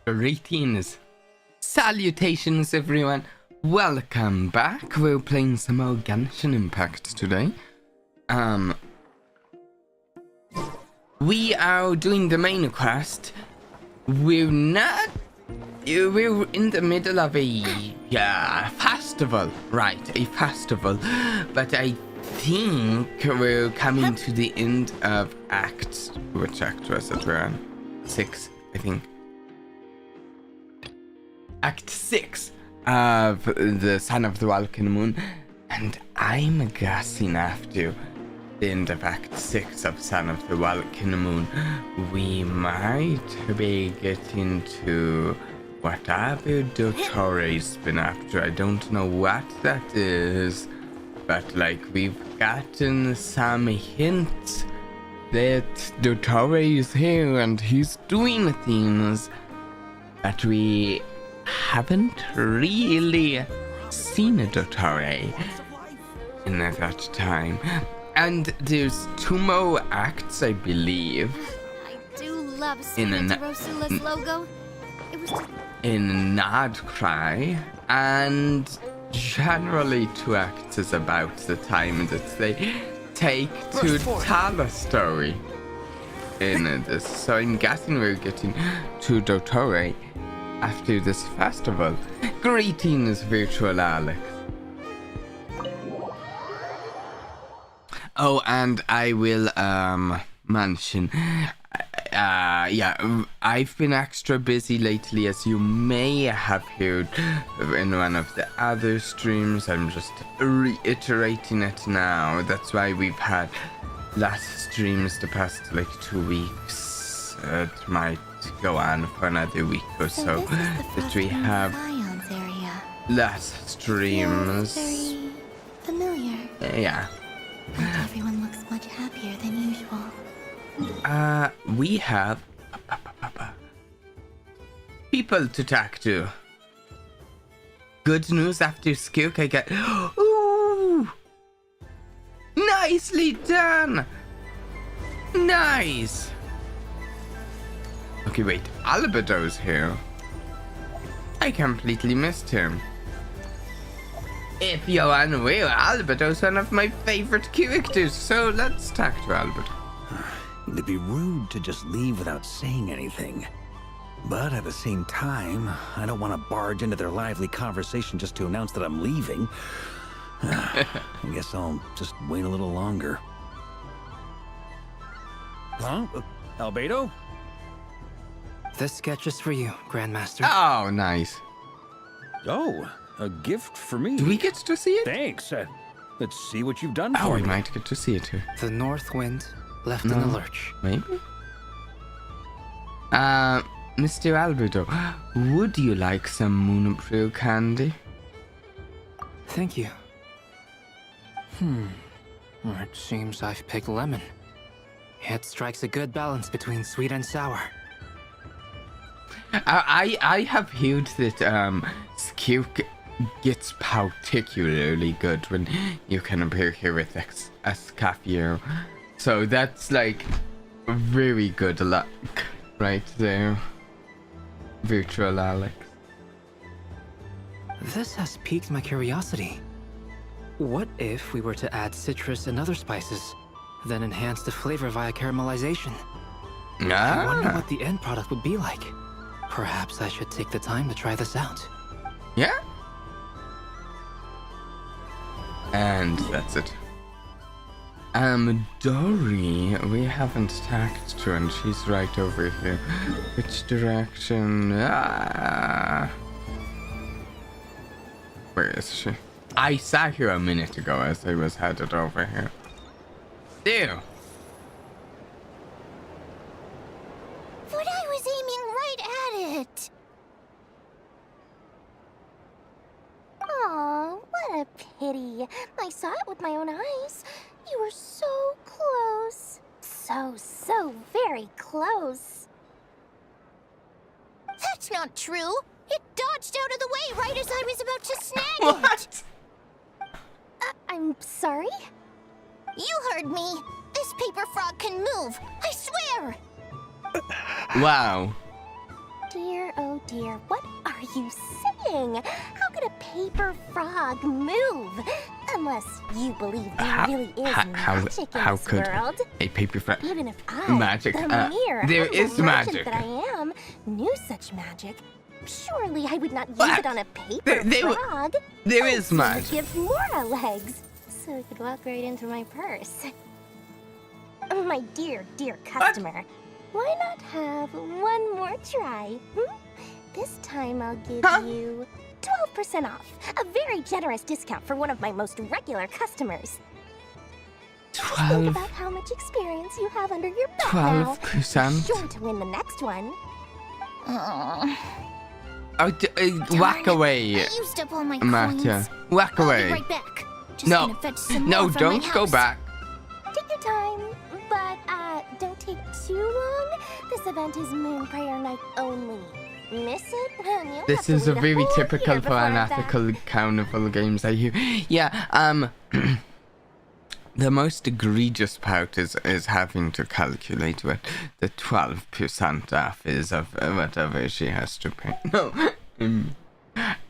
Greetings. Salutations, everyone. Welcome back. We're playing some more Genshin Impact today. We are doing the main quest. We're in the middle of a festival. Right, a festival. But I think we're coming to the end of which act was it? We're on 6, I think. Act 6 of the Son of the Welkin Moon, and I'm guessing after the end of Act 6 of Son of the Welkin Moon, we might be getting to whatever Dottore's been after. I don't know what that is, but like we've gotten some hints that Dottore is here and he's doing things that we haven't really seen a Dottore in that time. And there's 2 more acts, I believe. I do love seeing Rosula's logo. It was in Nod-Krai, and generally 2 acts is about the time that they take to tell a story in this. So I'm guessing we're getting to Dottore after this festival. Greetings, virtual Alex. Oh, and I will mention, I've been extra busy lately, as you may have heard in one of the other streams. I'm just reiterating it now. That's why we've had less streams the past 2 weeks. It might go on for another week or so that we have less streams. Very familiar. Yeah. Everyone looks much happier than usual. We have people to talk to. Good news after Skirk, I get. Ooh! Nicely done! Nice! Okay, wait. Albedo's here. I completely missed him. If you're unaware, Albedo's one of my favorite characters, so let's talk to Albedo. It'd be rude to just leave without saying anything. But at the same time, I don't want to barge into their lively conversation just to announce that I'm leaving. I guess I'll just wait a little longer. Huh? Albedo? This sketch is for you, Grandmaster. Oh, nice. Oh, a gift for me. Do we get to see it? Thanks. Let's see what you've done for Oh, we me. might get to see it too. The North Wind left in the lurch. Maybe? Mr. Albedo, would you like some moon brew candy? Thank you. It seems I've picked lemon. It strikes a good balance between sweet and sour. I have heard that Skirk gets particularly good when you can appear here with Escafio. So that's like very good luck right there. Virtual Alex. This has piqued my curiosity. What if we were to add citrus and other spices, then enhance the flavor via caramelization? I wonder what the end product would be like. Perhaps I should take the time to try this out. Yeah? And that's it. Dory, we haven't talked to, and she's right over here. Which direction? Where is she? I saw her a minute ago as I was headed over here. There! But I was aiming right at it. Aw, what a pity. I saw it with my own eyes. You were so close. So very close. That That's not true. It dodged out of the way right as I was about to snag it. What? I'm sorry? You heard me. This paper frog can move. I swear. Wow. Dear, oh dear, what are you saying? How could a paper frog move? Unless you believe there really is magic in this could world. a paper frog Even if I, magic? the mere There humble is merchant magic. that I am, knew such magic, surely I would not use What? it on a paper frog. There I'd is sooner magic. give Mora legs, so it could walk right into my purse. My dear, dear customer, why not have one more try? This time I'll give you 12% off. A very generous discount for one of my most regular customers. Just think 12. about how much experience you have under your belt now. 12%. Sure to win the next one. Whack away, I used up all my Mata. coins. Whack I'll away. be right back. Just No, gonna fetch some no, more from don't my go house. back. Take your time, but don't take too long. This event is Moon Prayer Night only. Miss it, and you'll This have to is a wait very whole typical year for before I'm back. unethical carnival games I hear. Yeah, the most egregious part is having to calculate what the 12% off is of whatever she has to pay. No,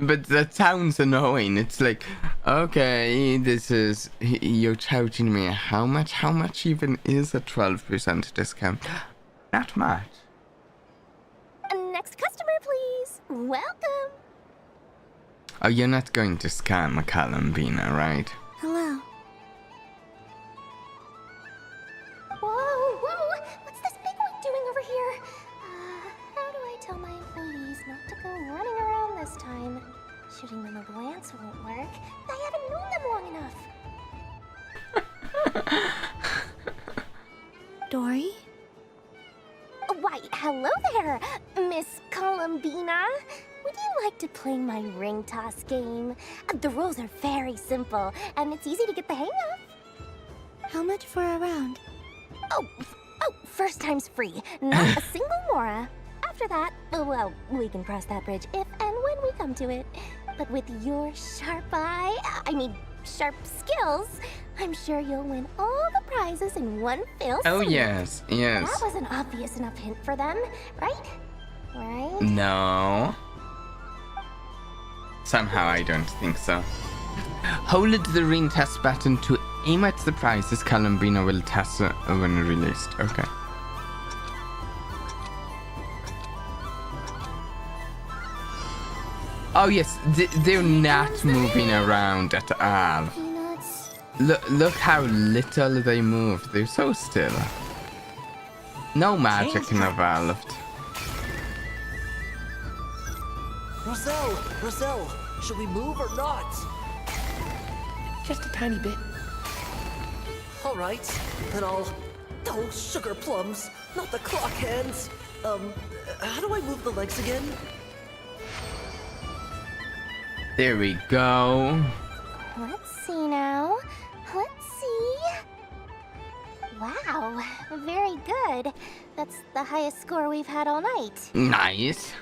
but that sounds annoying. It's like, okay, this is, you're charging me how much? How much even is a 12% discount? Not much. Next customer, please. Welcome. Oh, you're not going to scam a Columbina, right? Hello. Whoa, whoa! What's this big one doing over here? How do I tell my employees not to go running around this time? Shooting them a glance won't work. I haven't known them long enough. Dory? Why, hello there, Miss Columbina. Would you like to play my ring toss game? The rules are very simple, and it's easy to get the hang of. How much for a round? Oh, first time's free. Not a single mora. After that, well, we can cross that bridge if and when we come to it. But with your sharp sharp skills, I'm sure you'll win all the prizes in one fell swoop. Oh, yes. That was an obvious enough hint for them, right? Right? No. Somehow I don't think so. Hold the ring test button to aim at the prizes Columbina will test when released. Okay. Oh yes, they're not moving around at all. Peanuts. Look how little they move. They're so still. No magic involved. Roselle, should we move or not? Just a tiny bit. All right, then I'll... Oh, sugar plums, not the clock hands. How do I move the legs again? There we go. Let's see now. Let's see. Wow, very good. That's the highest score we've had all night. Nice.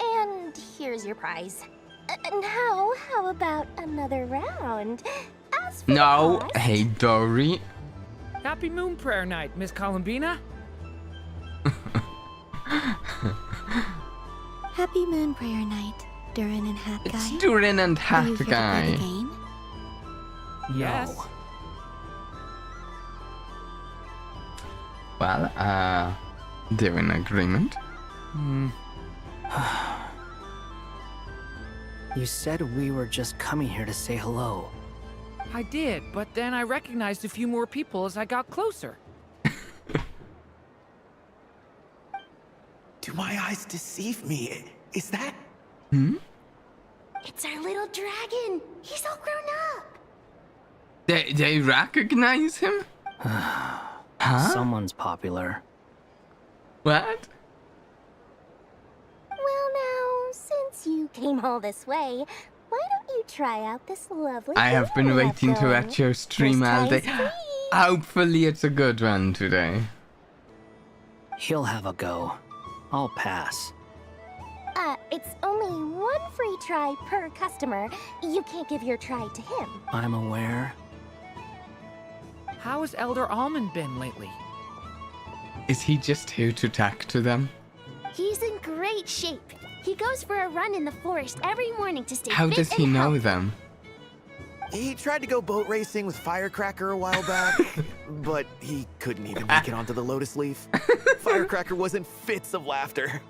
And here's your prize. Now, how about another round? As for No, the cost, hey Dory. Happy Moon Prayer Night, Miss Columbina. Happy Moon Prayer Night, Durin and Hat Guy. It's Durin and Are Hat you here to play Guy. the game? Yes. Well, they're in agreement. You said we were just coming here to say hello. I did, but then I recognized a few more people as I got closer. Do my eyes deceive me? Is that... It's our little dragon. He's all grown up. They recognize him? Huh? Someone's popular. What? Well now, since you came all this way, why don't you try out this lovely I have been game I'm waiting to doing? watch your stream First all day. time's free. Hopefully it's a good one today. He'll have a go. I'll pass. It's only one free try per customer. You can't give your try to him. I'm aware. How has Elder Almond been lately? Is he just here to talk to them? He's in great shape. He goes for a run in the forest every morning to stay How fit does he and know healthy. them? He tried to go boat racing with Firecracker a while back, but he couldn't even make it onto the Lotus Leaf. Firecracker was in fits of laughter.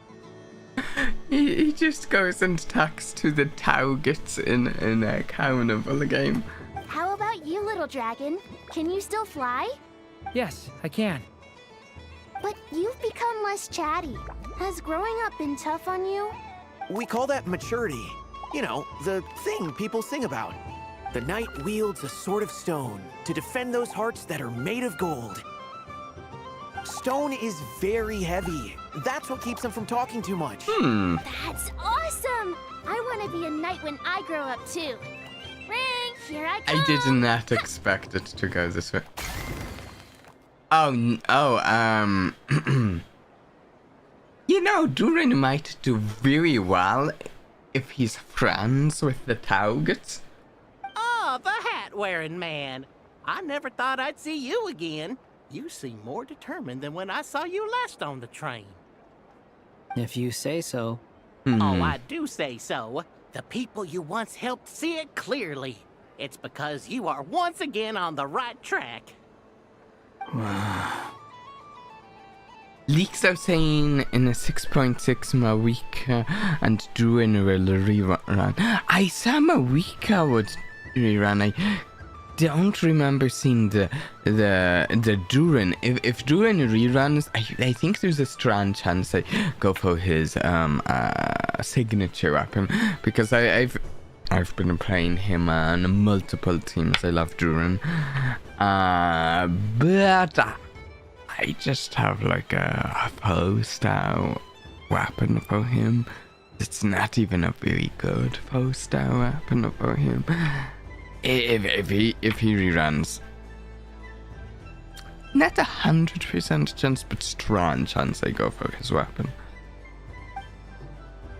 He just goes and talks to the Taugets in a carnival game. How about you, little dragon? Can you still fly? Yes, I can. But you've become less chatty. Has growing up been tough on you? We call that maturity. You know, the thing people sing about. The knight wields a sword of stone to defend those hearts that are made of gold. Stone is very heavy. That's what keeps him from talking too much. That's awesome! I want to be a knight when I grow up too. Ring, here I come! I did not expect it to go this way. You know, Durin might do very well if he's friends with the Taugets. Oh, the hat-wearing man. I never thought I'd see you again. You seem more determined than when I saw you last on the train. If you say so. Oh, I do say so. The people you once helped see it clearly. It's because you are once again on the right track. Leaks are saying in a 6.6 Mawika and Durin will rerun. I saw Mawika would rerun. I don't remember seeing the Durin. If Durin reruns, I think there's a strong chance I go for his signature weapon, because I've been playing him on multiple teams. I love Durin, but I just have like a foe-style weapon for him. It's not even a very good foe-style weapon for him. If he reruns, not 100% chance, but strong chance I go for his weapon.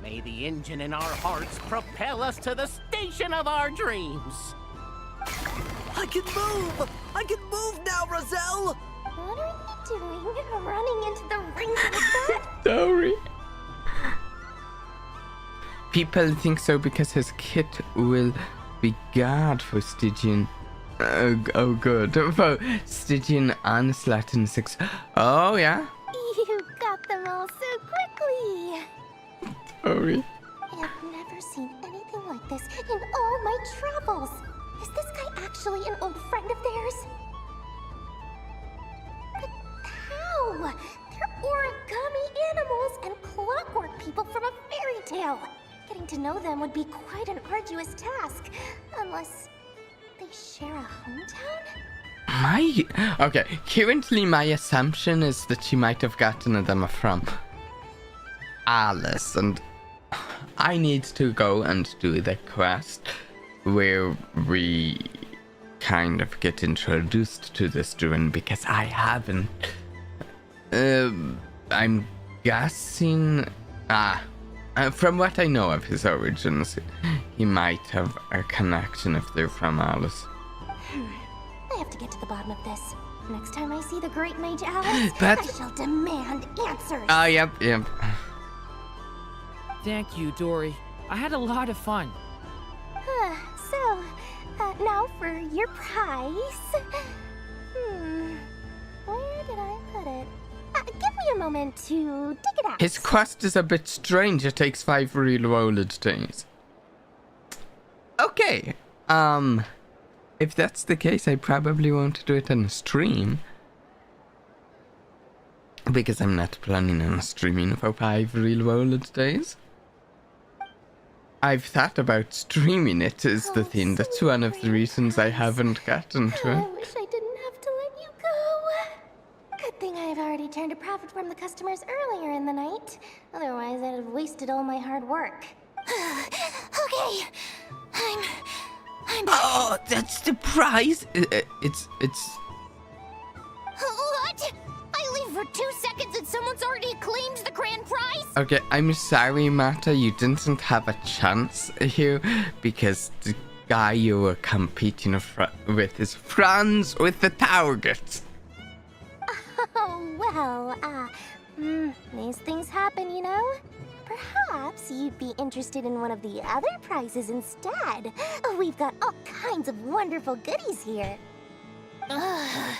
May the engine in our hearts propel us to the station of our dreams. I can move! I can move now, Roselle! What are you doing? Running into the ring like that? Sorry. People think so because his kit will be guard for Stygian. Oh good. For Stygian Onslaught in 6. Oh yeah? You got them all so quickly. Sorry. I've never seen anything like this in all my travels. Is this guy actually an old friend of theirs? But how? They're origami animals and clockwork people from a fairy tale. Getting to know them would be quite an arduous task, unless they share a hometown? Okay, currently my assumption is that she might have gotten them from Alice, and I need to go and do the quest where we kind of get introduced to this Durin, because I haven't. I'm guessing. From what I know of his origins, he might have a connection if they're from Alice. I have to get to the bottom of this. Next time I see the Great Mage Alice, But- I shall demand answers. Yep. Thank you, Dory. I had a lot of fun. So, now for your prize. Where did I put it? Give me a moment to dig it out. His quest is a bit strange. It takes 5 reloaded days. Okay. If that's the case, I probably won't do it on stream. Because I'm not planning on streaming for 5 reloaded days. I've thought about streaming it, is the thing. That's one of the reasons I haven't gotten to I it. wish I didn't have to let you go. Good thing I've already turned a profit from the customers earlier in the night. Otherwise, I'd have wasted all my hard work. Okay, I'm back. Oh, that's the prize! It's... What? I leave for 2 seconds and Someone's already claimed the grand prize? Okay, I'm sorry, Mata, you didn't have a chance here because the guy you were competing with is friends with the target. Oh, well, these things happen, you know? Perhaps you'd be interested in one of the other prizes instead. We've got all kinds of wonderful goodies here. Ugh.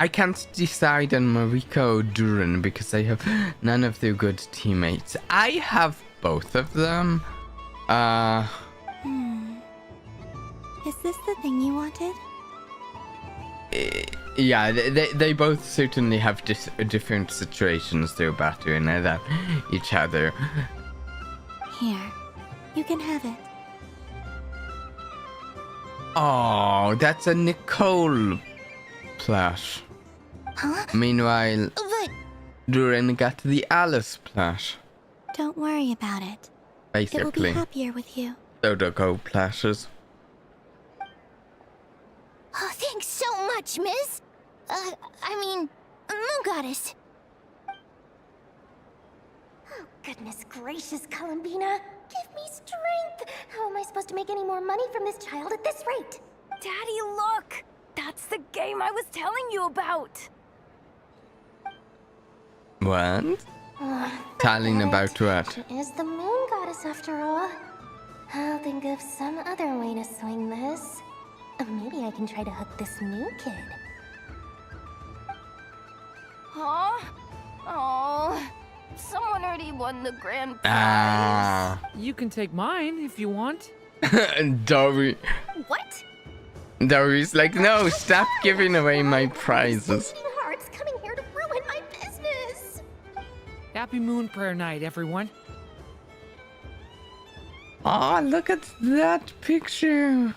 I can't decide on Marika or Duran because I have none of their good teammates. I have both of them. Is this the thing you wanted? Yeah, they both certainly have different situations they're battling at each other. Here, you can have it. Oh, that's a Nicole plush. Huh? Meanwhile, But Duran got the Alice plush. don't worry about it. It will be Basically, happier with you. Dodoko plushes. Oh, thanks so much, Miss. Moon Goddess. Oh, goodness gracious, Columbina. Give me strength. How am I supposed to make any more money from this child at this rate? Daddy, look! That's the game I was telling you about! What? Telling about what? It is the Moon Goddess after all. I'll think of some other way to swing this. Maybe I can try to hook this new kid. Huh? Oh, someone already won the grand prize. Ah. You can take mine if you want. Dory. What? Dory's like, no, stop giving away my prizes. Bleeding hearts coming here to ruin my business. Happy Moon Prayer Night, everyone. Oh, look at that picture.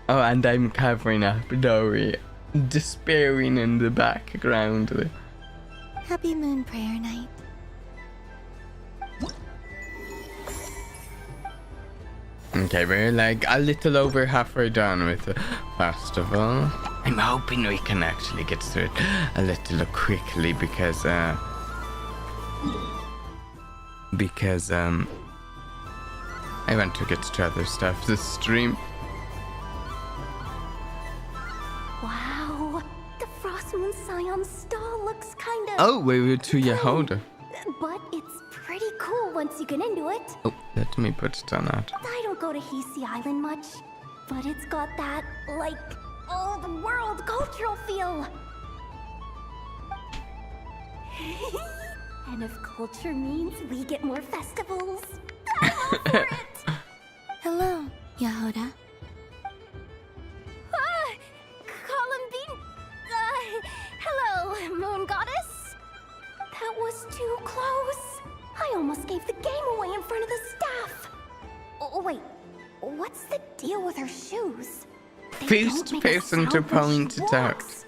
Oh, and I'm covering up Dory, despairing in the background. Happy Moon Prayer Night. Okay, we're like a little over halfway done with the festival. I'm hoping we can actually get through it a little quickly because I want to get to other stuff this stream. Wow, the Frost Moon Scion stall looks kind of... Oh, we were to Yehoda. But it's pretty cool once you get into it. Oh, let me put it on that. I don't go to Hisi Island much, but it's got that, like, old world cultural feel. And if culture means we get more festivals, I'm all for it. Hello, Yehoda. Columbine... Hello, Moon Goddess. That was too close. I almost gave the game away in front of the staff. Oh, wait. What's the deal with her shoes? They First don't make a person to sound when point she it out. walks.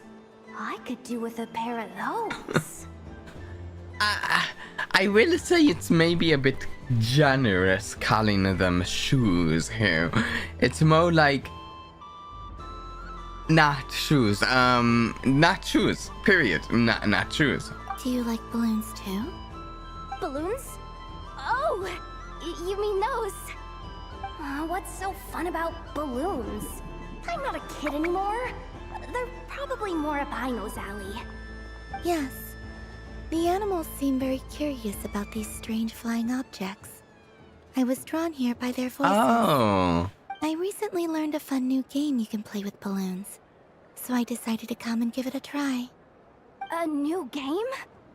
I could do with a pair of those. I will say it's maybe a bit generous calling them shoes here. It's more like not shoes. Not shoes. Period. Not shoes. Do you like balloons too? Balloons? Oh! You mean those? What's so fun about balloons? I'm not a kid anymore. They're probably more up Aino's alley. Yes. The animals seem very curious about these strange flying objects. I was drawn here by their voices. Oh. I recently learned a fun new game you can play with balloons, so I decided to come and give it a try. A new game?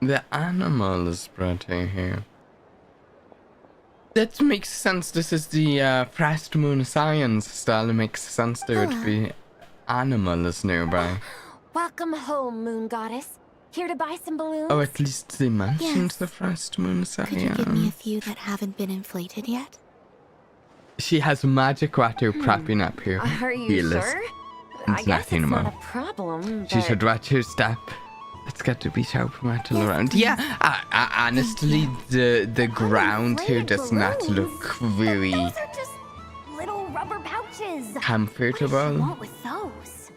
The animals brought her here. That makes sense. This is the Frost Moon Science style. It makes sense there would be animals nearby. Welcome home, Moon Goddess. Here to buy some balloons? Oh, at least they mentioned Yes. the Frost Moon Science. Could you give me a few that haven't been inflated yet? She has magic water propping up here. Are you Fearless. sure? It's I guess nothing it's more. not a problem, She but... should watch her step. It's got to be sharp metal Yes, around. please. Yeah, honestly, the ground here inflated does not balloons. look very Those are just little rubber pouches. What does she comfortable. want with those?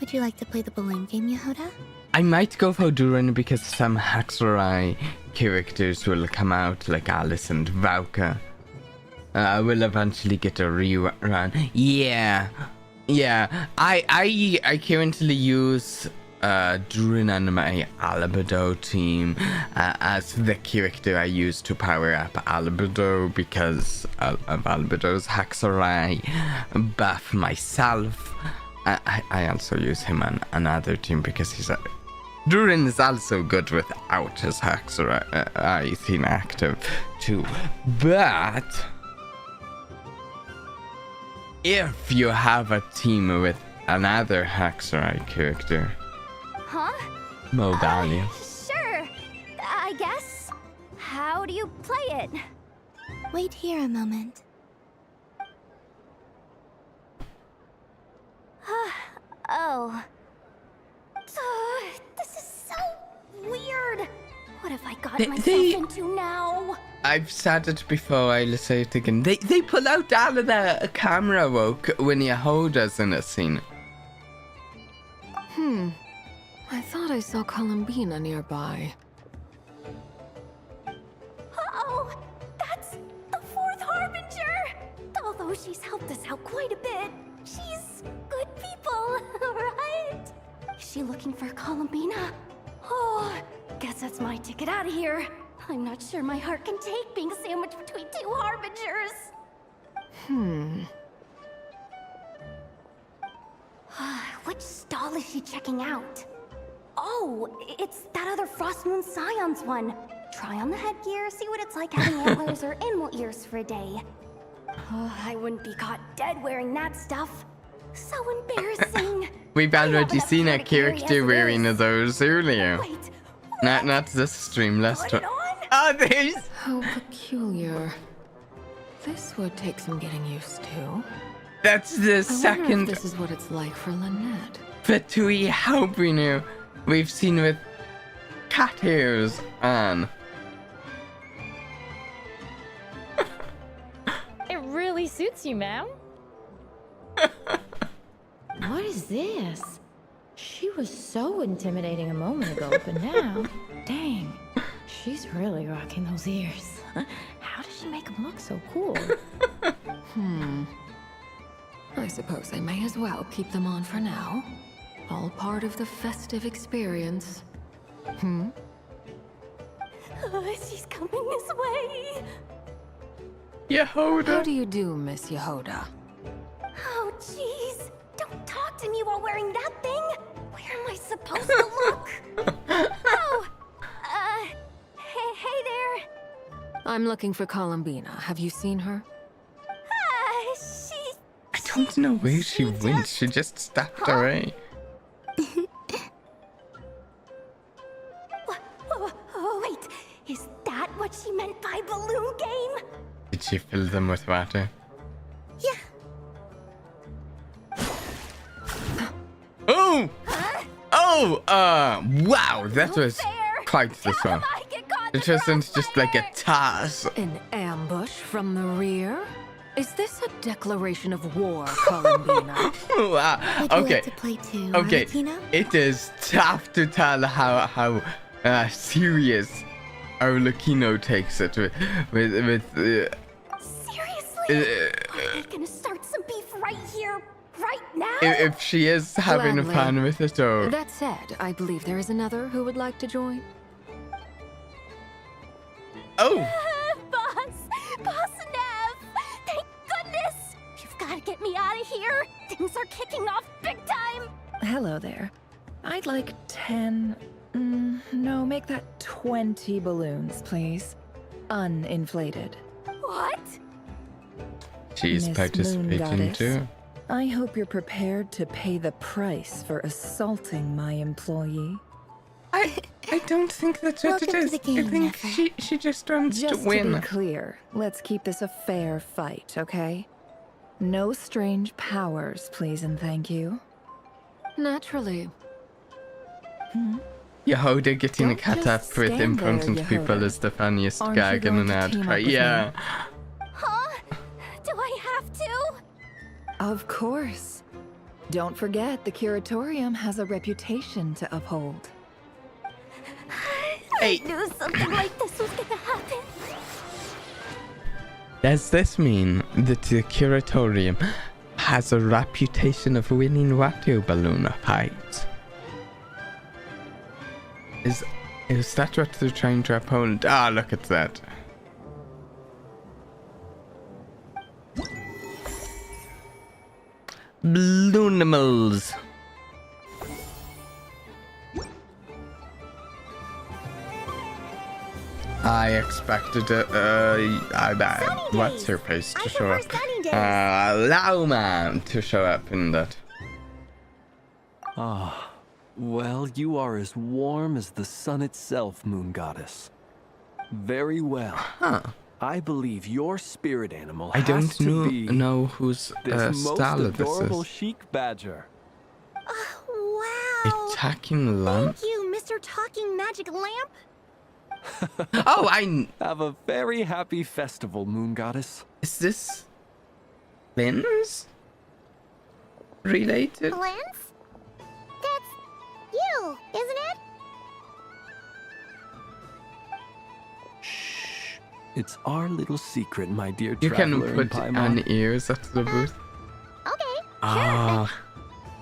Would you like to play the balloon game, Yehoda? I might go for Durin because some Haxorai characters will come out, like Alice and Vauka. I will eventually get a rerun. Yeah. I currently use Durin on my Albedo team as the character I use to power up Albedo because of Albedo's Haxorai buff myself. I also use him on another team because Durin is also good without his Haxorai theme active too. But if you have a team with another Haxorai character, Huh? more value. Sure. I guess. How do you play it? Wait here a moment. Oh. This is so weird. What have I gotten myself into now? I've said it before, I'll say it again. They pull out all of the camera work when Yehoda's in a scene. I thought I saw Columbina nearby. Oh, that's the fourth Harbinger! Although she's helped us out quite a bit, she's good people, right? Is she looking for Columbina? Oh, guess that's my ticket out of here. I'm not sure my heart can take being sandwiched between two Harbingers. Which stall is she checking out? Oh, it's that other Frost Moon Scions one. Try on the headgear, see what it's like having antlers or animal ears for a day. Oh, I wouldn't be caught dead wearing that stuff. So embarrassing. We've already seen a character wearing those earlier. Wait, Not this stream, last put one. it on? Oh, there's... How peculiar. This would take some getting used to. That's the I wonder if second this is what it's like for Lynette. Vtubie Haubinu we've seen with cat hairs on. It really suits you, ma'am. What is this? She was so intimidating a moment ago, but now, dang, she's really rocking those ears. How does she make them look so cool? I suppose I may as well keep them on for now. All part of the festive experience. She's coming this way. Yehoda. How do you do, Miss Yehoda? Oh, jeez. Don't talk to me while wearing that thing. Where am I supposed to look? Oh, hey there. I'm looking for Columbina. Have you seen her? I don't know where she went. She just stepped away. Oh, wait. Is that what she meant by balloon game? Did she fill them with water? Yeah. Oh! Oh! Wow, that was quite the song. It wasn't just like a toss. An ambush from the rear? Is this a declaration of war, Columbina? Wow. Would you Okay. like to play too, Okay. Valentina? It is tough to tell how serious Arlecchino takes it with Seriously? Are we gonna start some beef right here, right now? if she is having Gladly. fun with it or That said, I believe there is another who would like to join. oh. Boss Nev! Thank goodness! You've got to get me out of here. Things are kicking off big time. Hello there. I'd like 10... no, make that 20 balloons, please. Uninflated. What? She's Miss participating Moon Goddess, too. I hope you're prepared to pay the price for assaulting my employee. I don't think that's what it Welcome to is. the game, I think Nefer. she just wants Just to win. to be clear, let's keep this a fair fight, okay? No strange powers, please and thank you. Naturally. Yehoda getting a Don't cat just up with stand important there, people Yehoda. is the funniest Aren't you gag in going an to ad team cry. up with Yeah. Huh? Do I have to? Of course. Don't forget, the curatorium has a reputation to uphold. I knew something like this was gonna happen. Does this mean that the curatorium has a reputation of winning water balloon fights? Is that what they're trying to uphold? Ah, look at that. Balloonimals. I expected what's her face to show up. Lowman to show up in that. Ah, well, you are as warm as the sun itself, Moon Goddess. Very well. Huh. I believe your spirit animal I don't has to be know whose this most style adorable this is. chic badger. Wow. Talking lamp? Thank you, Mr. Talking Magic Lamp. Oh, I have a very happy festival, Moon Goddess. Is this Lynn's related? Lens? That's you, isn't it? Shh. It's our little secret, my dear You can traveler in put Paimon. on ears at the booth. Okay, Ah. sure.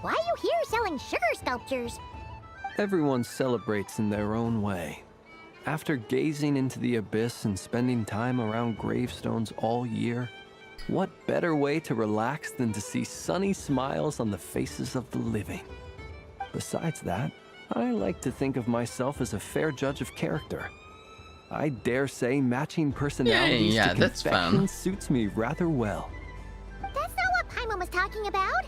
But why are you here selling sugar sculptures? Everyone celebrates in their own way. After gazing into the abyss and spending time around gravestones all year, what better way to relax than to see sunny smiles on the faces of the living? Besides that, I like to think of myself as a fair judge of character. I dare say matching personalities yeah, to that's confection fun. suits me rather well. That's not what Paimon was talking about.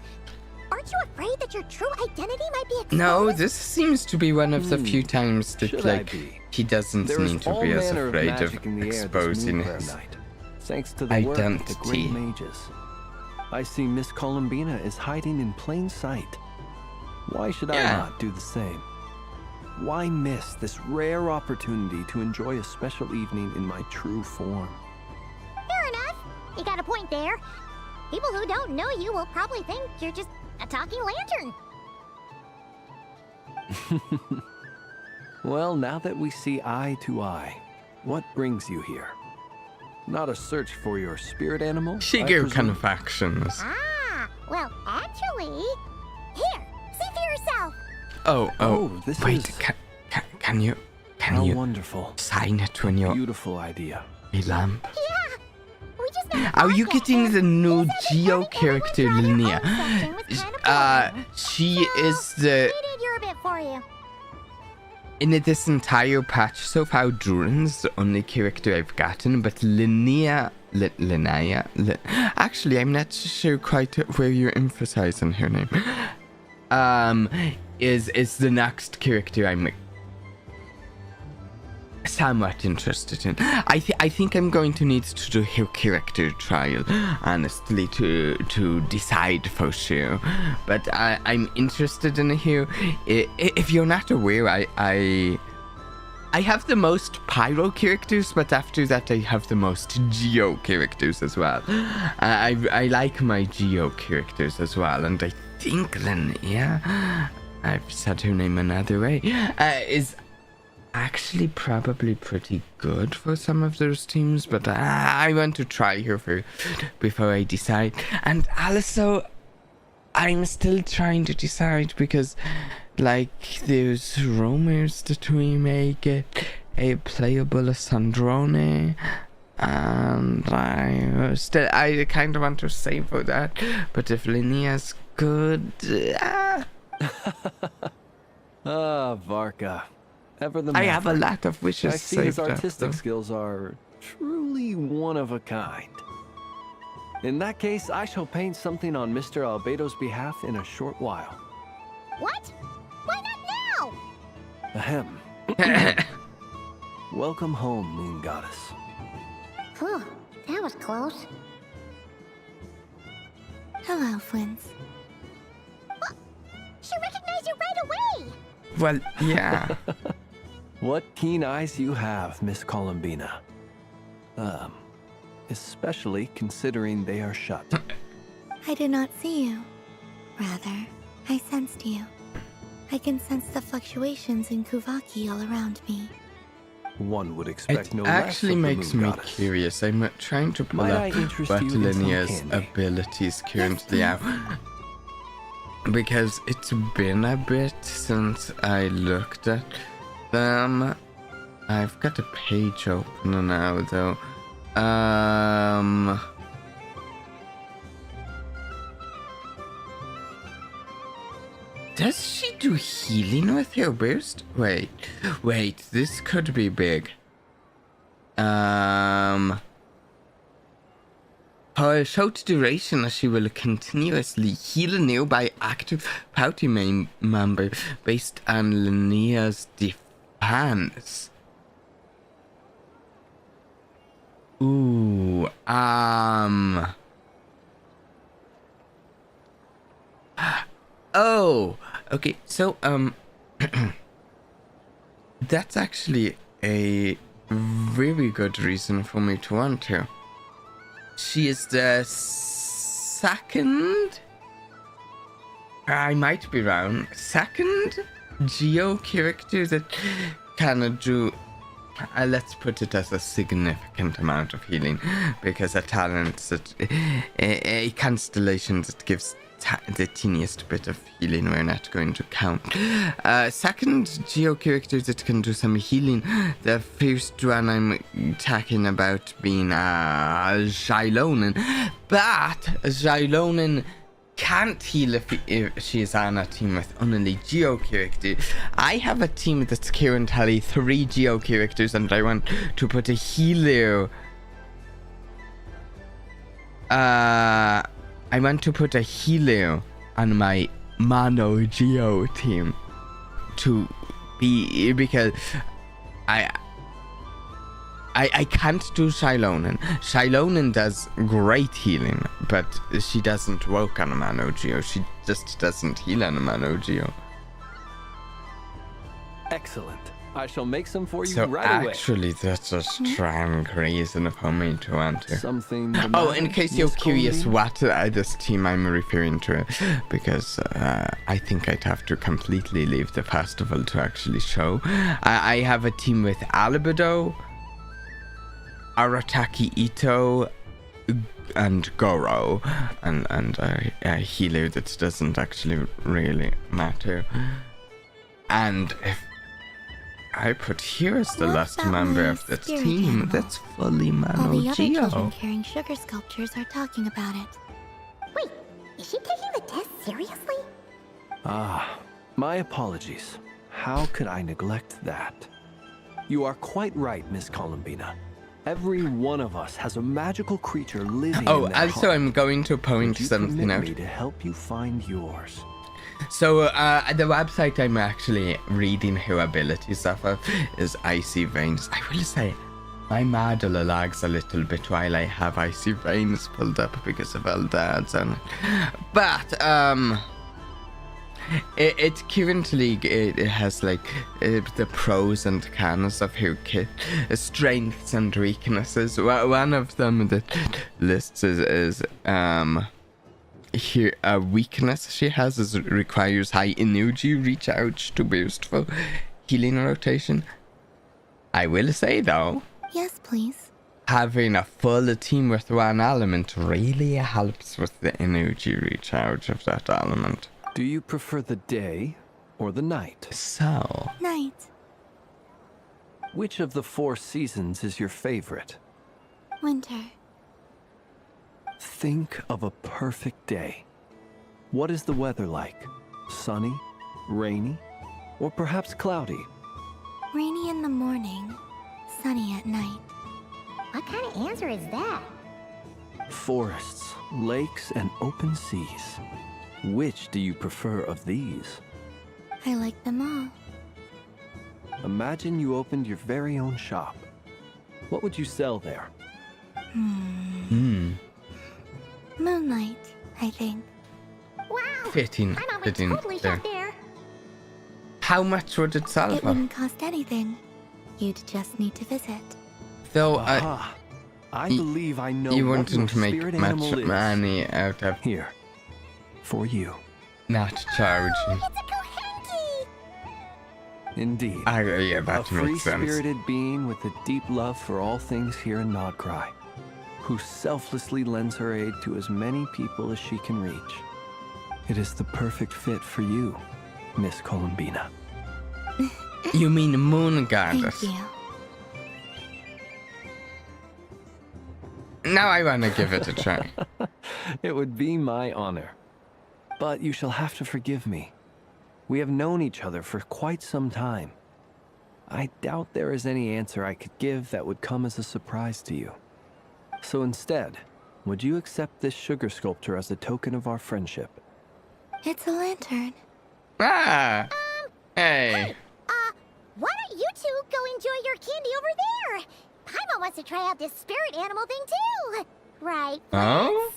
Aren't you afraid that your true identity might be exposed? No, this seems to be one of the few times that Should I like be? he doesn't There is need to all be as manner afraid of magic in the air this exposing Nod-Krai his night, thanks to the work of the great identity. mages. I see Miss Columbina is hiding in plain sight. Why should I not do the same? Why miss this rare opportunity to enjoy a special evening in my true form? Fair enough. You got a point there. People who don't know you will probably think you're just a talking lantern. Well, now that we see eye to eye, what brings you here? Not a search for your spirit animal? Sugar confections. Ah, well, actually, here, see for yourself. Oh, this wait, is- can you How wonderful. sign it when you're Beautiful idea. a lamp? Yeah, we just got Are you getting the new Geo character, Linnea? She is the... We did your bit for you. In this entire patch so far, Durin's the only character I've gotten, but Linnea... Actually, I'm not sure quite where you're emphasizing her name. Is the next character I'm somewhat interested in. I think I'm going to need to do her character trial, honestly, to decide for sure. But I'm interested in her. If you're not aware, I have the most Pyro characters, but after that I have the most Geo characters as well. I like my Geo characters as well, and I think Linnea, I've said her name another way, is actually probably pretty good for some of those teams, but I want to try her before I decide. And also, I'm still trying to decide because, like, there's rumors that we may get a playable Sandrone, and I kind of want to save for that. But if Linnea's good, Varka. Ever the I have a maverick. lot of wishes I see his saved up, artistic though. skills are truly one of a kind. In that case, I shall paint something on Mr. Albedo's behalf in a short while. What? Why not now? Ahem. Welcome home, Moon Goddess. Whew, that was close. Hello, Flins. She recognized you right away. Well, yeah. What keen eyes you have, Miss Columbina. Especially considering they are shut. I did not see you. rather. I sensed you. I can sense the fluctuations in Kuvaki all around me. One would expect It no less actually of the makes moon me goddess. curious. I'm trying to pull Might I up interest you in some Bertolinia's candy? abilities currently out. Because it's been a bit since I looked at them. I've got a page open now, though. Does she do healing with her boost? Wait, this could be big. For a short duration, she will continuously heal a nearby active party member based on Linnea's defense. Ooh, Oh, okay, so, that's actually a very good reason for me to want to. She is the second, I might be wrong, second Geo character that can do, let's put it as a significant amount of healing, because a talent that, a constellation that gives the teeniest bit of healing we're not going to count. Second Geo character that can do some healing. The first one I'm talking about being Xylonen, but Xylonen can't heal if she is on a team with only Geo character. I have a team that's currently 3 Geo characters, and I want to put a healer. I want to put a healer on my Mono Geo team to be, because I can't do Xylonen. Xylonen does great healing, but she doesn't work on a Mono Geo. She just doesn't heal on a Mono Geo. Excellent. I shall make some for you So right away. actually, that's a strong reason for me to want to. Something. Oh, in case you're curious what this team I'm referring to, because I think I'd have to completely leave the festival to actually show. I have a team with Albedo, Arataki Ito, and Goro, and a healer that doesn't actually really matter. And if I put here as the last that member my of that spirit team animal? that's fully All Mono the other Geo. children carrying sugar sculptures are talking about it. Wait, is she taking the test seriously? Ah, my apologies. How could I neglect that? You are quite right, Miss Columbina. Every one of us has a magical creature living Oh, in their also heart. I'm going to point Would you something permit out. me to help you find yours? So, the website I'm actually reading her abilities off of is Icy Veins. I will say, my Mado lags a little bit while I have Icy Veins pulled up because of Eldad's on it. But, it currently, it has like, the pros and cons of her kit, strengths and weaknesses. One of them that lists is here, a weakness she has is requires high energy recharge to boost for healing rotation. I will say though, Yes, please. having a full team with one element really helps with the energy recharge of that element. Do you prefer the day or the night? So, Night. Which of the 4 seasons is your favorite? Winter. Think of a perfect day. What is the weather like? Sunny, rainy, or perhaps cloudy? Rainy in the morning, sunny at night. What kind of answer is that? Forests, lakes, and open seas. Which do you prefer of these? I like them all. Imagine you opened your very own shop. What would you sell there? Moonlight, I think. Wow! fitting, My mama fitting totally there. shop there. How much would it sell It for? wouldn't cost anything. You'd just need to visit. Though, Aha! I believe I know you what your wouldn't make spirit much animal is. money out of... Here, for you. not charging. It's a Kohenki! Indeed. Yeah, A that makes sense. free-spirited being with a deep love for all things here in Nod-Krai, who selflessly lends her aid to as many people as she can reach. It is the perfect fit for you, Miss Columbina. You mean Moon Goddess? Thank you. Now I want to give it a try. It would be my honor. But you shall have to forgive me. We have known each other for quite some time. I doubt there is any answer I could give that would come as a surprise to you. So instead, would you accept this sugar sculpture as a token of our friendship? It's a lantern. Ah! Hey. Why don't you two go enjoy your candy over there? Paimon wants to try out this spirit animal thing too. Right? Oh?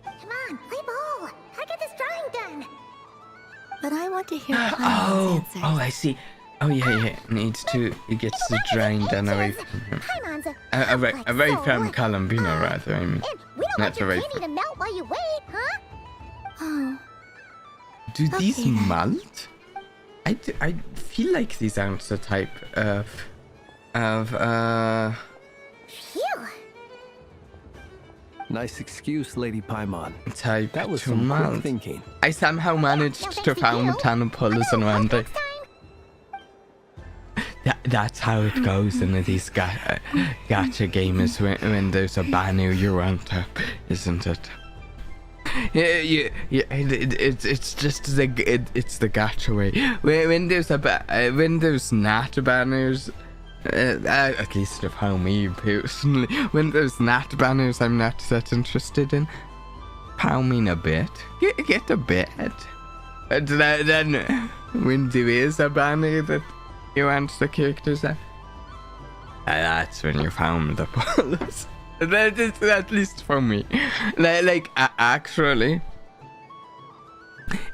Come on, play ball. I get this drawing done. But I want to hear Oh, Paimon's answer. oh, I see. Oh, yeah. It gets the drawing done away from him. Paimon's Away from Columbina, rather, I mean. And we don't Not want your away candy to melt while you wait, huh? Oh. Do these Okay, then. melt? I feel like these aren't the type Phew. Nice excuse, Lady Paimon. type That was to some quick melt. thinking. I somehow managed to found 10 pullers in one day. That's how it goes in these gacha gamers when there's a banner you want up, isn't it? Yeah, it's just it's the gacha way. When there's not banners, at least of how me personally, when there's not banners, I'm not that interested in. Pow mean a bit, get a bit, but then when there is a banner that you want the characters at, that's when you found the pullers. That is at least for me. Actually,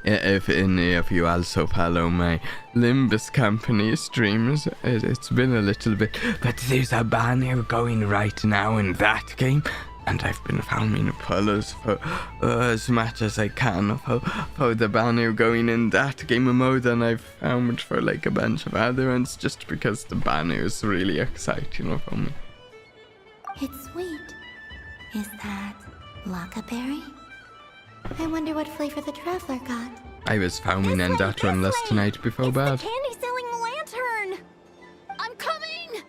if any of you also follow my Limbus Company streams, it's been a little bit, but there's a banner going right now in that game, and I've been farming pullers for as much as I can for the banner going in that game more than I've found for like a bunch of other ones, just because the banner is really exciting for me. It's sweet. Is that Lockaberry? I wonder what flavor the traveler got. I was farming in that one last night before bed. Candy selling lantern! I'm coming!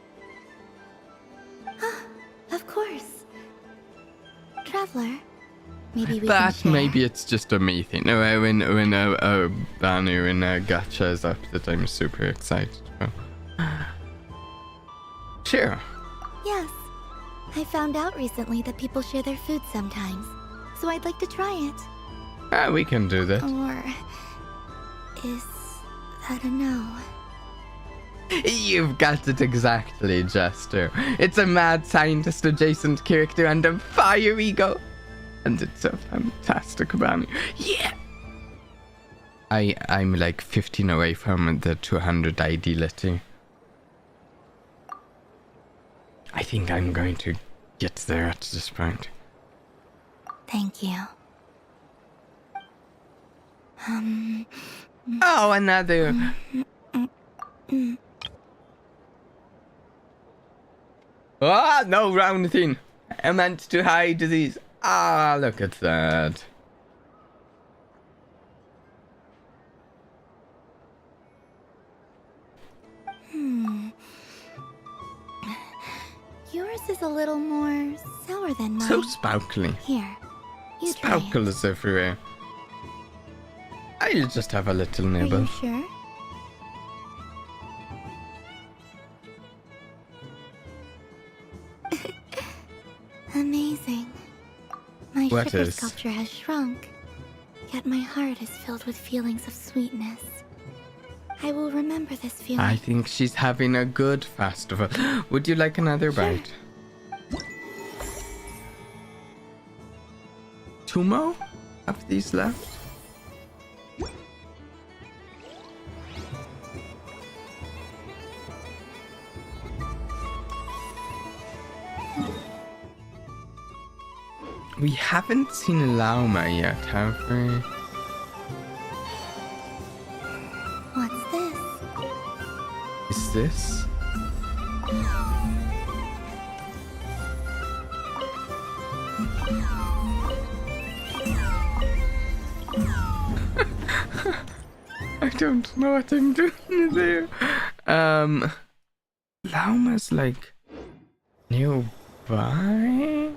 Of course. Traveler, maybe we can But share. maybe it's just a me thing. No, when a banner in a gacha is up, that I'm super excited for. Sure. Yes. I found out recently that people share their food sometimes, so I'd like to try it. We can do that. Or is that a no? You've got it exactly, Jester. It's a mad scientist adjacent character and a fire ego. And it's a fantastic banner. Yeah! I'm like 15 away from the 200 ideality. I think I'm going to get there at this point. Thank you. Oh, another. Ah, no, round thing. I meant to hide these. Ah, look at that. Yours is a little more sour than mine. So sparkly. Here, you try it. Sparkles everywhere. I'll just have a little Are nibble. you sure? Amazing. My What sugar is? sculpture has shrunk, yet my heart is filled with feelings of sweetness. I will remember this feeling. I think she's having a good festival. Would you like another bite? Two more of these left? We haven't seen Lauma yet, have we? this? I don't know what I'm doing there. Lauma's like nearby,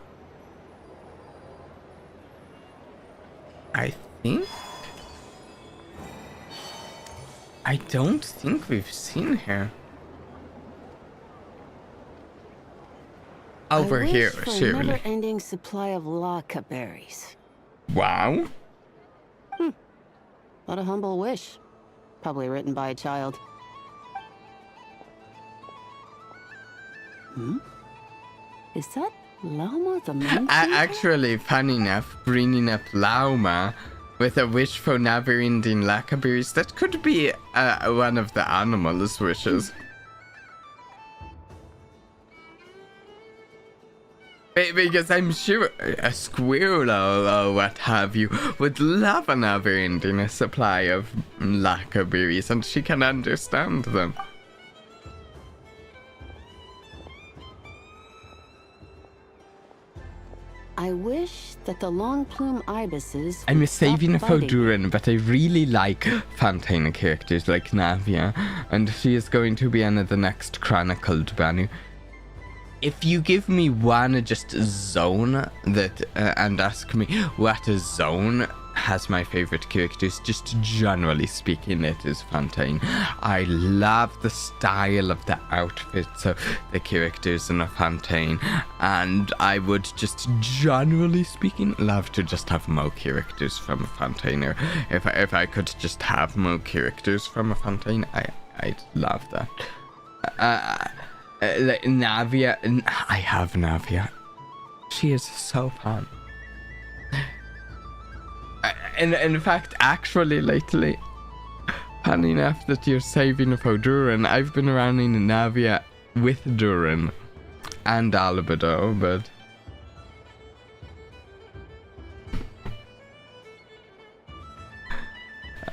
I think. I don't think we've seen her. Over here, surely. Never-ending supply of laka berries. Wow. What a humble wish. Probably written by a child. Is that Lauma the moon? Actually, funny enough, bringing up Lauma with a wish for never-ending laka berries, that could be one of the animals' wishes. Because I'm sure a squirrel or what have you would love a never-ending supply of laka berries, and she can understand them. I wish that the long plume ibises. I'm saving for Duran, but I really like Fontaine characters like Navia, and she is going to be one of the next chronicled Banu. If you give me one just zone that and ask me what a zone has my favorite characters, just generally speaking, it is Fontaine. I love the style of the outfits of the characters in a Fontaine, and I would just generally speaking love to just have more characters from a Fontaine. Or if I could just have more characters from a Fontaine, I'd love that. Like Navia, I have Navia. She is so fun. And in fact, actually lately, funny enough that you're saving for Duran, I've been running Navia with Duran and Albedo, but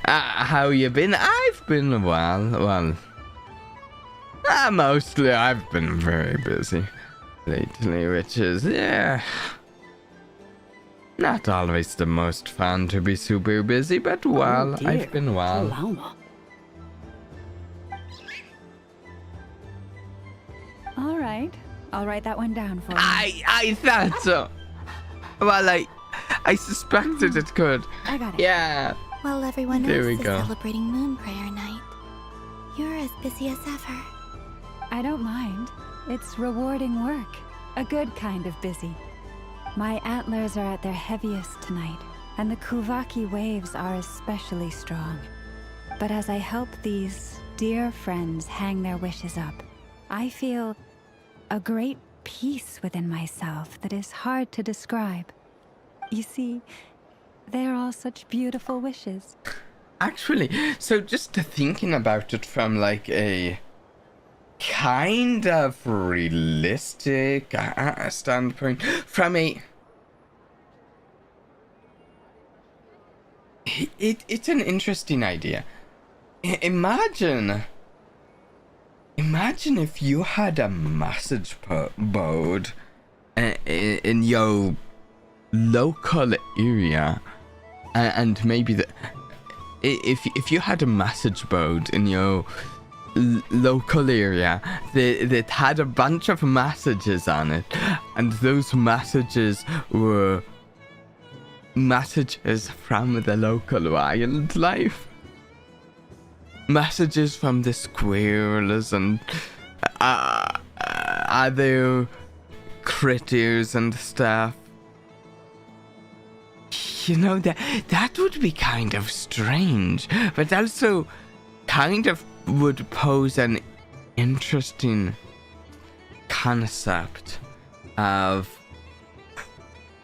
how you been? I've been well. Mostly I've been very busy lately, which is, not always the most fun to be super busy, but well, I've been well. All right, I'll write that one down for you. I thought so. Well, I suspected it could. I got it. Yeah. While everyone There else we is go. celebrating Moon Prayer Night, you're as busy as ever. I don't mind. It's rewarding work. A good kind of busy. My antlers are at their heaviest tonight, and the Kuvaki waves are especially strong. But as I help these dear friends hang their wishes up, I feel a great peace within myself that is hard to describe. You see, they're all such beautiful wishes. Actually, so just thinking about it from like a kind of realistic standpoint, from a it's an interesting idea. Imagine if you had a message board in your local area, and maybe if you had a message board in your local area that had a bunch of messages on it, and those messages were messages from the local wildlife, messages from the squirrels and other critters and stuff. You know, that would be kind of strange, but also kind of would pose an interesting concept of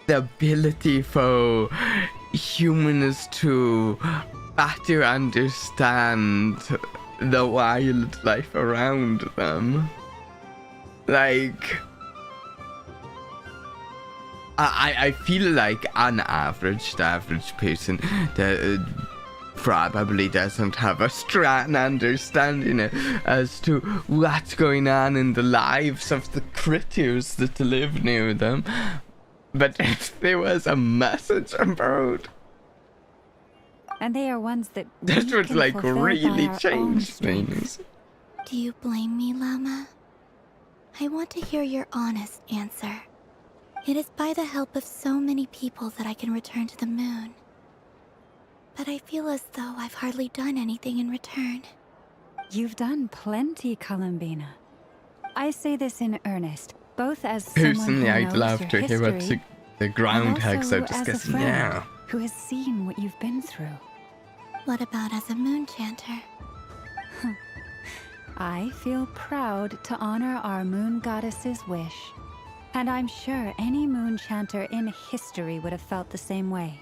the ability for humans to better understand the wildlife around them. Like, I feel like on average, the average person probably doesn't have a strong understanding as to what's going on in the lives of the critters that live near them. But if there was a message about, And they are ones that that we would can like fulfill by really our own change strength. things. Do you blame me, Llama? I want to hear your honest answer. It is by the help of so many people that I can return to the moon. But I feel as though I've hardly done anything in return. You've done plenty, Columbina. I say this in earnest, both as someone Personally, who I'd knows love your to hear what history, the and groundhogs also are as a discussing friend now. who has seen what you've been through. What about as a moon chanter? I feel proud to honor our moon goddess's wish. And I'm sure any moon chanter in history would have felt the same way.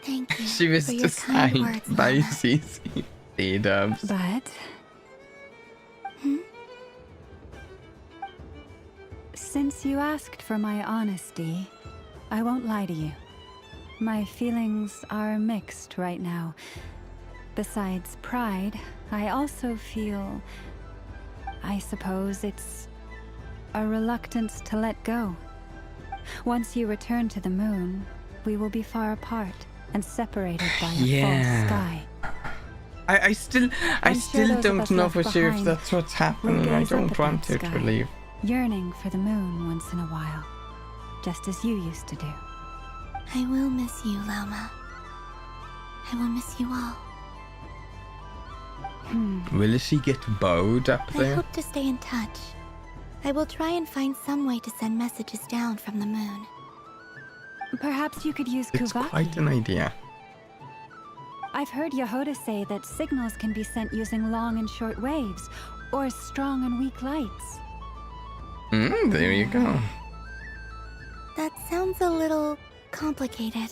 Thank you. She was for your kind designed words, by Llama. CC Dubs. But since you asked for my honesty, I won't lie to you. My feelings are mixed right now. Besides pride, I also feel, I suppose it's a reluctance to let go. Once you return to the moon, we will be far apart and separated by a false sky. I still sure those of don't us know left for sure if behind that's what's will happening. I gaze up don't at want that her to sky, leave. yearning for the moon once in a while, just as you used to do. I will miss you, Llama. I will miss you all. Will she get bowed up I there? hope to stay in touch. I will try and find some way to send messages down from the moon. Perhaps you could use It's Kuvaki. quite an idea. I've heard Yehoda say that signals can be sent using long and short waves, or strong and weak lights. There you go. That sounds a little complicated.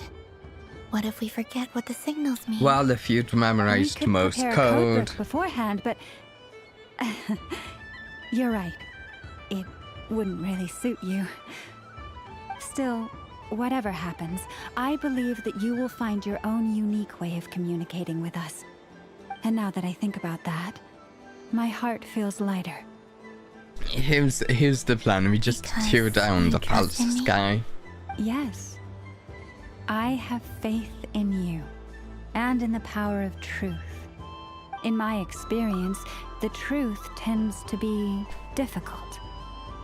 What if we forget what the signals mean? Well, if you'd memorized We could most prepare a code. book beforehand, but you're right. It wouldn't really suit you. Still, whatever happens, I believe that you will find your own unique way of communicating with us. And now that I think about that, my heart feels lighter. Here's the plan. We just tear down the false sky. Yes. I have faith in you, and in the power of truth. In my experience, the truth tends to be difficult.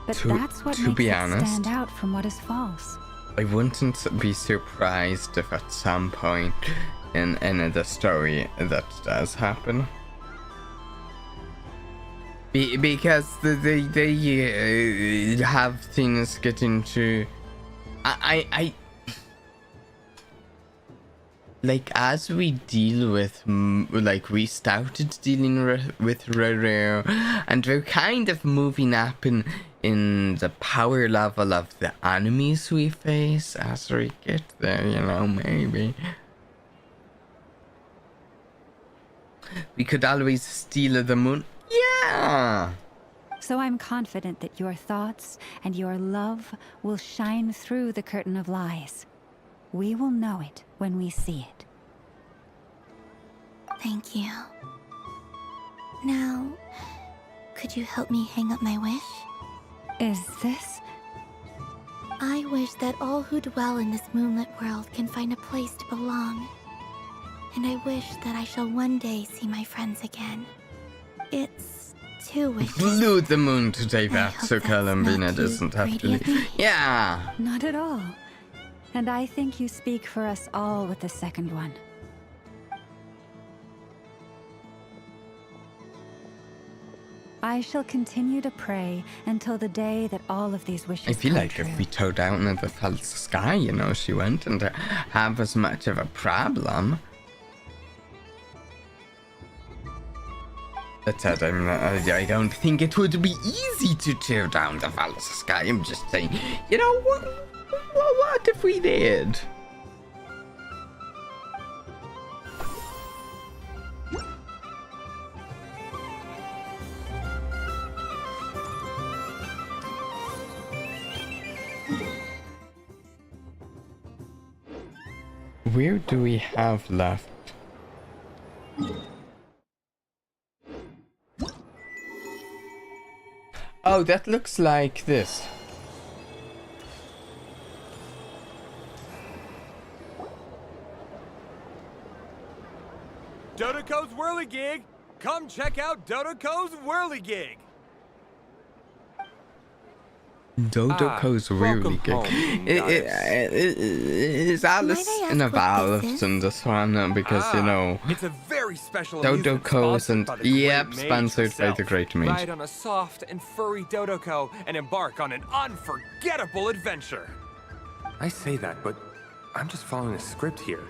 But that's what makes it stand out from what is false. I wouldn't be surprised if at some point in the story that does happen. Because they have things get into... I like, as we deal with, like, we started dealing with Roro, and we're kind of moving up in the power level of the enemies we face as we get there, you know, maybe. We could always steal the moon. Yeah! So I'm confident that your thoughts and your love will shine through the curtain of lies. We will know it when we see it. Thank you. Now, could you help me hang up my wish? Is this? I wish that all who dwell in this moonlit world can find a place to belong. And I wish that I shall one day see my friends again. It's 2 wishes. Blew the moon today back so Columbina doesn't have to leave. Yeah! Not at all. And I think you speak for us all with the second one. I shall continue to pray until the day that all of these wishes I feel come like true. if we tore down the false sky, you know, she wouldn't have as much of a problem. That said, I don't think it would be easy to tear down the false sky. I'm just saying, you know, what if we did? Where do we have left? Oh, that looks like this. Dodoko's Whirligig! Come check out Dodoko's Whirligig! Dodoko's really good. Is Alice involved in this one? Because, you know, it's a very special Dodoko's and, yep, sponsored by the Great Mage. Ride on a soft and furry Dodoko and embark on an unforgettable adventure. I say that, but I'm just following a script here.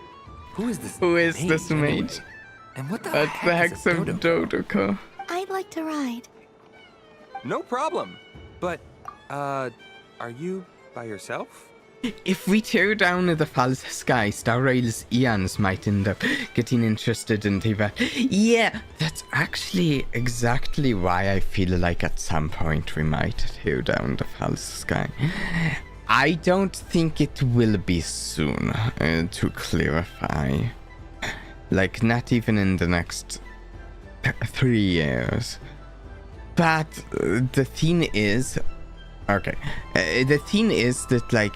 Who is this? Who is this mage? And what the heck's a Dodoko? I'd like to ride. No problem. But, are you by yourself? If we tear down the false sky, Star Rail's eons might end up getting interested in Tiva. Yeah, that's actually exactly why I feel like at some point we might tear down the false sky. I don't think it will be soon, to clarify. Like, not even in the next 3 years. But the thing is... Okay. The thing is that, like...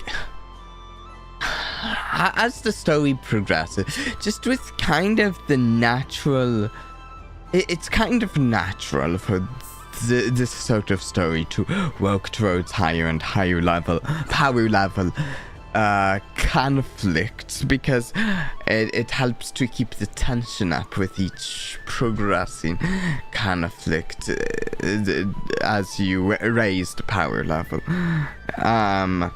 As the story progresses, just with kind of the natural... It's kind of natural for this sort of story to work towards higher and higher power level conflicts, because it helps to keep the tension up with each progressing conflict as you raise the power level. And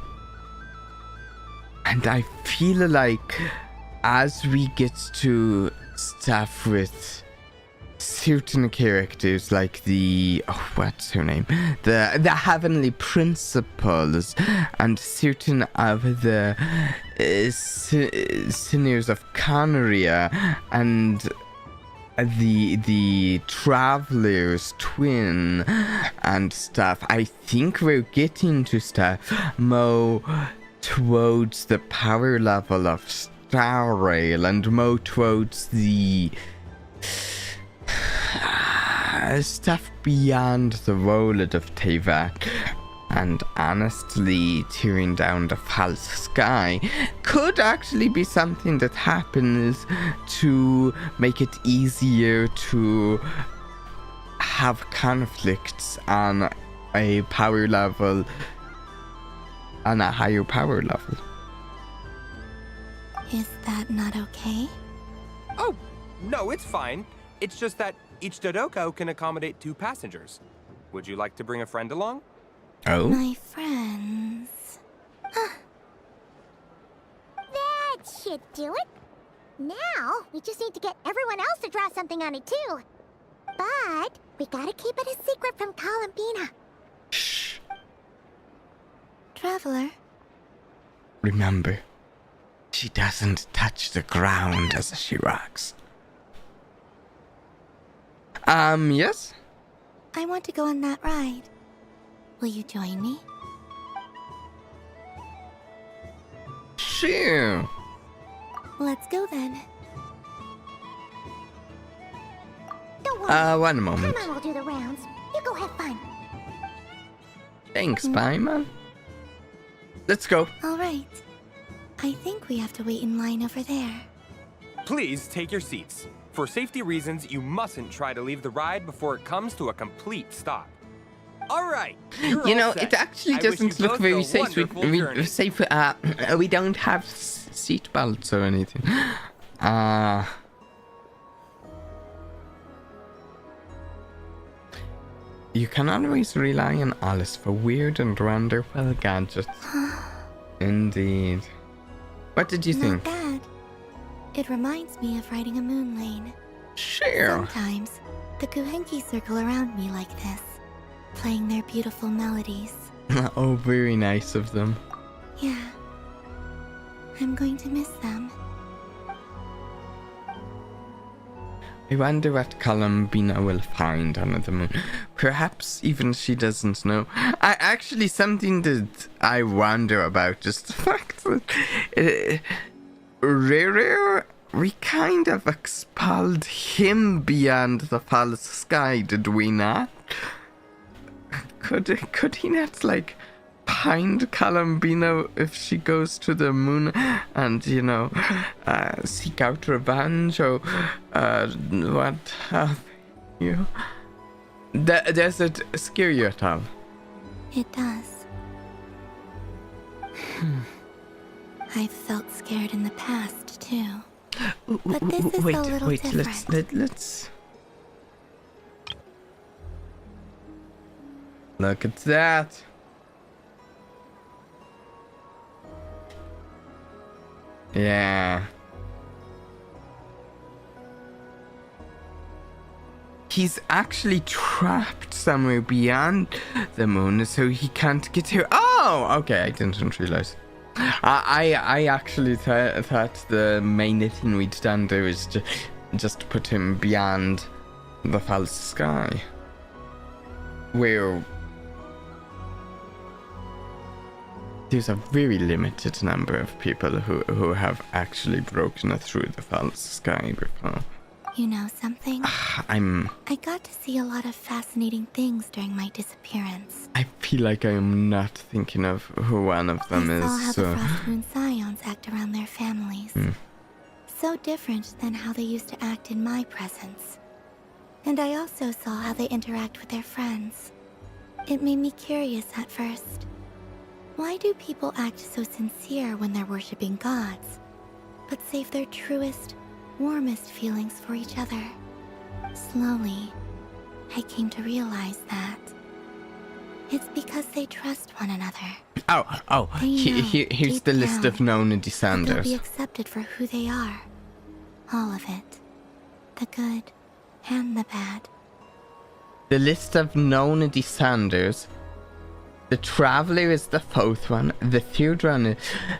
I feel like as we get to stuff with certain characters like the what's her name, the heavenly principles, and certain of the sinners of Conria, and the traveler's twin and stuff, I think we're getting to stuff more towards the power level of Star Rail and more towards the stuff beyond the world of Teyvat. And honestly, tearing down the false sky could actually be something that happens to make it easier to have conflicts on a power level, on a higher power level. Is that not okay? Oh, no, it's fine. It's just that each Dodoko can accommodate 2 passengers. Would you like to bring a friend along? Oh? My friends... That should do it. Now, we just need to get everyone else to draw something on it too. But we gotta keep it a secret from Columbina. Shh. Traveler. Remember, she doesn't touch the ground as she rocks. Yes? I want to go on that ride. Will you join me? Sure. Let's go then. Don't worry. 1 moment. Paimon will do the rounds. You go have fun. Thanks, Paimon. Let's go. All right. I think we have to wait in line over there. Please take your seats. For safety reasons, you mustn't try to leave the ride before it comes to a complete stop. All right. You know, it actually doesn't look very safe. We don't have seat belts or anything. You can always rely on Alice for weird and wonderful gadgets. Indeed. What did you think? Not bad. It reminds me of riding a moon lane. Sure. Sometimes the Kuhenki circle around me like this, playing their beautiful melodies. Oh, very nice of them. Yeah. I'm going to miss them. I wonder what Columbina will find under the moon. Perhaps even she doesn't know. Actually, something that I wonder about, just the fact that Rere, we kind of expelled him beyond the false sky, did we not? Could he not, like, find Columbina if she goes to the moon and, you know, seek out revenge or what have you? Does it scare you at all? It does. I've felt scared in the past, too. But this is a little different. Let's... Look at that. Yeah. He's actually trapped somewhere beyond the moon, so he can't get here. Oh, okay, I didn't realize. I actually thought the main thing we'd done there was just put him beyond the false sky, where there's a very limited number of people who have actually broken through the false sky before. You know something? I got to see a lot of fascinating things during my disappearance. I feel like I am not thinking of who one of them is. I saw how the Frost Moon Scions act around their families. So different than how they used to act in my presence. And I also saw how they interact with their friends. It made me curious at first. Why do people act so sincere when they're worshipping gods, but save their truest, warmest feelings for each other? Slowly, I came to realize that it's because they trust one another. Here's the list of known They'll descendants. be accepted for who they are. All of it. The good and the bad. The list of known descendants. The Traveler is the fourth one. The third one is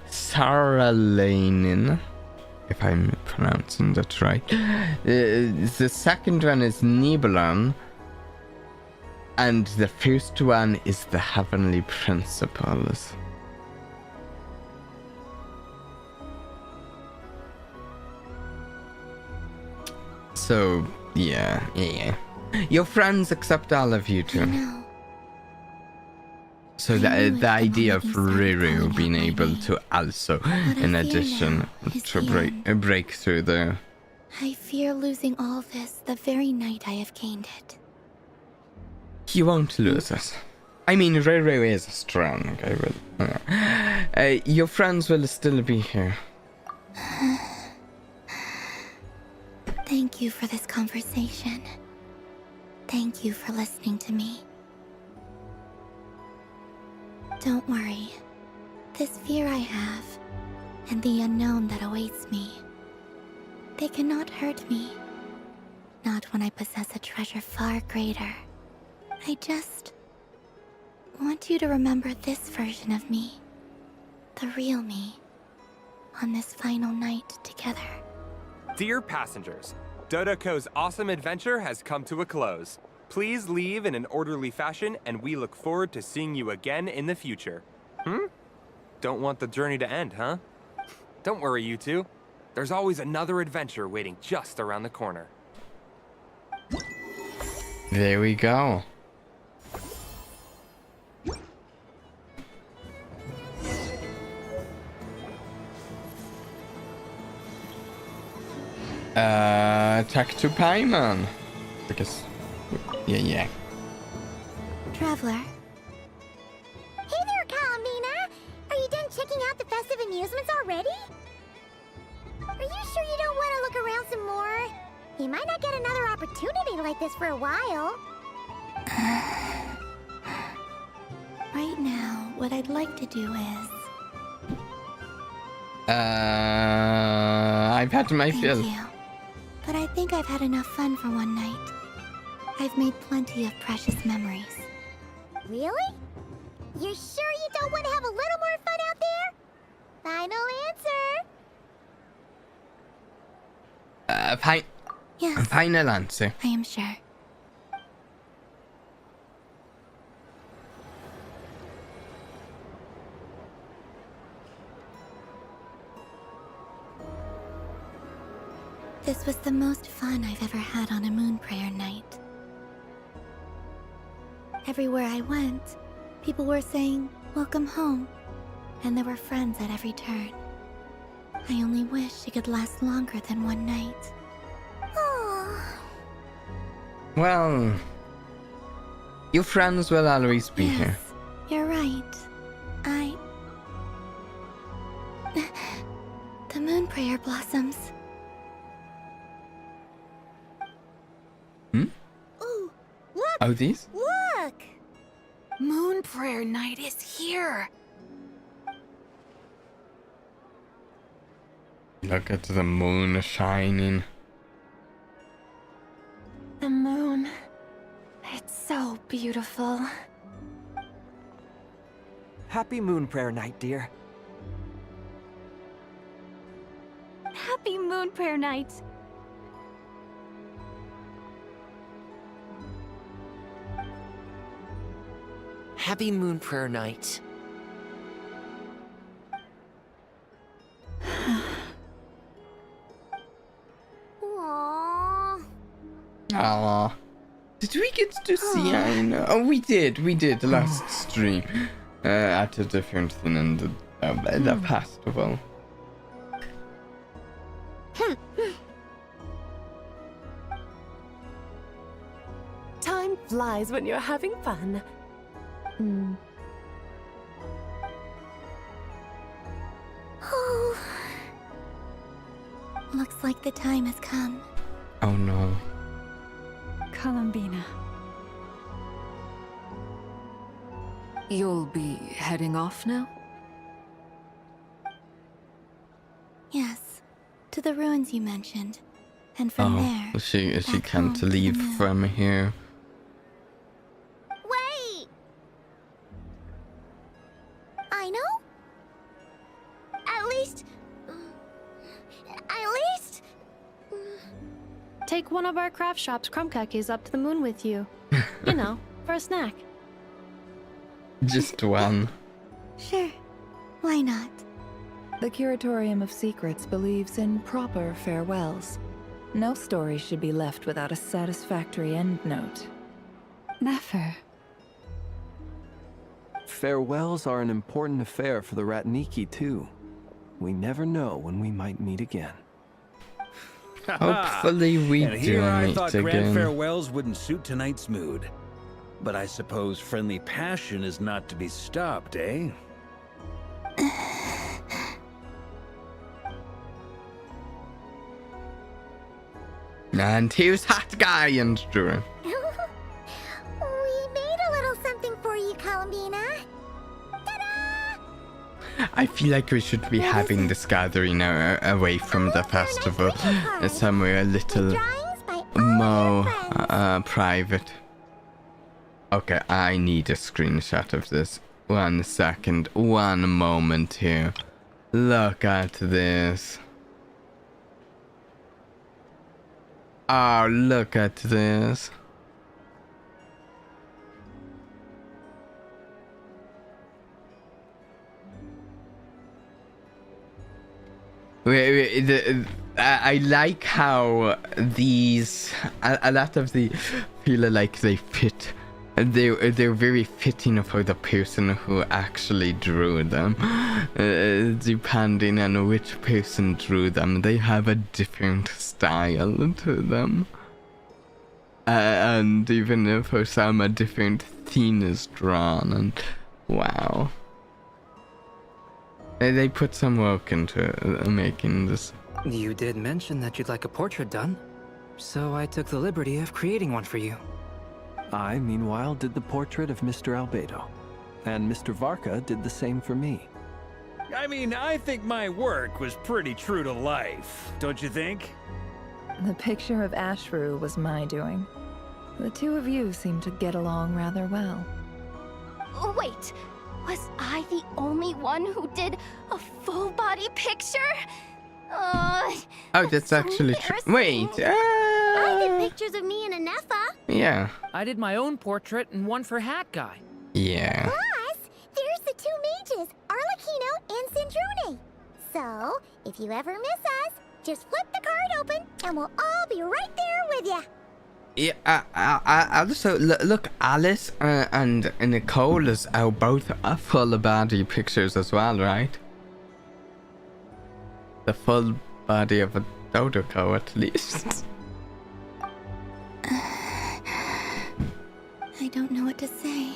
Saralainen, if I'm pronouncing that right. The second one is Nibelung. And the first one is the Heavenly Principles. So, yeah. Your friends accept all of you too. So the idea of Riru being able to also, in addition, to break through there. I fear losing all this the very night I have gained it. You won't lose us. I mean, Riru is strong. Your friends will still be here. Thank you for this conversation. Thank you for listening to me. Don't worry. This fear I have, and the unknown that awaits me, they cannot hurt me. Not when I possess a treasure far greater. I just want you to remember this version of me, the real me, on this final night together. Dear passengers, Dodoko's awesome adventure has come to a close. Please leave in an orderly fashion, and we look forward to seeing you again in the future. Don't want the journey to end, huh? Don't worry, you two. There's always another adventure waiting just around the corner. There we go. Talk to Paimon. Because, yeah. Traveler. Hey there, Columbina! Are you done checking out the festive amusements already? Are you sure you don't want to look around some more? You might not get another opportunity like this for a while. Right now, what I'd like to do is... I've had my fill. Thank you. But I think I've had enough fun for one night. I've made plenty of precious memories. Really? You're sure you don't want to have a little more fun out there? Final answer? Yes. Final answer. I am sure. This was the most fun I've ever had on a moon prayer night. Everywhere I went, people were saying, "Welcome home," and there were friends at every turn. I only wish it could last longer than one night. Well, your friends will always be here. You're right. The moon prayer blossoms. Hmm? Ooh, look! Oh, these? Look! Moon prayer night is here. Look at the moon shining. The moon. It's so beautiful. Happy moon prayer night, dear. Happy moon prayer night. Happy moon prayer night. Aww. Did we get to see Aina? Oh, we did the last stream. At a different thing in the festival. Time flies when you're having fun. Oh. Looks like the time has come. Oh no. Columbina. You'll be heading off now? Yes, to the ruins you mentioned. And from there, she back can't home to the leave moon. from here. Wait! I know? At least... Take one of our craft shop's crumb cookies up to the moon with you. You know, for a snack. Just one. Sure. Why not? The Curatorium of Secrets believes in proper farewells. No story should be left without a satisfactory endnote. Never. Farewells are an important affair for the Ratniki, too. We never know when we might meet again. Hopefully we and do here I meet thought again. grand farewells wouldn't suit tonight's mood. But I suppose friendly passion is not to be stopped, eh? And here's Hot Guy and Drew. We made a little something for you, Columbina. I feel like we should be having this gathering away from the festival, somewhere a little more private. Okay, I need a screenshot of this. 1 second, 1 moment here. Look at this. Oh, look at this. I like how these a lot of the feel like they fit. They're very fitting for the person who actually drew them. Depending on which person drew them, they have a different style to them. And even for some, a different theme is drawn. And wow. They put some work into making this. You did mention that you'd like a portrait done, so I took the liberty of creating one for you. I, meanwhile, did the portrait of Mr. Albedo, and Mr. Varka did the same for me. I mean, I think my work was pretty true to life, don't you think? The picture of Ashru was my doing. The two of you seem to get along rather well. Wait, was I the only one who did a full-body picture? Oh, that's actually true. Wait, I did pictures of me and Anefa. yeah. I did my own portrait and one for Hat Guy. Yeah. Plus, there's the two mages, Arlecchino and Sandrone. So, if you ever miss us, just flip the card open and we'll all be right there with you. Yeah, I also look, Alice and Nicole are both full body pictures as well, right? The full body of a Dottore, at least. I don't know what to say.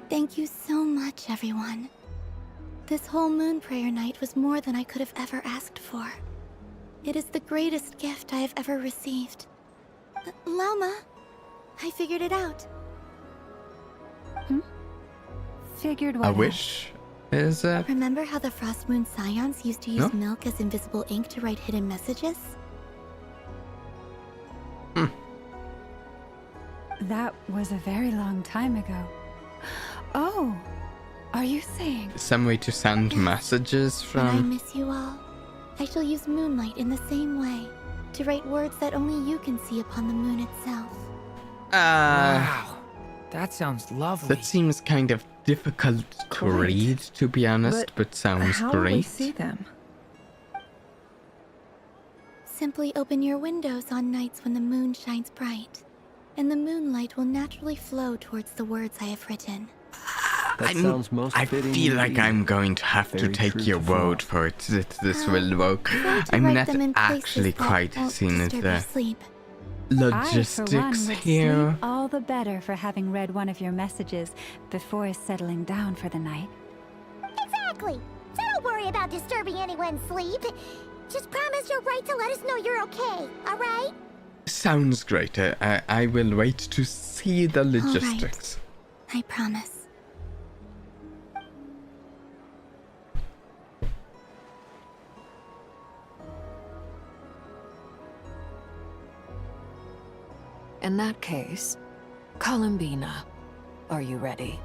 Thank you so much, everyone. This whole moon prayer night was more than I could have ever asked for. It is the greatest gift I have ever received. Llama, I figured it out. Figured what A out? wish is Remember how the Frost Moon Scions used to use milk as invisible ink to write hidden messages? That was a very long time ago. Oh, are you saying? some way to send messages When I from. miss you all, I shall use moonlight in the same way, to write words that only you can see upon the moon itself. Wow, that sounds lovely. That seems kind of difficult to read, to be honest, but sounds How will we great. see them? Simply open your windows on nights when the moon shines bright, and the moonlight will naturally flow towards the words I have written. That sounds most I fitting feel like indeed. I'm going to have to Very take true your to form. word for it that this will work. Try to I'm write not them in places actually that quite won't seeing disturb your the sleep. I, for one, logistics would here. sleep all the better for having read one of your messages before settling down for the night. Exactly! So don't worry about disturbing anyone's sleep. Just promise you'll write to let us know you're okay, alright? Sounds great. I will wait to see the logistics. I promise. In that case, Columbina, are you ready?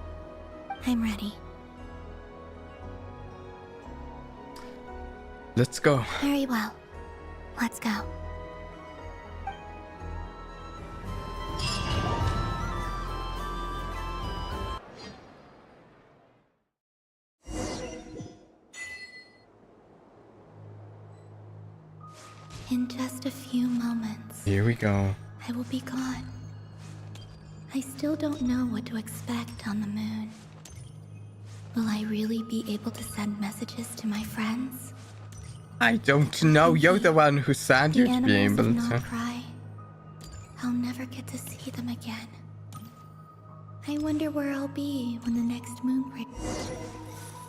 I'm ready. Let's go. Very well. Let's go. In just a few moments, Here we go. I will be gone. I still don't know what to expect on the moon. Will I really be able to send messages to my friends? I don't know. You're the one who said The you'd be animals able of to. Nod-Krai. I'll never get to see them again. I wonder where I'll be when the next moon break.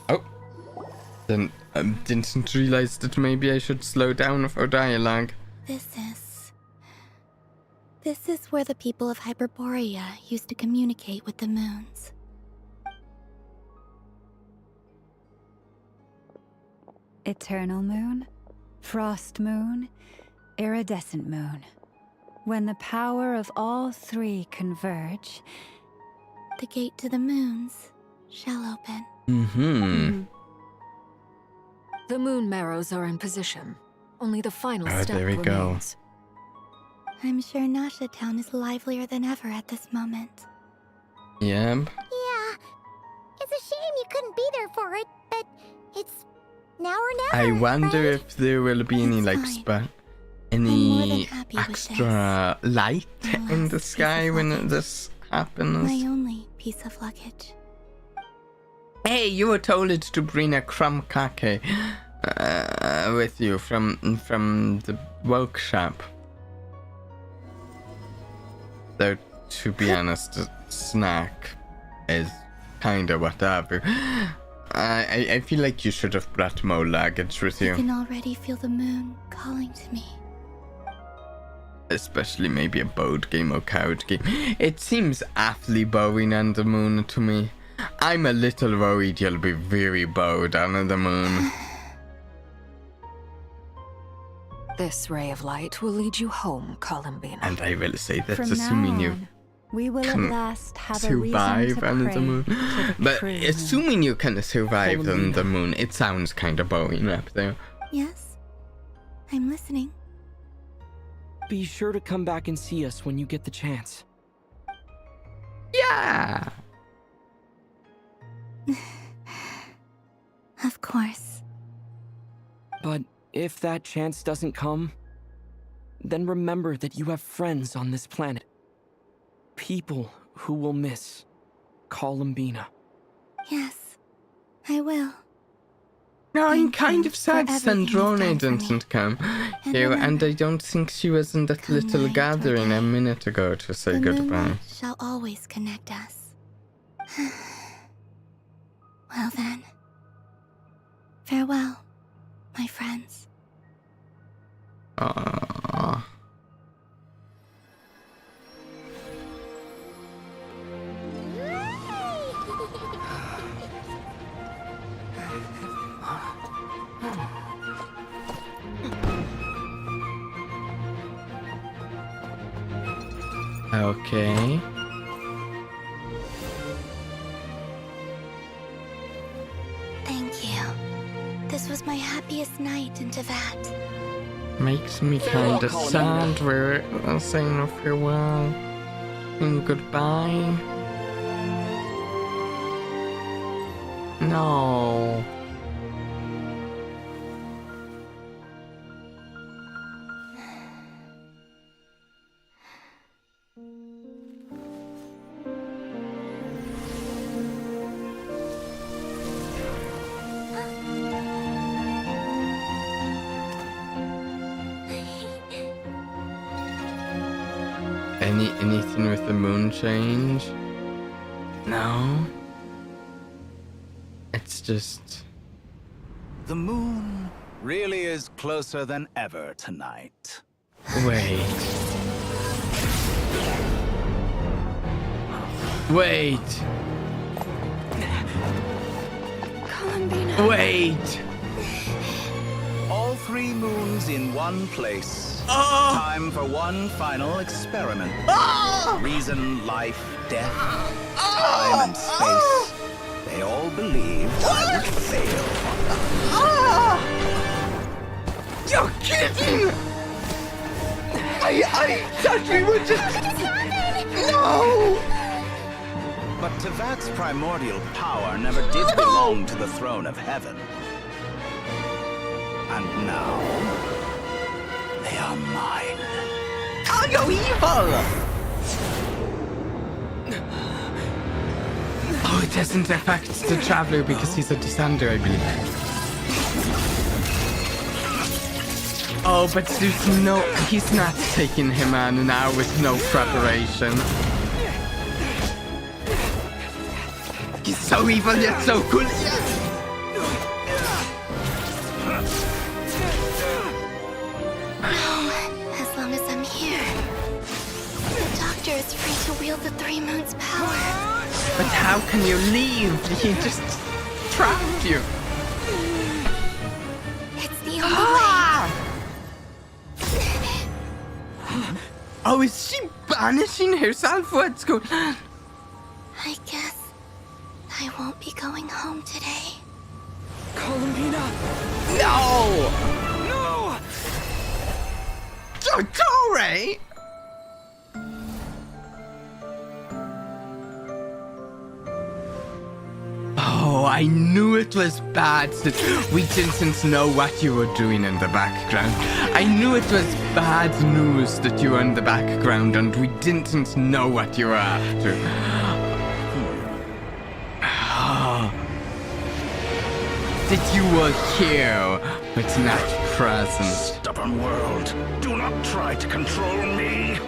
Oh. Then didn't realize that maybe I should slow down for dialogue. This is where the people of Hyperborea used to communicate with the moons. Eternal moon, frost moon, iridescent moon. When the power of all three converge, the gate to the moons shall open. Mm-hmm. The moon marrows are in position. Only the final step there we remains. I'm sure Nasha Town is livelier than ever at this moment. Yeah. Yeah, it's a shame you couldn't be there for it, but it's now or I never. wonder right? if there will be any like any extra light in the sky when this happens. My only piece of luggage. Hey, you were told to bring a crumb cake with you from the workshop. Though, to be honest, the snack is kinda whatever. I feel like you should have brought more luggage with I you. can already feel the moon calling to me. Especially maybe a board game or card game. It seems awfully boring on the moon to me. I'm a little worried you'll be very bored on the moon. This ray of light will lead you home, Columbina. And I will say that's From assuming now you on, we will at can last have a reason survive to on pray the moon. to the But true moon. assuming you can survive on Columbina. the moon, it sounds kind of boring up there. Yes? I'm listening. Be sure to come back and see us when you get the chance. Yeah! Of course. But if that chance doesn't come, then remember that you have friends on this planet. People who will miss Columbina. Yes, I will. No, I'm kind of sad Sandrone didn't come here, and I don't think she was in that little gathering a minute ago to say goodbye. Moonlight shall always connect us. Well then, farewell, my friends. Aww. Okay. Thank you. This was my happiest night in Teyvat. Makes me kind of sad we're saying no farewell and goodbye. No. Anything with the moon change? No. It's just... The moon really is closer than ever tonight. Wait. Wait. Columbina. Wait. All 3 moons in one place. Time for one final experiment. Reason, life, death, time and space. They all believed I would fail. You're kidding! I thought we were just... No! But Teyvat's primordial power never did belong to the throne of heaven. And now... they are mine. Oh, you're evil! Oh, it doesn't affect the Traveler because he's a descender, I believe. Oh, but there's no... he's not taking him on now with no preparation. He's so evil yet so cool. Yes! As long as I'm here, the Doctor is free to wield the 3 moons' power. But how can you leave? He just trapped you. It's the only way. Oh, is she banishing herself? What's going on? I guess I won't be going home today. Columbina! No! No! Dottore! Oh, I knew it was bad that we didn't know what you were doing in the background. I knew it was bad news that you were in the background and we didn't know what you were after. That you were here, but not present. Stubborn world, do not try to control me.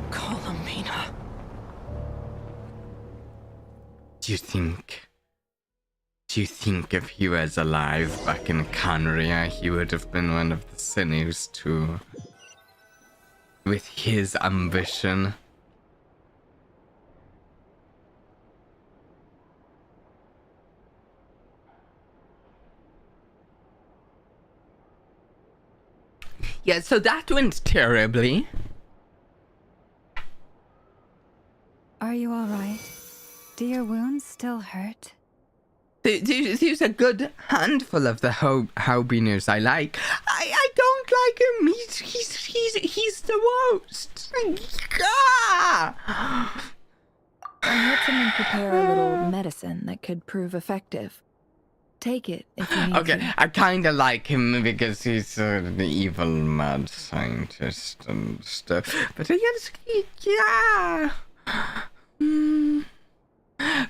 Columbina. Do you think if he was alive back in Conria, he would have been one of the sinews too? With his ambition. Yeah, so that went terribly. Are you all right? Do your wounds still hurt? There's a good handful of the Haubiners I like. I don't like him. He's the worst. I hope had someone prepare a little medicine that could prove effective. Take it if you need Okay, to. I kind of like him because he's the evil mad scientist and stuff. But yeah.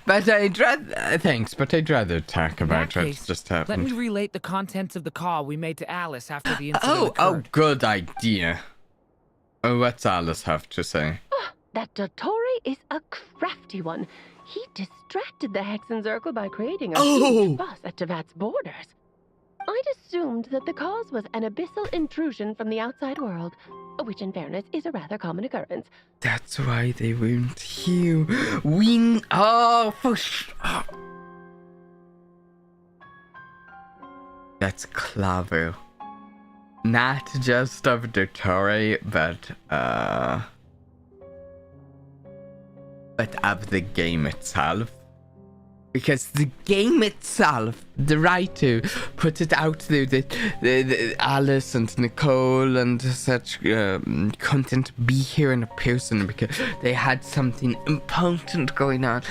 But I'd rather, thanks, but I'd rather talk about what just happened. Let me relate the contents of the call we made to Alice after the incident occurred. Oh, good idea. What's Alice have to say? That Dottore is a crafty one. He distracted the Hexen Circle by creating a huge fuss at Tevat's borders. I'd assumed that the cause was an abyssal intrusion from the outside world, which in fairness is a rather common occurrence. That's why they weren't here. That's clever. Not just of Dottore, but of the game itself. Because the game itself, the writer put it out there that Alice and Nicole and such couldn't be here in person because they had something important going on.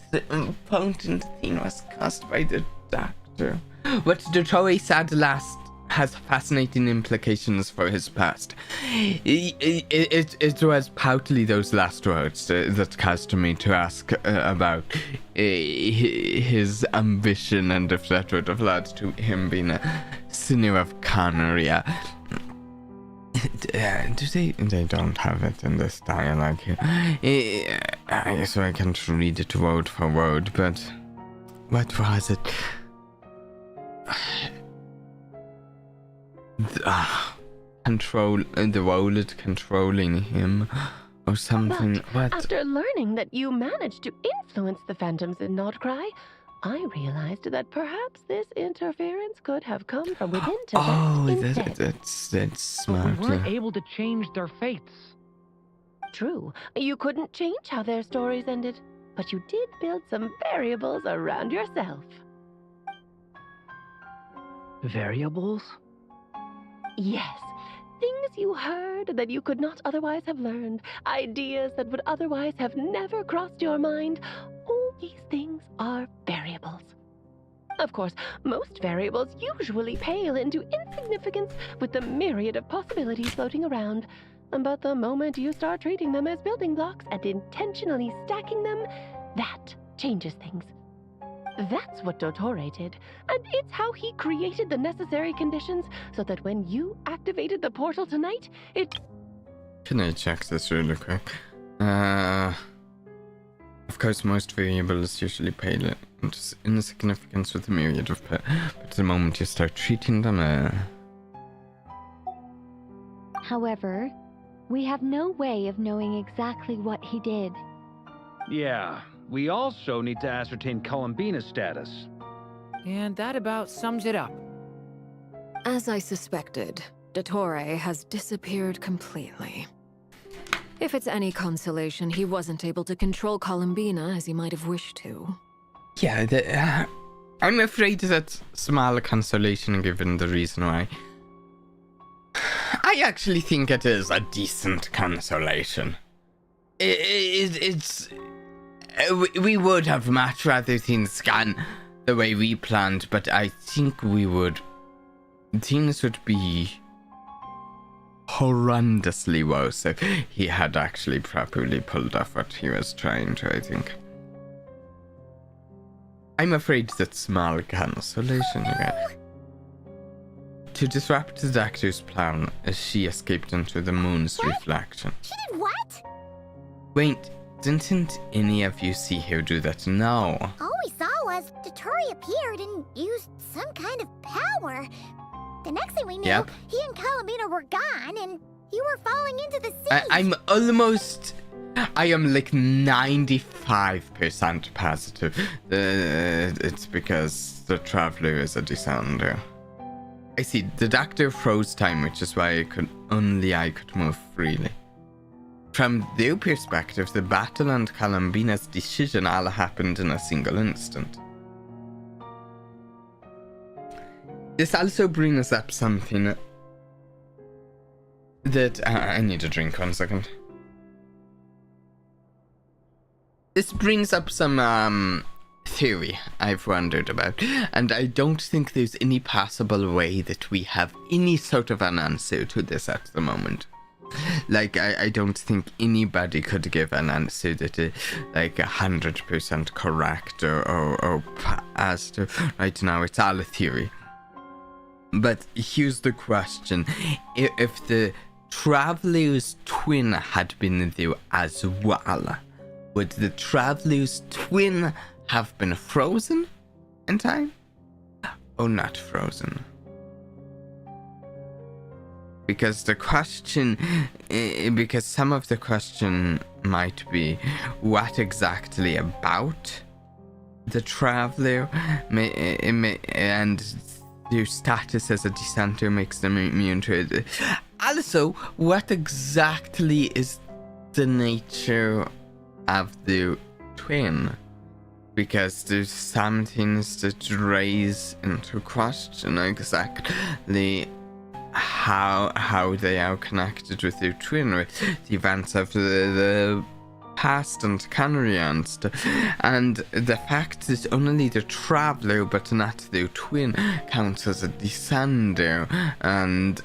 The important thing was caused by the doctor. What Dottore said last has fascinating implications for his past. It was partly those last words that caused me to ask about his ambition and if that would have led to him being a sinner of Canaria. They don't have it in this dialogue here. So I can't read it word for word, but what was it? The wallet controlling him or something. But after learning that you managed to influence the phantoms in Nod-Krai, I realized that perhaps this interference could have come from within Tevat that's smart. But we weren't able to change their fates. True, you couldn't change how their stories ended, but you did build some variables around yourself. Variables? Yes, things you heard that you could not otherwise have learned, ideas that would otherwise have never crossed your mind. All these things are variables. Of course, most variables usually pale into insignificance with the myriad of possibilities floating around. But the moment you start treating them as building blocks and intentionally stacking them, that changes things. That's what Dottore did, and it's how he created the necessary conditions so that when you activated the portal tonight, it... Can I check this really quick? Of course, most variables usually pale into insignificance with a myriad of but the moment you start treating them, However, we have no way of knowing exactly what he did. Yeah, we also need to ascertain Columbina's status. And that about sums it up. As I suspected, Dottore has disappeared completely. If it's any consolation, he wasn't able to control Columbina as he might have wished to. Yeah, I'm afraid that's small consolation given the reason why. I actually think it is a decent consolation. We would have much rather things gone the way we planned, but I think things would be horrendously worse if he had actually properly pulled off what he was trying to, I think. I'm afraid that small consolation, you guys. To disrupt the doctor's plan, as she escaped into the moon's reflection. She did what? Wait, didn't any of you see her do that? No. All we saw was Dottore appeared and used some kind of power. The next thing we knew, he and Columbina were gone and you were falling into the sea. I am like 95% positive. It's because the Traveler is a descender. I see, the doctor froze time, which is why I could move freely. From their perspective, the battle and Columbina's decision all happened in a single instant. This also brings up something that I need a drink, 1 second. This brings up some theory I've wondered about, and I don't think there's any possible way that we have any sort of an answer to this at the moment. Like, I don't think anybody could give an answer that is like 100% correct or as to right now. It's all a theory. But here's the question: if the Traveler's twin had been there as well, would the Traveler's twin have been frozen in time? Or not frozen? Because the question, because some of the question might be what exactly about the Traveler and their status as a dissenter makes them immune to it. Also, what exactly is the nature of the twin? Because there's some things that raise into question exactly how they are connected with their twin, with the events of the past and Canary and stuff. And the fact that only the Traveler but not their twin counts as a descender, and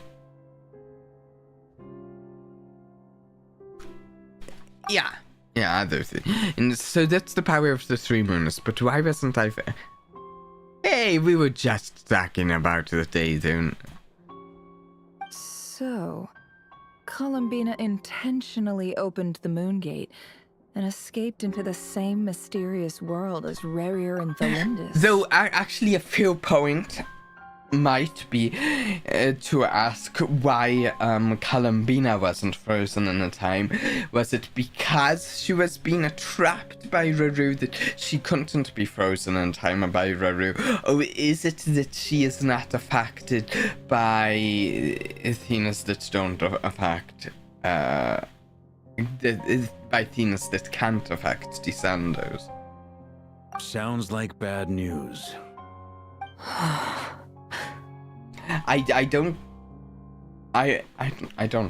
yeah, other thing. And so that's the power of the three moons. But why wasn't I? Hey, we were just talking about the day then. So, Columbina intentionally opened the moon gate and escaped into the same mysterious world as Rarier and Thalindis. Though actually a fair point might be to ask why Columbina wasn't frozen in a time. Was it because she was being trapped by Raru that she couldn't be frozen in time by Raru? Or is it that she is not affected by things that don't affect by things that can't affect descenders? Sounds like bad news. I don't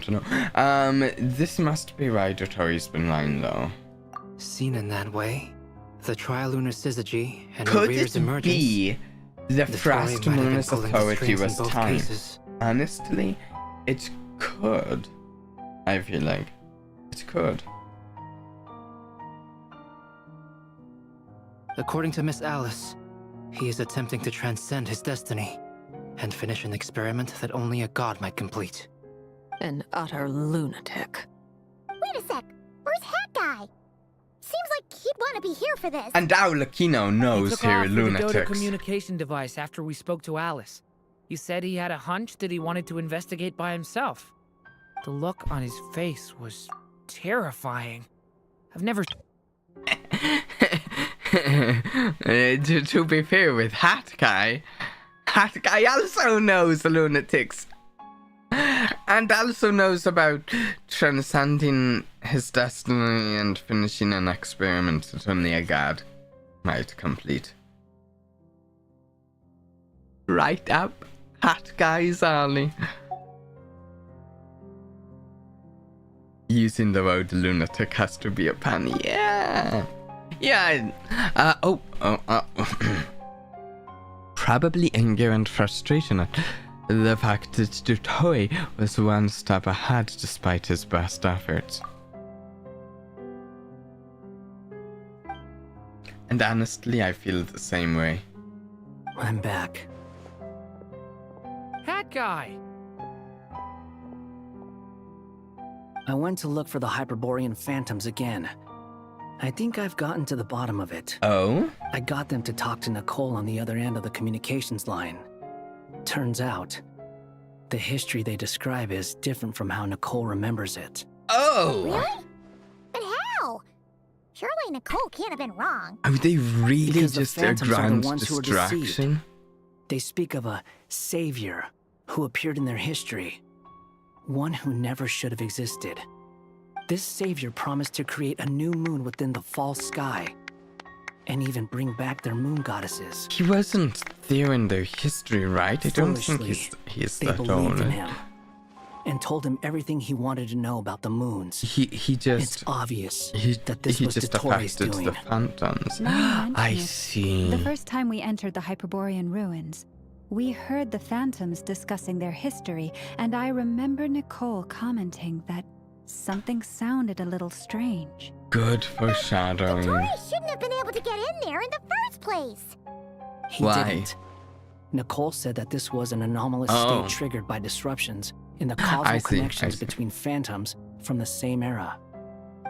know. This must be why Dottore's been lying though. Seen in that way, the trilunar syzygy and Could Rarier's it emergence, be the first moon's authority was time? Cases. Honestly, it could. I feel like it could. According to Miss Alice, he is attempting to transcend his destiny and finish an experiment that only a god might complete. An utter lunatic. Wait a sec. Where's Hat Guy? Seems like he'd want to be here for this. And now Lucino knows He took here off with the Dodo lunatics. communication device after we spoke to Alice. He said he had a hunch that he wanted to investigate by himself. The look on his face was terrifying. I've never... To be fair with Hat Guy also knows the lunatics. And also knows about transcending his destiny and finishing an experiment that only a god might complete. Right up Hat Guy's alley. Using the word lunatic has to be a pun. Yeah. Probably anger and frustration at the fact that Dottore was one step ahead despite his best efforts. And honestly, I feel the same way. I'm back. Hat Guy! I went to look for the Hyperborean phantoms again. I think I've gotten to the bottom of it. Oh? I got them to talk to Nicole on the other end of the communications line. Turns out, the history they describe is different from how Nicole remembers it. Oh! Really? But how? Surely Nicole can't have been wrong. Are they really Because just the a phantoms are grand the ones who are deceived. distraction? They speak of a savior who appeared in their history. One who never should have existed. This savior promised to create a new moon within the false sky, and even bring back their moon goddesses. He wasn't there in their history, right? I don't think Foolishly, he's they that believed old. in him, and told him everything he wanted to know about the moons. It's obvious that this was Dottore's doing. The phantoms. Now you mention I it, see. The first time we entered the Hyperborean ruins, we heard the phantoms discussing their history, and I remember Nicole commenting that something sounded a little strange. Good foreshadowing. Dottore shouldn't have been able to get in there in the first place. He didn't. Nicole said that this was an anomalous state triggered by disruptions in the causal connections between phantoms from the same era.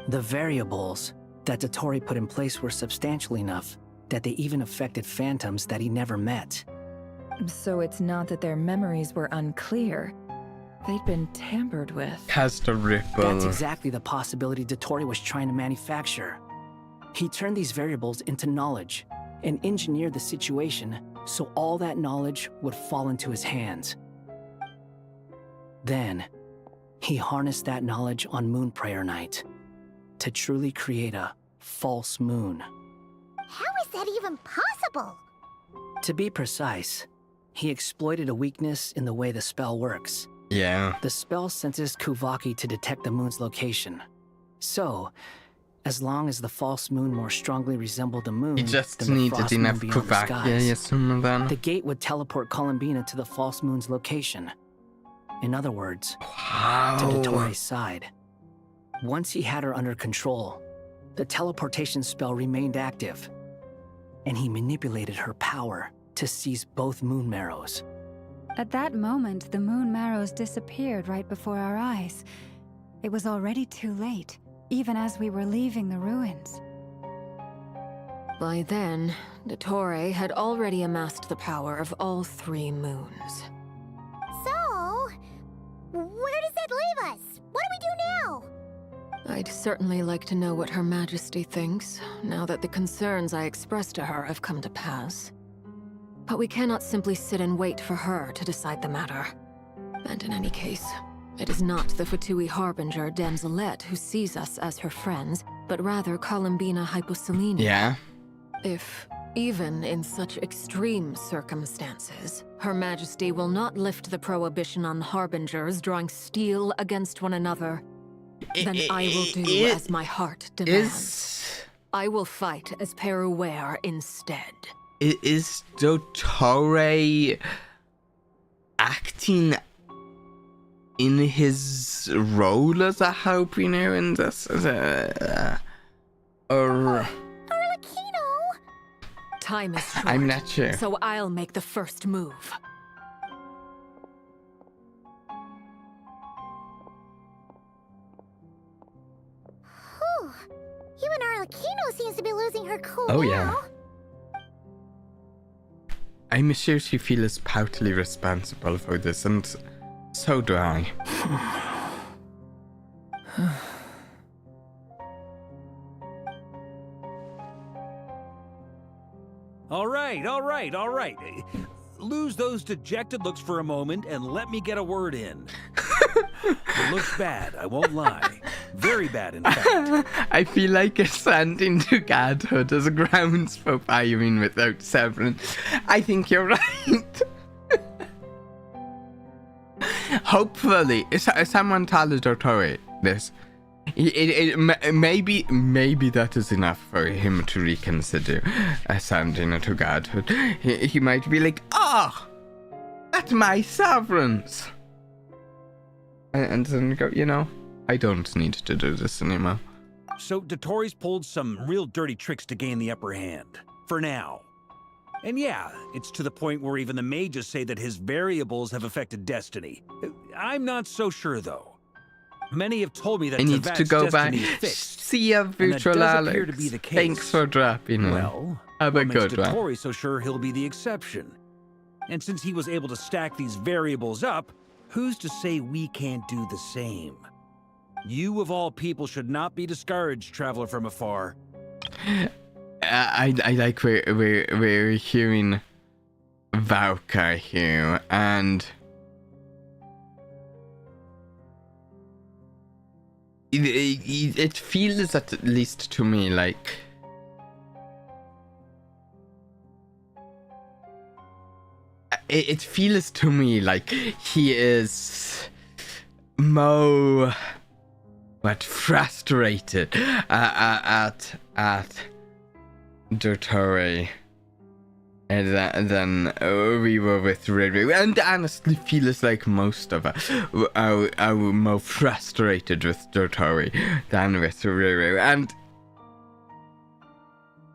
The variables that Dottore put in place were substantial enough that they even affected phantoms that he never met. So it's not that their memories were unclear. They'd been tampered with. Cast a ripple. That's exactly the possibility Dottore was trying to manufacture. He turned these variables into knowledge and engineered the situation so all that knowledge would fall into his hands. Then, he harnessed that knowledge on Moon Prayer Night to truly create a false moon. How is that even possible? To be precise, he exploited a weakness in the way the spell works. Yeah. The spell senses Kuvaki to detect the moon's location. So, as long as the false moon more strongly resembled the moon, He just than the needed frost enough moon beyond the Kuvaki, skies, the gate would teleport Columbina to the false moon's location. In other words, to Dottore's side. Once he had her under control, the teleportation spell remained active, and he manipulated her power to seize both moon marrows. At that moment, the moon marrows disappeared right before our eyes. It was already too late, even as we were leaving the ruins. By then, Dottore had already amassed the power of all 3 moons. So, where does that leave us? What do we do now? I'd certainly like to know what Her Majesty thinks, now that the concerns I expressed to her have come to pass. But we cannot simply sit and wait for her to decide the matter. And in any case, it is not the Vtubie Harbinger Damselette who sees us as her friends, but rather Columbina Hyposelenia. Yeah. If, even in such extreme circumstances, Her Majesty will not lift the prohibition on Harbingers drawing steel against one another, then I will do as my heart demands. I will fight as Peruware instead. Is Dottore acting in his role as a Harbinger in this? Or... Time is short, I'm not sure. so I'll make the first move. Whew. Even Arlecchino seems to be losing her cool Oh, now. yeah. I'm sure she feels partly responsible for this, and so do I. All right. Lose those dejected looks for a moment and let me get a word in. It looks bad, I won't lie. Very bad, in fact. I feel like ascending to godhood as grounds for firing without severance. I think you're right. Hopefully, someone tell Dottore this. Maybe that is enough for him to reconsider ascending to godhood. He might be like, that's my severance. And then go, I don't need to do this anymore. So Dottore's pulled some real dirty tricks to gain the upper hand. For now. And yeah, it's to the point where even the mages say that his variables have affected destiny. I'm not so sure, though. Many have told me that I need to go back. See ya, virtual Alex. Thanks for dropping in. Well, have a good one. Dottore so sure he'll be the exception. And since he was able to stack these variables up, who's to say we can't do the same? You of all people should not be discouraged, traveler from afar. I like we're hearing Valka here, and it feels, at least to me, like it feels to me like he is Mo got frustrated at Dottore. And then we were with Riri, and honestly feels like most of us are more frustrated with Dottore than with Riri, and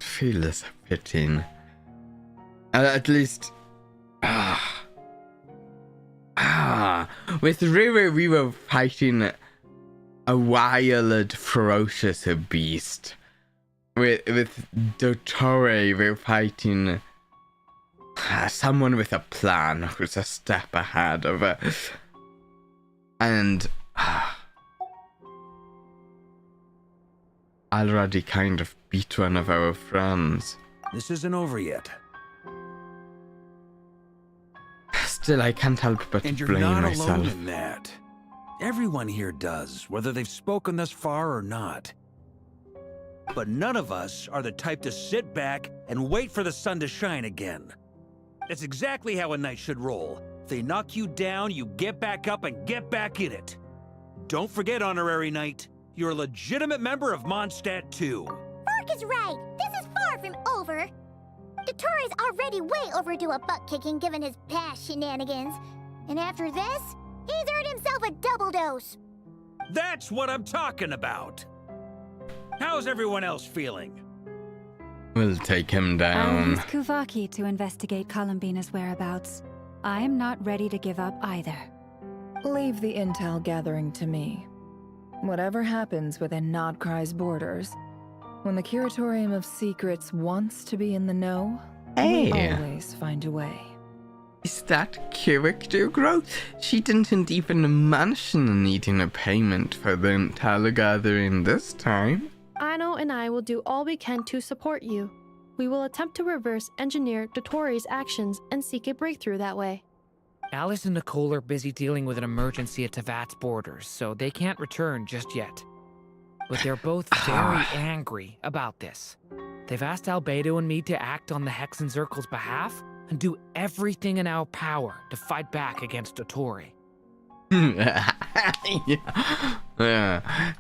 feels fitting. At least, with Riri we were fighting a wild, ferocious beast. With Dottore we're fighting someone with a plan who's a step ahead of us. And already kind of beat one of our friends. This isn't over yet. Still, I can't help but And you're blame not myself. alone in that. Everyone here does, whether they've spoken thus far or not. But none of us are the type to sit back and wait for the sun to shine again. That's exactly how a knight should roll. If they knock you down, you get back up and get back in it. Don't forget, Honorary Knight, you're a legitimate member of Mondstadt too. Fark is right. This is far from over. Dottore's already way overdue a butt-kicking given his past shenanigans. And after this, he's earned himself a double dose. That's what I'm talking about. How's everyone else feeling? We'll take him I'll down. use Kuvaki to investigate Columbina's whereabouts. I am not ready to give up either. Leave the intel gathering to me. Whatever happens within Nod-Krai's borders, when the Curatorium of Secrets wants to be in the know, we always find a way. Is that character growth? She didn't even mention needing a payment for the intel gathering this time. Aino and I will do all we can to support you. We will attempt to reverse engineer Dottore's actions and seek a breakthrough that way. Alice and Nicole are busy dealing with an emergency at Tevat's borders, so they can't return just yet. But they're both very angry about this. They've asked Albedo and me to act on the Hexen Circle's behalf and do everything in our power to fight back against Dottore. Yeah,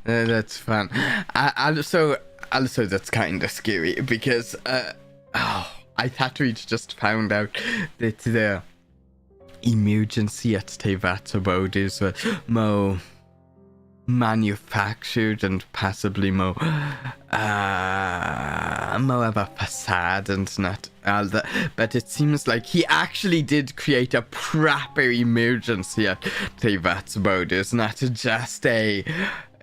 that's fun. Also, that's kind of scary because, I thought we'd just found out that the emergency at Tevat's borders were more manufactured and possibly more of a facade and not all that. But it seems like he actually did create a proper emergency at Tevat's borders, not just a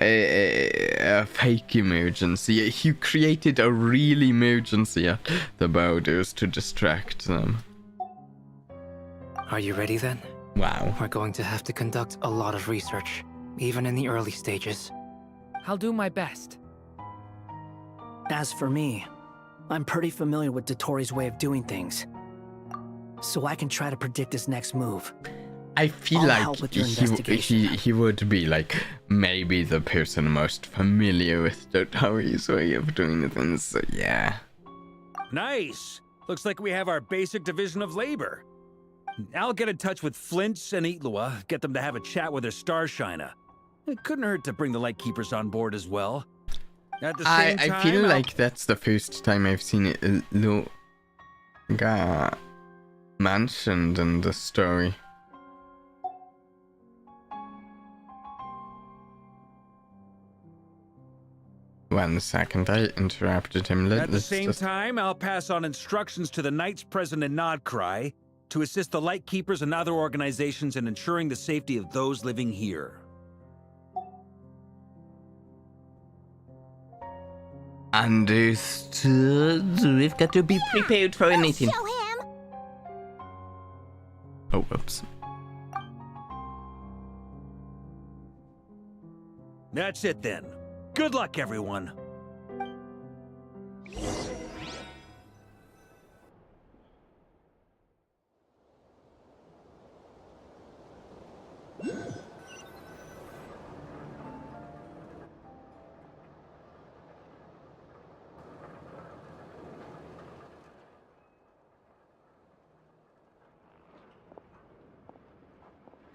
fake emergency. He created a real emergency at the borders to distract them. Are you ready then? Wow. We're going to have to conduct a lot of research, even in the early stages. I'll do my best. As for me, I'm pretty familiar with Dottore's way of doing things. So I can try to predict his next move. I feel I'll like help with your investigation. he would be like maybe the person most familiar with Dottore's way of doing things, so yeah. Nice! Looks like we have our basic division of labor. I'll get in touch with Flint's and Itlua, get them to have a chat with their Starshiner. It couldn't hurt to bring the Lightkeepers on board as well. At the same time, I feel like that's the first time I've seen it mentioned in the story. One second, I interrupted him. At the same time, I'll pass on instructions to the knights present in Nod-Krai to assist the Lightkeepers and other organizations in ensuring the safety of those living here. Understood. We've got to be prepared for anything. Show him! Oh, whoops. That's it then. Good luck, everyone.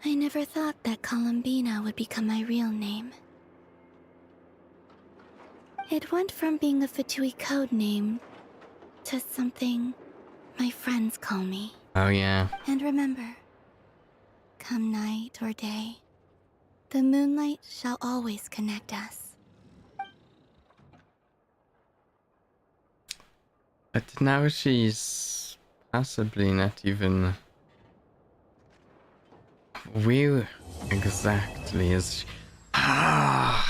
I never thought that Columbina would become my real name. It went from being a Vtubie code name to something my friends call me. Oh yeah. And remember, come night or day, the moonlight shall always connect us. But now she's possibly not even... Where exactly is she? I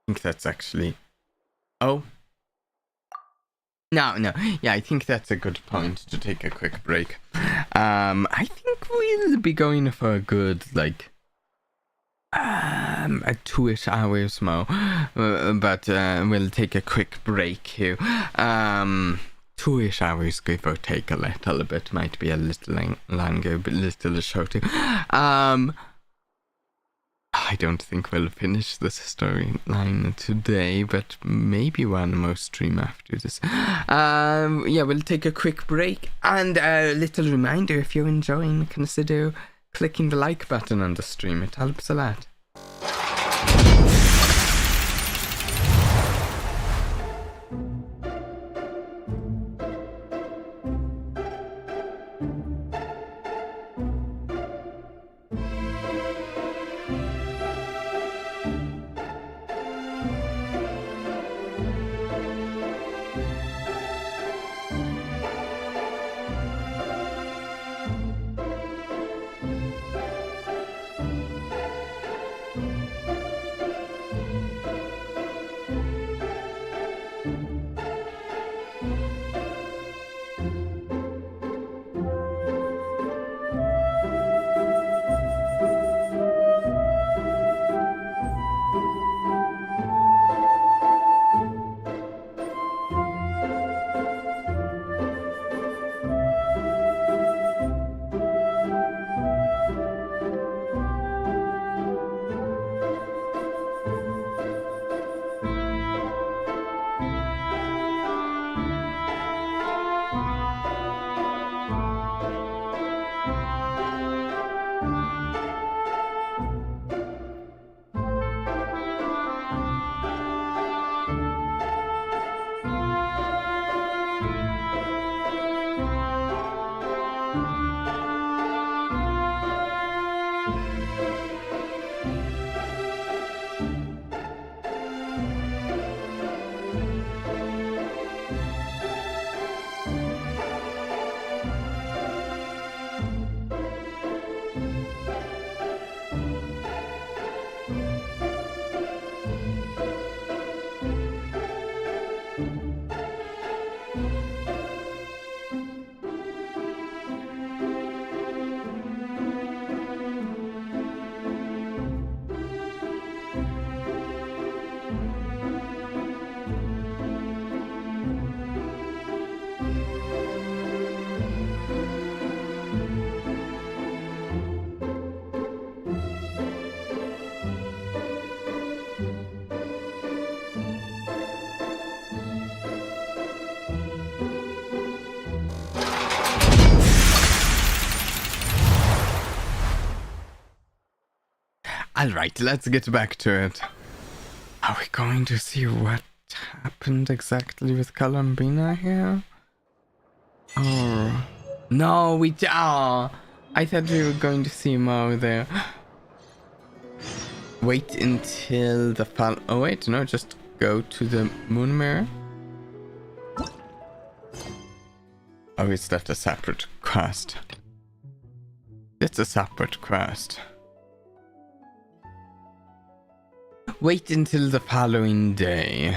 think that's actually... Oh. No. Yeah, I think that's a good point to take a quick break. I think we'll be going for a good, like... a 2-ish hours more. But we'll take a quick break here. 2-ish hours, give or take a little bit. Might be a little longer, but little shorter. I don't think we'll finish this storyline today, but maybe one more stream after this. Yeah, we'll take a quick break. And a little reminder, if you're enjoying, consider clicking the like button on the stream. It helps a lot. Alright, let's get back to it. Are we going to see what happened exactly with Columbina here? Oh, no, I thought we were going to see more there. Wait until the fall. Oh, wait, no, just go to the moon mirror. Oh, is that a separate quest? It's a separate quest. Wait until the following day.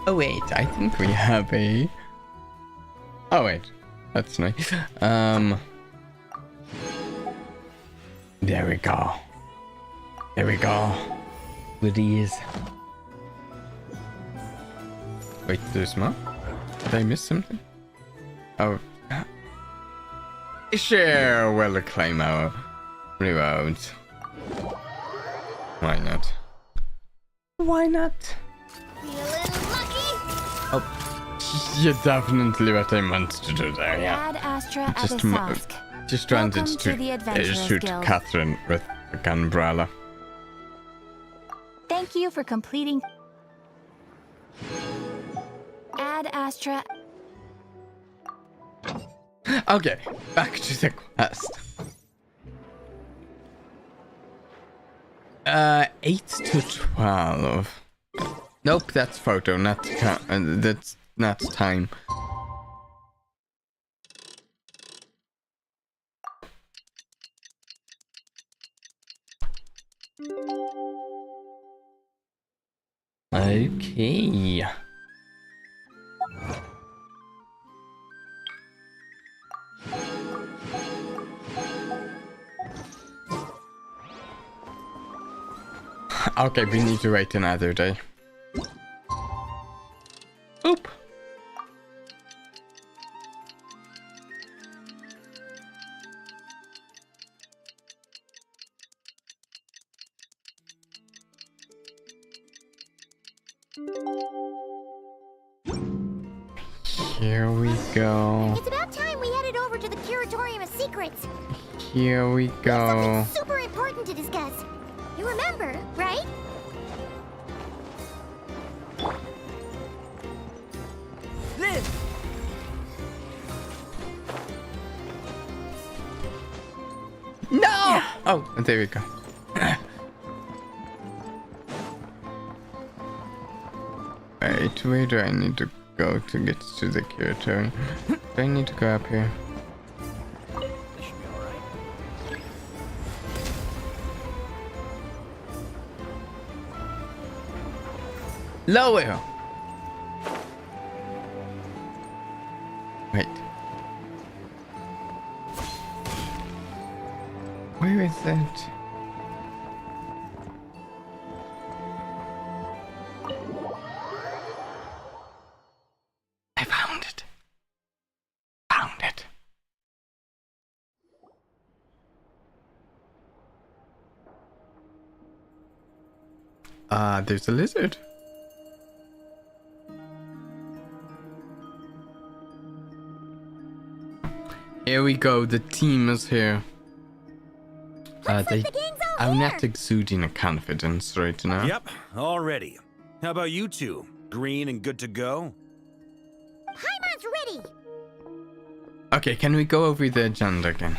Oh wait, I think we have a... Oh wait, that's nice. There we go. There we go. With ease. Wait, there's more? Did I miss something? Oh. Sure, we'll climb our rewards. Why not? Why not? Feeling lucky? Oh, you're definitely what I meant to do there, yeah. Ad Astra Just Abyssosque. just trying to Welcome to the Adventurers shoot Guild. Catherine with a gunbrella. Thank you for completing Ad Astra. Okay, back to the quest. 8 to 12. Nope, that's photo, that's not time. Okay. Okay, we need to wait another day. Oop. Here we go. It's about time we headed over to the Curatorium of Secrets. Here we go. Something super important to discuss. You remember, right? Liv! No! Oh, there we go. Wait, where do I need to go to get to the curatorium? Do I need to go up here? Lower! Wait. Where is it? I found it. Found it. There's a lizard. Here we go, the team is here. They are not exuding a confidence right now. Yep, all ready. How about you two? Green and good to go? Paimon's ready! Okay, can we go over the agenda again?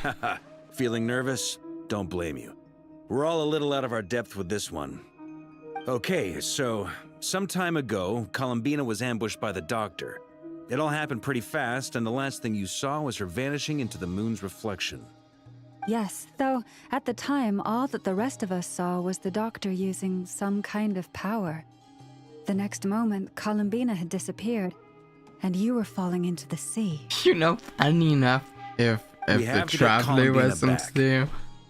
Feeling nervous? Don't blame you. We're all a little out of our depth with this one. Okay, so some time ago, Columbina was ambushed by the Doctor. It all happened pretty fast, and the last thing you saw was her vanishing into the moon's reflection. Yes, though at the time, all that the rest of us saw was the Doctor using some kind of power. The next moment, Columbina had disappeared, and you were falling into the sea. You know, funny enough, if the Traveler wasn't there,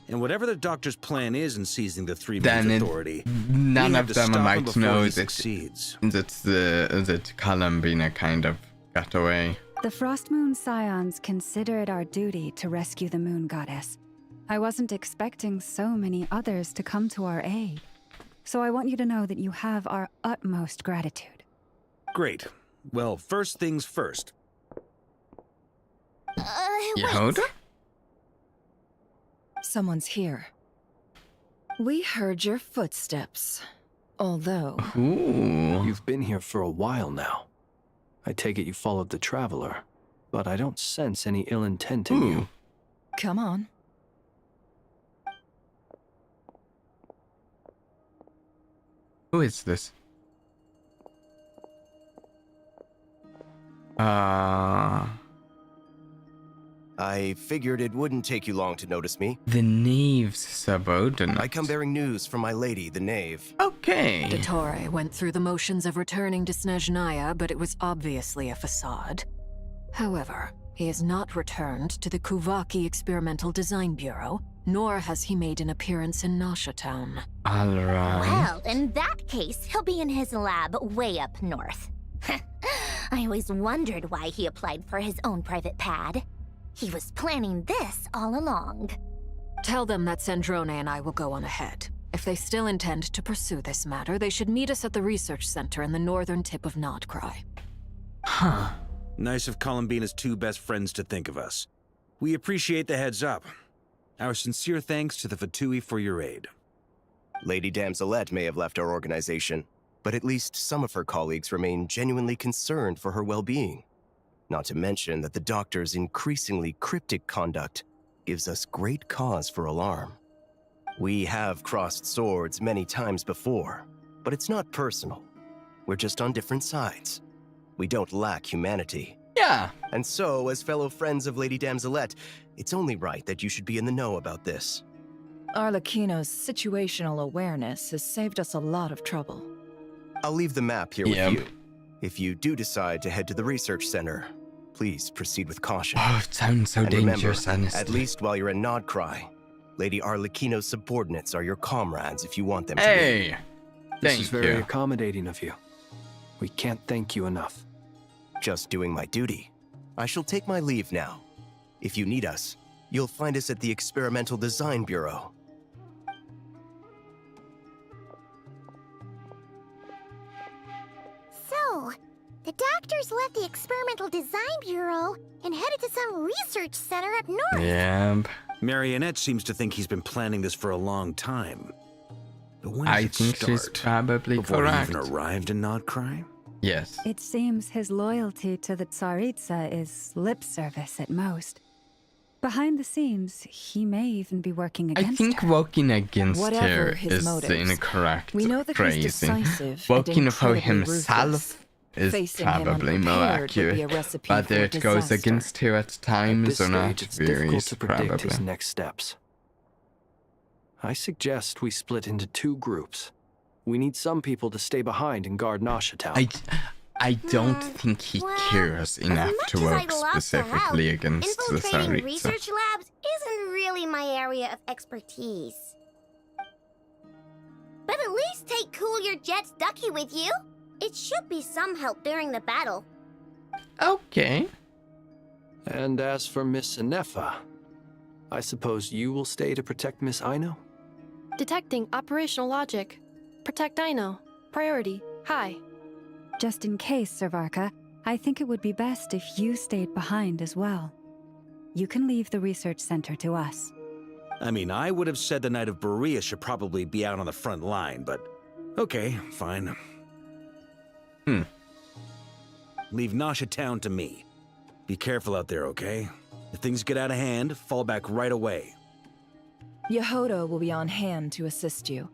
and whatever the Doctor's plan is in seizing the Three then Moons Authority, none of them might know that succeeds. that Columbina kind of got away. The Frost Moon Scions consider it our duty to rescue the Moon Goddess. I wasn't expecting so many others to come to our aid. So I want you to know that you have our utmost gratitude. Great. Well, first things first. Yehoda? Someone's here. We heard your footsteps. Although... Ooh. You've been here for a while now. I take it you followed the Traveler, but I don't sense any ill intent in you. Come on. Who is this? I figured it wouldn't take you long to notice me. The Knave's subordinate. I come bearing news from my lady, the Knave. Okay. Dottore went through the motions of returning to Snezhnaya, but it was obviously a facade. However, he has not returned to the Kuvaki Experimental Design Bureau, nor has he made an appearance in Nasha Town. Alright. Well, in that case, he'll be in his lab way up north. I always wondered why he applied for his own private pad. He was planning this all along. Tell them that Sandrone and I will go on ahead. If they still intend to pursue this matter, they should meet us at the research center in the northern tip of Nod-Krai. Huh. Nice of Columbina's two best friends to think of us. We appreciate the heads up. Our sincere thanks to the Vtubie for your aid. Lady Damselette may have left our organization, but at least some of her colleagues remain genuinely concerned for her well-being. Not to mention that the Doctor's increasingly cryptic conduct gives us great cause for alarm. We have crossed swords many times before, but it's not personal. We're just on different sides. We don't lack humanity. Yeah. And so, as fellow friends of Lady Damselette, it's only right that you should be in the know about this. Arlecchino's situational awareness has saved us a lot of trouble. I'll leave the map here with you. If you do decide to head to the research center, please proceed with caution. Oh, it sounds so dangerous, honestly. At least while you're in Nod-Krai, Lady Arlecchino's subordinates are your comrades if you want them to be. This is very accommodating of you. We can't thank you enough. Just doing my duty. I shall take my leave now. If you need us, you'll find us at the Experimental Design Bureau. So, the Doctors left the Experimental Design Bureau and headed to some research center up north. Yep. Marionette seems to think he's been planning this for a long time. But when I did it think start? she's probably Before correct. he even arrived in Nod-Krai? Yes. It seems his loyalty to the Tsaritsa is lip service at most. Behind the scenes, he may even be working I against think her. working against Whatever her his is motives, the incorrect we know that he's phrasing. decisive and Working for incredibly himself ruthless. is Facing him probably more unprepared would be a accurate. recipe Whether for it goes disaster. against her at At times this or not stage, it's difficult varies to predict probably. his next steps. I suggest we split into two groups. We need some people to stay behind and guard Nasha Town. I don't think he cares enough to work specifically against the Infiltrating Tsaritsa. research labs isn't really my area of expertise. But at least take Cool Your Jet's Ducky with you. It should be some help during the battle. Okay. And as for Miss Inefa, I suppose you will stay to protect Miss Aino? Detecting operational logic. Protect Aino. Priority. High. Just in case, Servarka, I think it would be best if you stayed behind as well. You can leave the research center to us. I mean, I would have said the Knight of Berea should probably be out on the front line, but okay, fine. Leave Nasha Town to me. Be careful out there, okay? If things get out of hand, fall back right away. Yehodo will be on hand to assist you.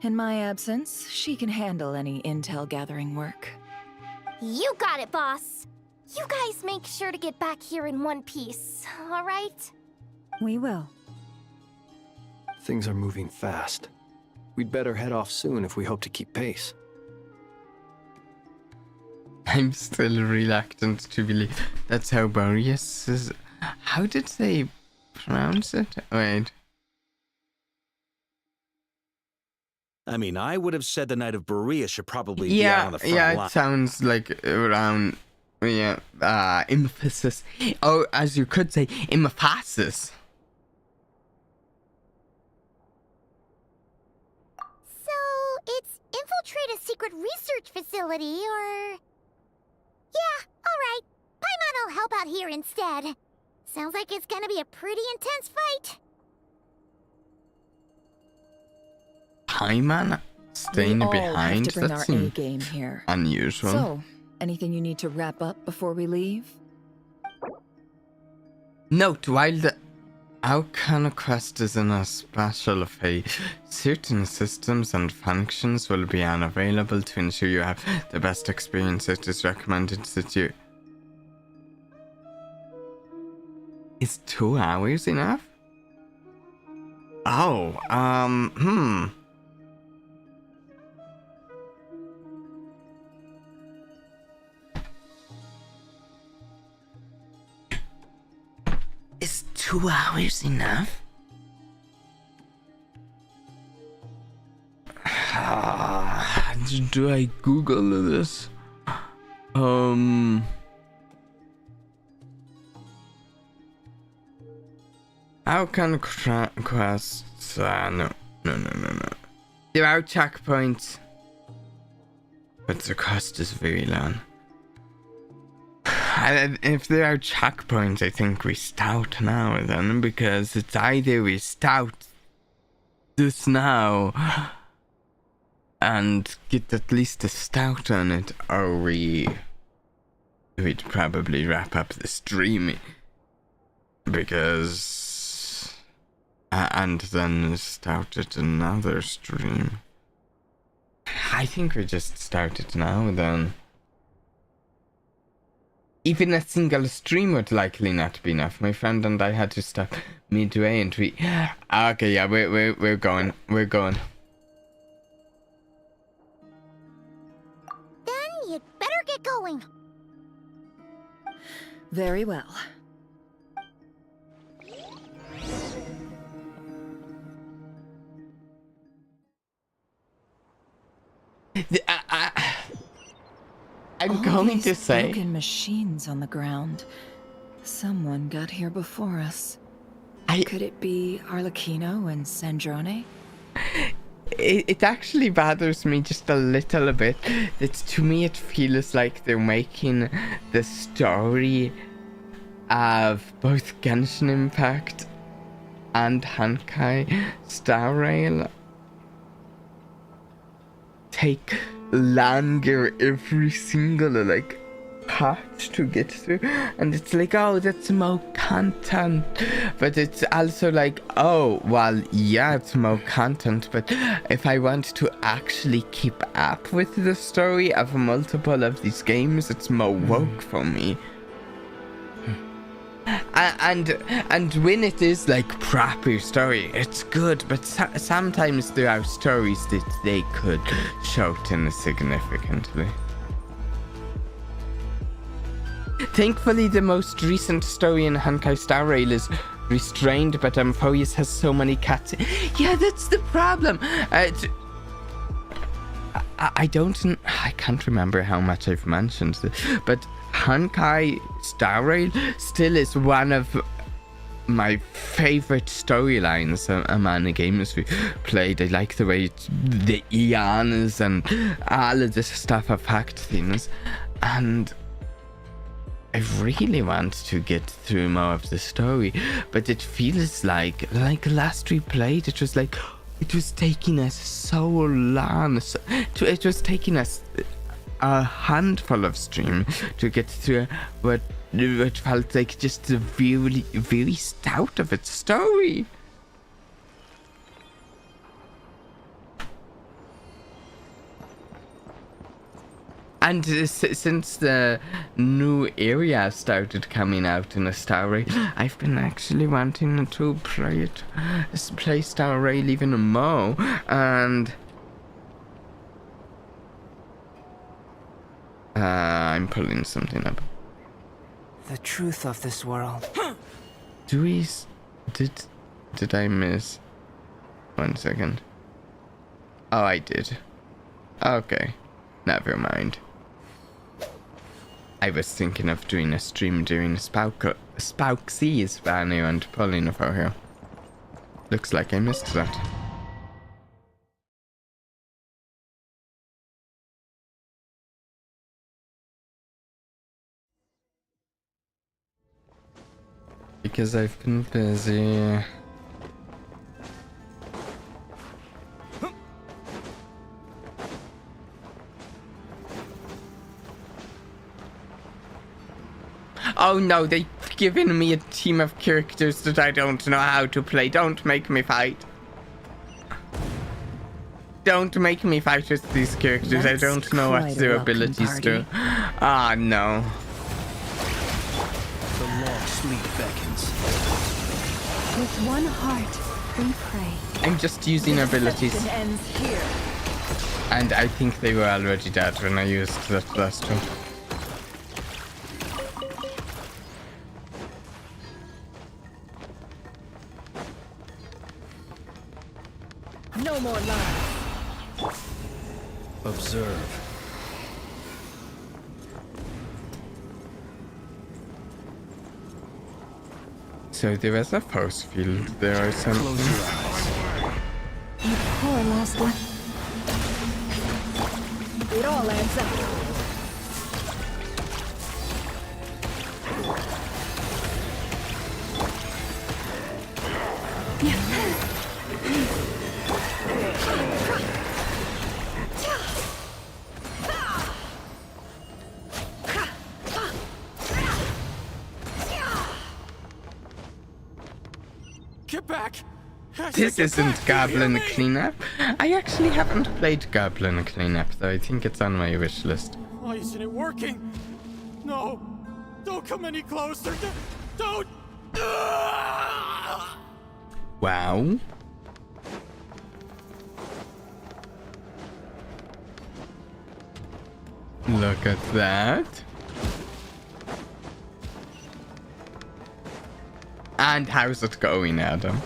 In my absence, she can handle any intel gathering work. You got it, boss. You guys make sure to get back here in one piece, all right? We will. Things are moving fast. We'd better head off soon if we hope to keep pace. I'm still reluctant to believe that's how Boreas is. How did they pronounce it? Wait. I mean, I would have said the Knight of Berea should probably be out on the front line. It sounds like around, emphasis. Oh, as you could say, emphasis. So, it's infiltrate a secret research facility, or... Yeah, alright. Paimon will help out here instead. Sounds like it's gonna be a pretty intense fight. Paimon staying We all behind? have to bring That our seems A-game here. unusual. So, anything you need to wrap up before we leave? Note, while the Arcana quest is in a special phase, certain systems and functions will be unavailable. To ensure you have the best experience, it is recommended that you... Is 2 hours enough? Oh, Is 2 hours enough? Do I Google this? How can quests... no. There are checkpoints, but the cost is very long. If there are checkpoints, I think we start now then, because it's either we start this now and get at least a start on it, or we'd probably wrap up the stream, because and then started another stream. I think we just started now then. Even a single stream would likely not be enough. My friend and I had to stop midway and we... Okay, yeah, we're going. We're going. Then you'd better get going. Very well. I'm All going these to say... broken machines on the ground. Someone got here before us. Could it be Arlecchino and Sandrone? It actually bothers me just a little bit that to me it feels like they're making the story of both Genshin Impact and Honkai Star Rail take longer every single part to get through, and it's like, oh, that's more content, but it's also like, oh, well, yeah, it's more content, but if I want to actually keep up with the story of multiple of these games, it's more work for me. And when it is like proper story, it's good, but sometimes there are stories that they could shorten significantly. Thankfully, the most recent story in Honkai Star Rail is restrained, but Amphoius has so many cats. Yeah, that's the problem. I can't remember how much I've mentioned this, but Honkai Star Rail still is one of my favorite storylines among the games we played. I like the way the eons and all of this stuff affect things, and I really want to get through more of the story, but it feels like last we played, it was like, it was taking us so long. It was taking us a handful of stream to get through what felt like just the very, very start of its story. And since the new area started coming out in a Star Rail, I've been actually wanting to play Star Rail even more, and I'm pulling something up. The truth of this world. Did I miss? 1 second. Oh, I did. Okay, never mind. I was thinking of doing a stream during Spauxy's banner and pulling for her. Looks like I missed that. Because I've been busy. Oh no, they've given me a team of characters that I don't know how to play. Don't make me fight. Don't make me fight with these characters. I don't know what their abilities do. Ah, no. The long sleep beckons. With one heart, we pray. I'm just using abilities. Ends here. And I think they were already dead when I used that last one. No more lies. Observe. So there is a force field there or something. Close your eyes. You poor last one. It all adds up. Get back! This isn't Goblin Cleanup. I actually haven't played Goblin Cleanup, though I think it's on my wish list. Why isn't it working? No! Don't come any closer! Don't! Wow. Look at that. And how's it going, Adam?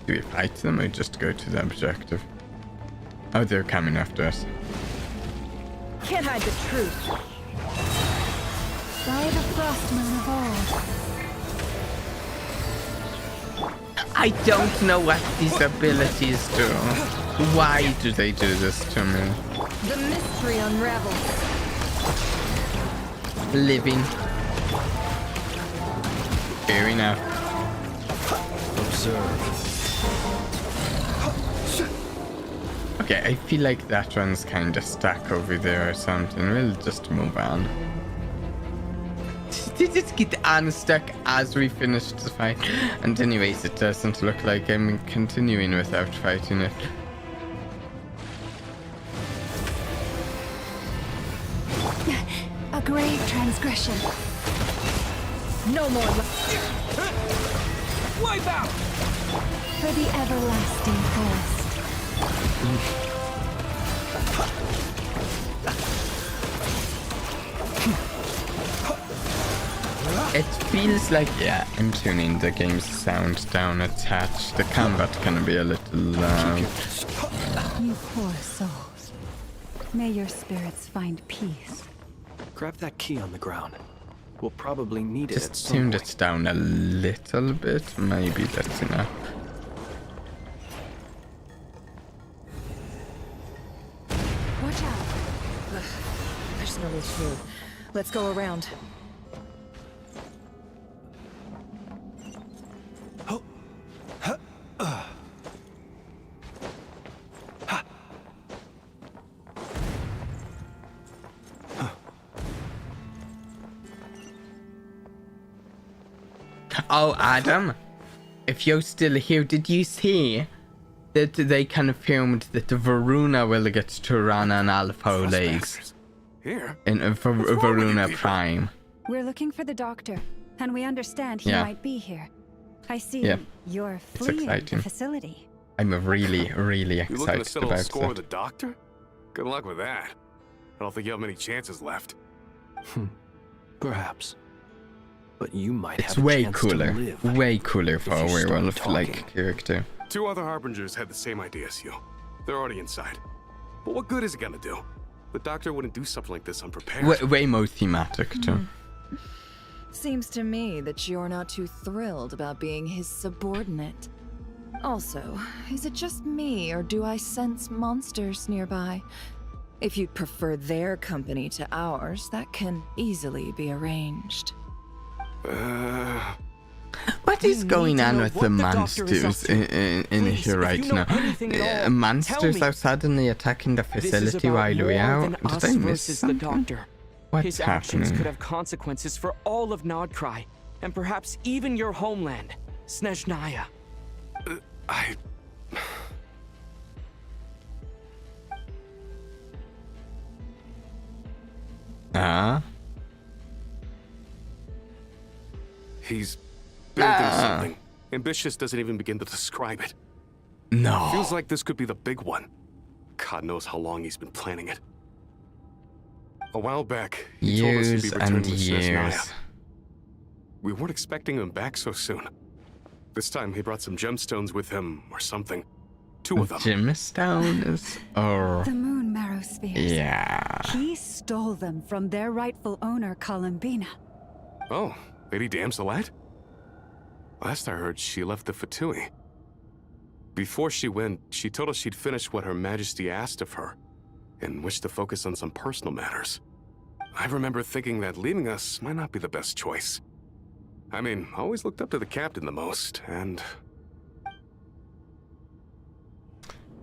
Do we fight them or just go to the objective? Oh, they're coming after us. Can't hide the truth. By the Frostmoon of old. I don't know what these abilities do. Why do they do this to me? The mystery unravels. Living. Fair enough. Observe. Okay, I feel like that one's kind of stuck over there or something. We'll just move on. Did it get unstuck as we finished the fight? And anyways, it doesn't look like I'm continuing without fighting it. A grave transgression. No more. Wipe out! For the everlasting forest. It feels like, yeah, I'm tuning the game's sound down a touch. The combat can be a little loud. You poor souls. May your spirits find peace. Grab that key on the ground. We'll probably need it at Just some tuned point. it down a little bit. Maybe that's enough. Watch out. There's no way through. Let's go around. Oh, Adam, if you're still here, did you see that they confirmed that Varuna will get to run on Alpha legs? Here? In Varuna Prime. We're looking for the doctor, and we understand he Yeah. might be here. I see Yeah. you're It's fleeing the exciting. facility. I'm really, really You looking to excited settle a about score with that. the doctor? Good luck with that. I don't think you have many chances left. Perhaps. But you might It's have a way chance cooler. to live. Way cooler for a if you start werewolf-like talking. character. 2 other harbingers had the same idea as you. They're already inside. But what good is it gonna do? The doctor wouldn't do something like this unprepared. Way more thematic, too. Seems to me that you're not too thrilled about being his subordinate. Also, is it just me, or do I sense monsters nearby? If you'd prefer their company to ours, that can easily be arranged. What is going on with the monsters in here right now? Monsters are suddenly attacking the facility while we're out? Did I miss something? The doctor. What's His actions happening? could have consequences for all of Nod-Krai, and perhaps even your homeland, Snezhnaya. He's building something. Ambitious doesn't even begin to describe it. No. Feels like this could be the big one. God knows how long he's been planning it. A while back, he told us he'd Years be returning and to Snezhnaya. years. We weren't expecting him back so soon. This time he brought some gemstones with him, or something. 2 of them. Gemstones? Or... The moon marrow spheres. Yeah. He stole them from their rightful owner, Columbina. Oh, Lady Damselette? Last I heard, she left the Vtubie. Before she went, she told us she'd finished what Her Majesty asked of her, and wished to focus on some personal matters. I remember thinking that leaving us might not be the best choice. I mean, I always looked up to the captain the most, and...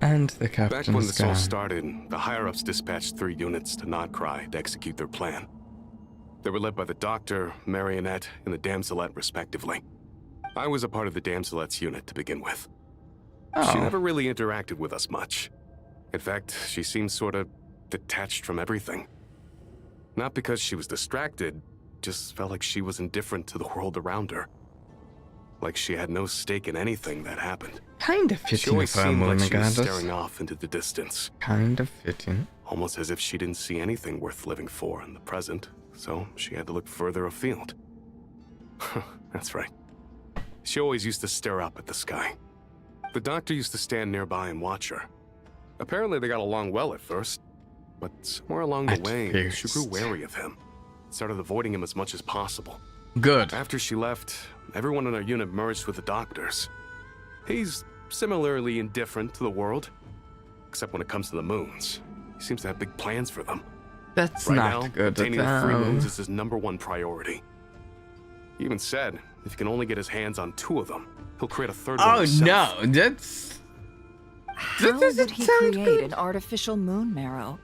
And the captain's Back when this all gone. started, the higher-ups dispatched 3 units to Nod-Krai to execute their plan. They were led by the Doctor, Marionette, and the Damselette, respectively. I was a part of the Damselette's unit to begin with. Oh. She never really interacted with us much. In fact, she seemed sort of detached from everything. Not because she was distracted, just felt like she was indifferent to the world around her. Like she had no stake in anything that happened. Kind of She fitting always for a seemed like moon she was goddess. staring off into the distance. Kind of fitting. Almost as if she didn't see anything worth living for in the present, so she had to look further afield. That's right. She always used to stare up at the sky. The Doctor used to stand nearby and watch her. Apparently they got along well at first, but somewhere along the way, she grew wary of him. Started avoiding him as much as possible. Good. After she left, everyone in our unit merged with the Doctor's. He's similarly indifferent to the world, except when it comes to the moons. He seems to have big plans for them. That's right not now, good obtaining at the 3 all. moons is his #1 priority. He even said, if he can only get his hands on 2 of them, he'll create a 3rd one Oh himself. no, that's... How That doesn't would he sound create good. an artificial moon marrow?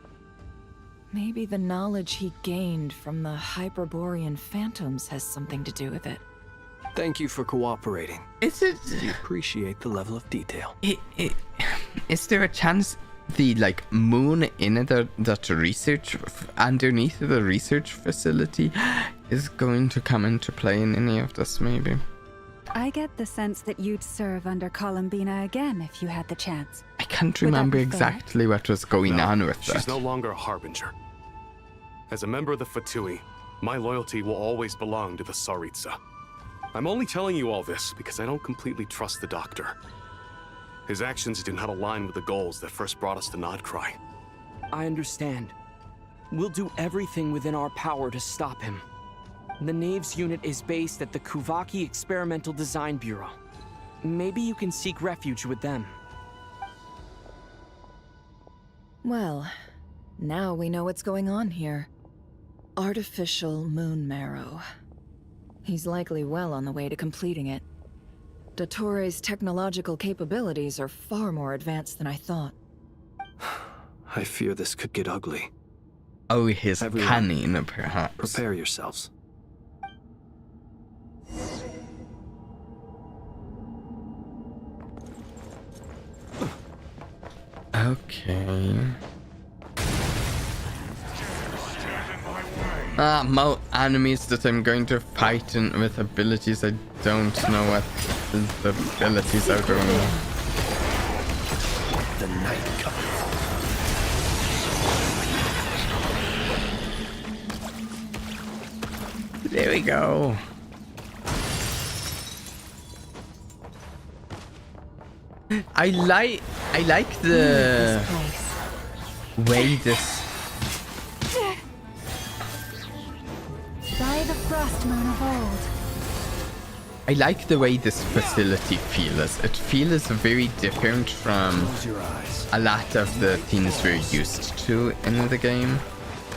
Maybe the knowledge he gained from the Hyperborean phantoms has something to do with it. Thank you for cooperating. Is it... We appreciate the level of detail. Is there a chance the moon in that research underneath the research facility is going to come into play in any of this? Maybe. I get the sense that you'd serve under Columbina again if you had the chance. I can't Would that remember be fair? exactly what was going on with She's that. no longer a harbinger. As a member of the Vtubie, my loyalty will always belong to the Tsaritsa. I'm only telling you all this because I don't completely trust the Doctor. His actions do not align with the goals that first brought us to Nod-Krai. I understand. We'll do everything within our power to stop him. The Knaves unit is based at the Kuvaki Experimental Design Bureau. Maybe you can seek refuge with them. Well, now we know what's going on here. Artificial moon marrow. He's likely well on the way to completing it. Dottore's technological capabilities are far more advanced than I thought. I fear this could get ugly. Oh, his Everyone, cannon, perhaps. Prepare yourselves. Okay. More enemies that I'm going to fight with abilities I don't know what the abilities are going on. The night cometh. There we go. I like the way this. By the frost moon of old. I like the way this facility feels. It feels very different from a lot of the things we're used to in the game.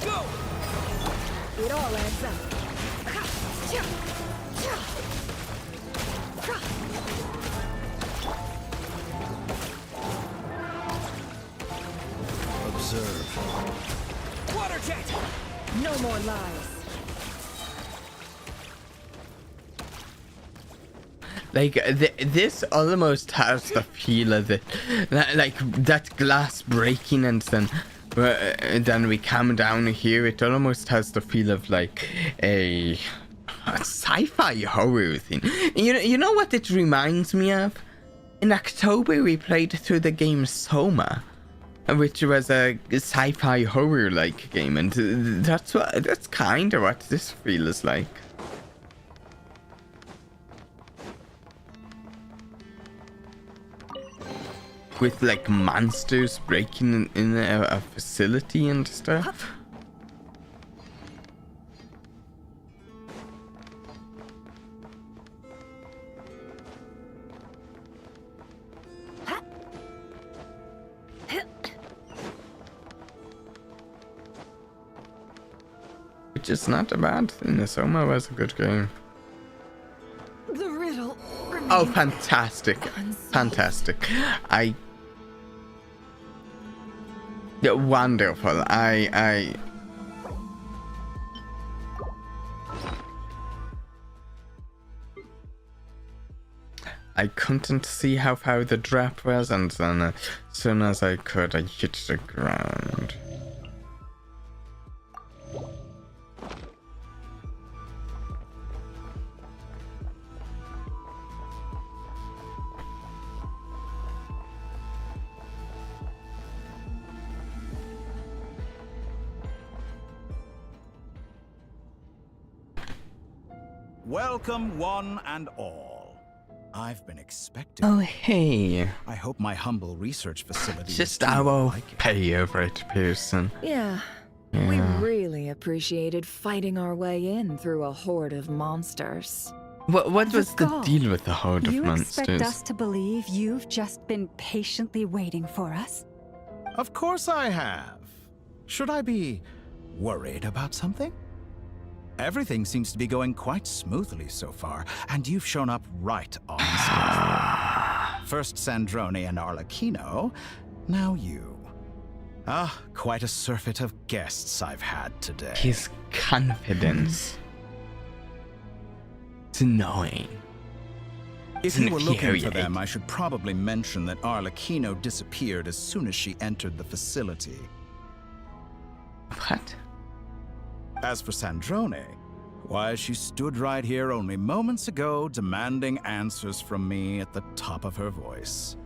It all adds up. Observe. Water jet! No more lies. Like this almost has the feel of it, like that glass breaking, and then we come down here. It almost has the feel of like a sci-fi horror thing. You know what it reminds me of? In October we played through the game Soma, which was a sci-fi horror like game, and that's kind of what this feels like. with like monsters breaking in a facility and stuff. Which is not a bad thing. Soma was a good game. The riddle. Oh, fantastic. Fantastic. Yeah, wonderful. I couldn't see how far the drop was, and then as soon as I could, I hit the ground. Welcome, one and all. I've been expecting. Oh, hey. I hope my humble research facility. Just our favorite person. Yeah. We really appreciated fighting our way in through a horde of monsters. What was the deal with the horde of You monsters? expect us to believe you've just been patiently waiting for us? Of course I have. Should I be worried about something? Everything seems to be going quite smoothly so far, and you've shown up right on schedule. First Sandrone and Arlecchino, now you. Ah, quite a surfeit of guests I've had today. His confidence. It's annoying. If you were looking for them, I should probably mention that Arlecchino disappeared as soon as she entered the facility. What? As for Sandrone, why, she stood right here only moments ago demanding answers from me at the top of her voice.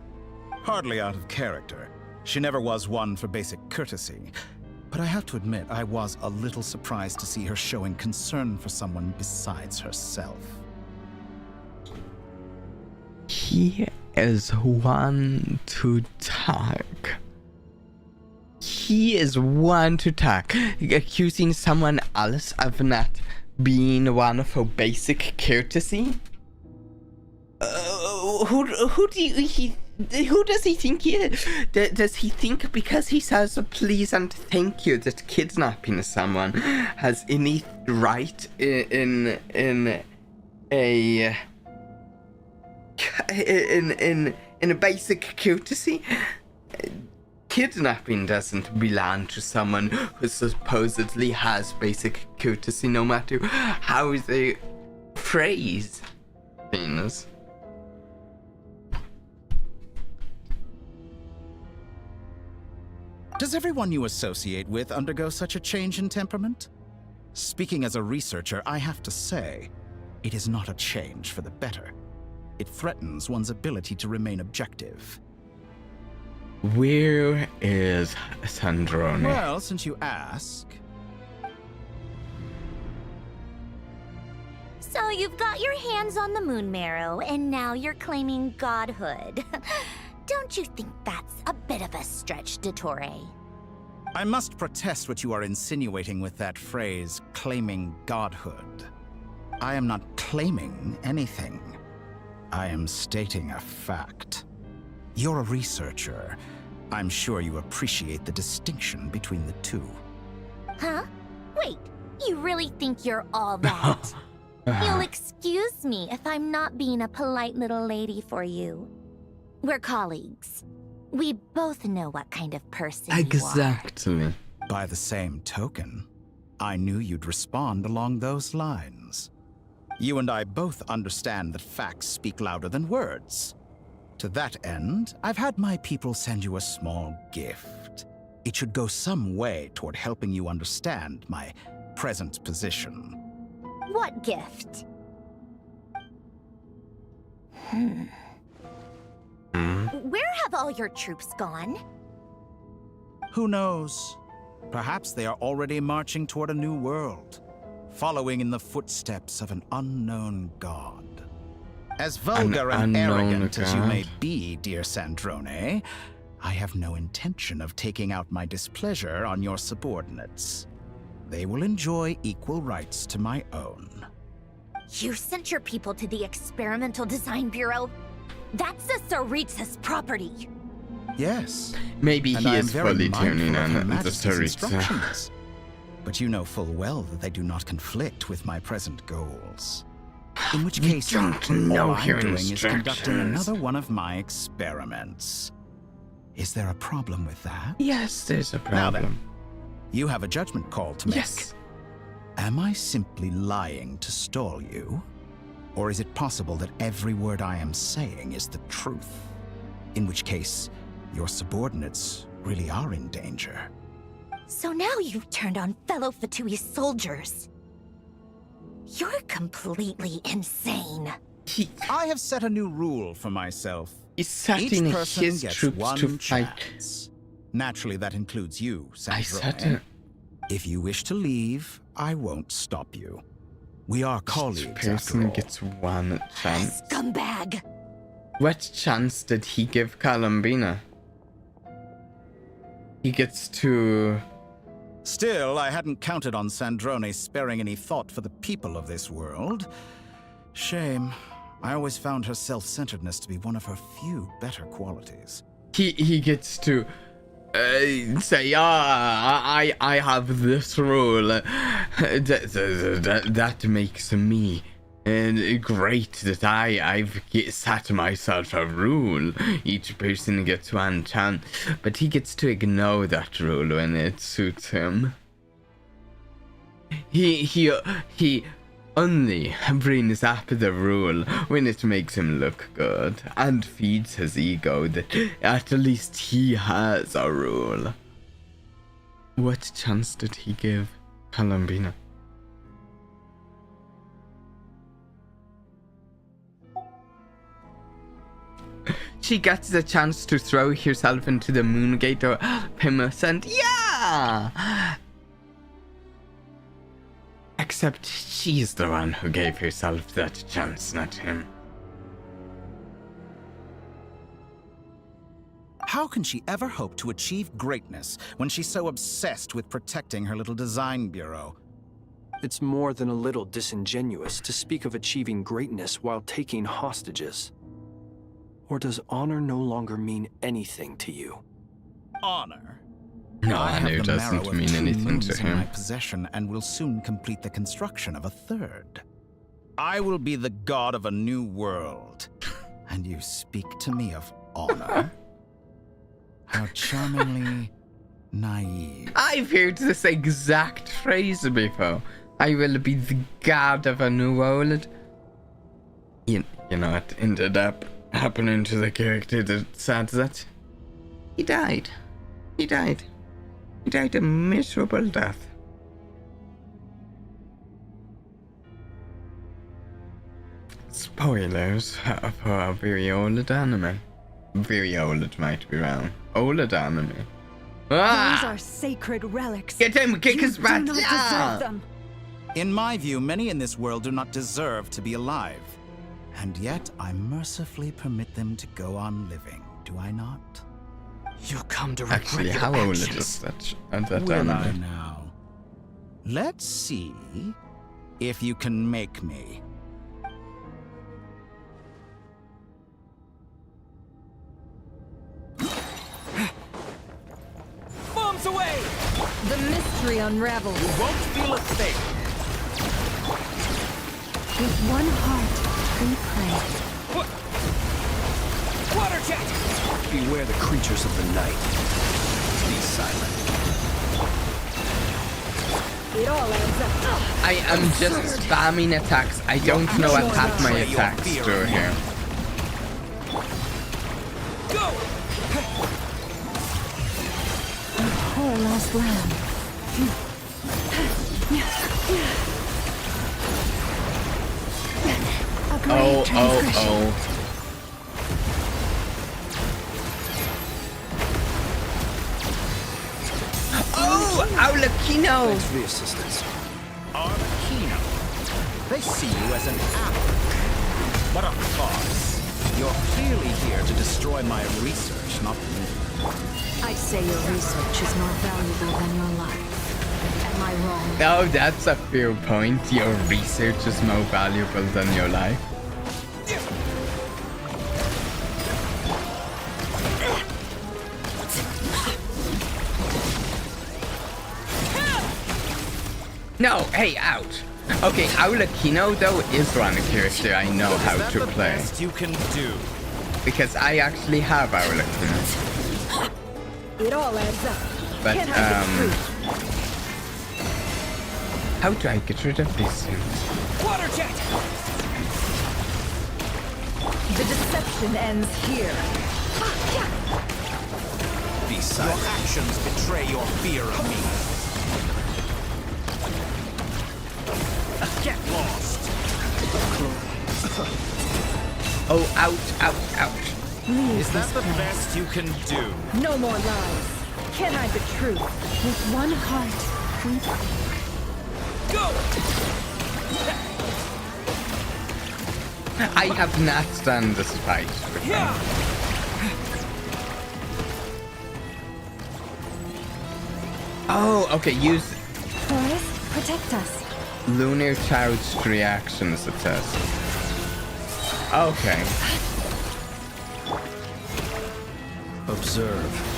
Hardly out of character. She never was one for basic courtesy. But I have to admit, I was a little surprised to see her showing concern for someone besides herself. He is one to talk. He is one to talk. Accusing someone else of not being one for basic courtesy? Who does he think he is? Does he think because he says please and thank you that kidnapping someone has any right in a basic courtesy? Kidnapping doesn't belong to someone who supposedly has basic courtesy, no matter how they phrase things. Does everyone you associate with undergo such a change in temperament? Speaking as a researcher, I have to say, it is not a change for the better. It threatens one's ability to remain objective. Where is Sandrone? Well, since you ask... So you've got your hands on the moon marrow, and now you're claiming godhood. Don't you think that's a bit of a stretch, Dottore? I must protest what you are insinuating with that phrase, claiming godhood. I am not claiming anything. I am stating a fact. You're a researcher. I'm sure you appreciate the distinction between the two. Huh? Wait, you really think you're all that? You'll excuse me if I'm not being a polite little lady for you. We're colleagues. We both know what kind of person Exactly. you are. By the same token, I knew you'd respond along those lines. You and I both understand that facts speak louder than words. To that end, I've had my people send you a small gift. It should go some way toward helping you understand my present position. What gift? Where have all your troops gone? Who knows? Perhaps they are already marching toward a new world, following in the footsteps of an unknown god. As vulgar and unknown arrogant as you god. may be, dear Sandrone, I have no intention of taking out my displeasure on your subordinates. They will enjoy equal rights to my own. You sent your people to the Experimental Design Bureau? That's a Tsaritsa's property. Yes. Maybe and he I am is very fully mindful tuning of Her on the Majesty's Tsaritsa. instructions. But you know full well that they do not conflict with my present goals. In which case, don't know all I'm your doing is conducting instructions. another one of my experiments. Is there a problem with that? Yes, there's a Now then, problem. you have a judgment call to make. Yes. Am I simply lying to stall you? Or is it possible that every word I am saying is the truth? In which case, your subordinates really are in danger. So now you've turned on fellow Vtubie soldiers. You're completely insane. I have set a new rule for myself. He's setting Each person his gets troops one to fight. chance. Naturally, that includes you, I Sandrone. set it. If you wish to leave, I won't stop you. We are colleagues, Each after person all. gets one chance. Scumbag! What chance did he give Columbina? He gets to... Still, I hadn't counted on Sandrone sparing any thought for the people of this world. Shame. I always found her self-centeredness to be one of her few better qualities. He gets to say, I have this rule. That makes me great that I've set myself a rule. Each person gets one chance, but he gets to ignore that rule when it suits him. He only brings up the rule when it makes him look good and feeds his ego that at least he has a rule. What chance did he give Columbina? She gets the chance to throw herself into the moon gate or Pimus, and yeah! Except she's the one who gave herself that chance, not him. How can she ever hope to achieve greatness when she's so obsessed with protecting her little design bureau? It's more than a little disingenuous to speak of achieving greatness while taking hostages. Or does honor no longer mean anything to you? Honor? No, I have honor the marrow doesn't of mean 2 anything moons to in my him. possession and will soon complete the construction of a 3rd. I will be the god of a new world. And you speak to me of honor? How charmingly naive. I've heard this exact phrase before. I will be the god of a new world. You know what ended up happening to the character that said that? He died. He died a miserable death. Spoilers for a very old anime. Very old, it might be wrong. Old anime. Ah! Those are sacred relics. Get him, kick his butt! You do not Yeah! deserve them. In my view, many in this world do not deserve to be alive. And yet, I mercifully permit them to go on living, do I not? You come to regret Actually, your how old actions. is that Will I anime? now? Let's see if you can make me. Bombs away! The mystery unravels. You won't feel a thing. With one heart, we pray. Water jet! Beware the creatures of the night. Be silent. It all adds up. I am just spamming attacks. I don't know what half my attacks do here. Go! Poor lost lamb. A great transgression. Oh, Aulakino! Thanks for the assistance. Arlecchino. They see you as an apple. What a farce. You're clearly here to destroy my research, not me. I'd say your research is more valuable than your life. Am I wrong? Oh, that's a fair point. Your research is more valuable than your life. No, hey, ouch. Okay, Aulakino though is one character I know how to play. Best you can do. Because I actually have Aulakino. It all adds up. But Can't hide the truth. how do I get rid of these things? Water jet! The deception ends here. Besides, your actions betray your fear of me. Get lost. Oh, ouch, ouch, ouch. Is that the best you can do? No more lies. Can't hide the truth. With one heart, we Go! I have not done this fight before. Oh, okay, use Forest, protect us. lunar charged reaction as a test. Okay. Observe.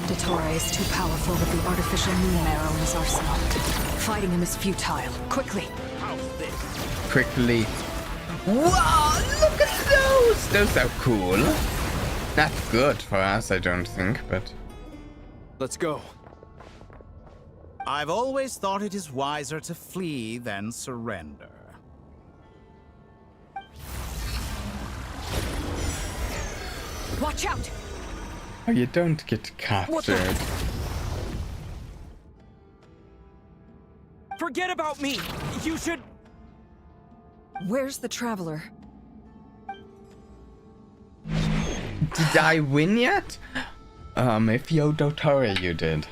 Dottore is too powerful with the artificial moon marrow in his arsenal. Fighting him is futile. Quickly. Quickly. Wow, look at those! Those are cool. Not good for us, I don't think, but... Let's go. I've always thought it is wiser to flee than surrender. Watch out! Oh, you don't get captured. Forget about me! You should... Where's the traveler? Did I win yet? If you Dottore, you did.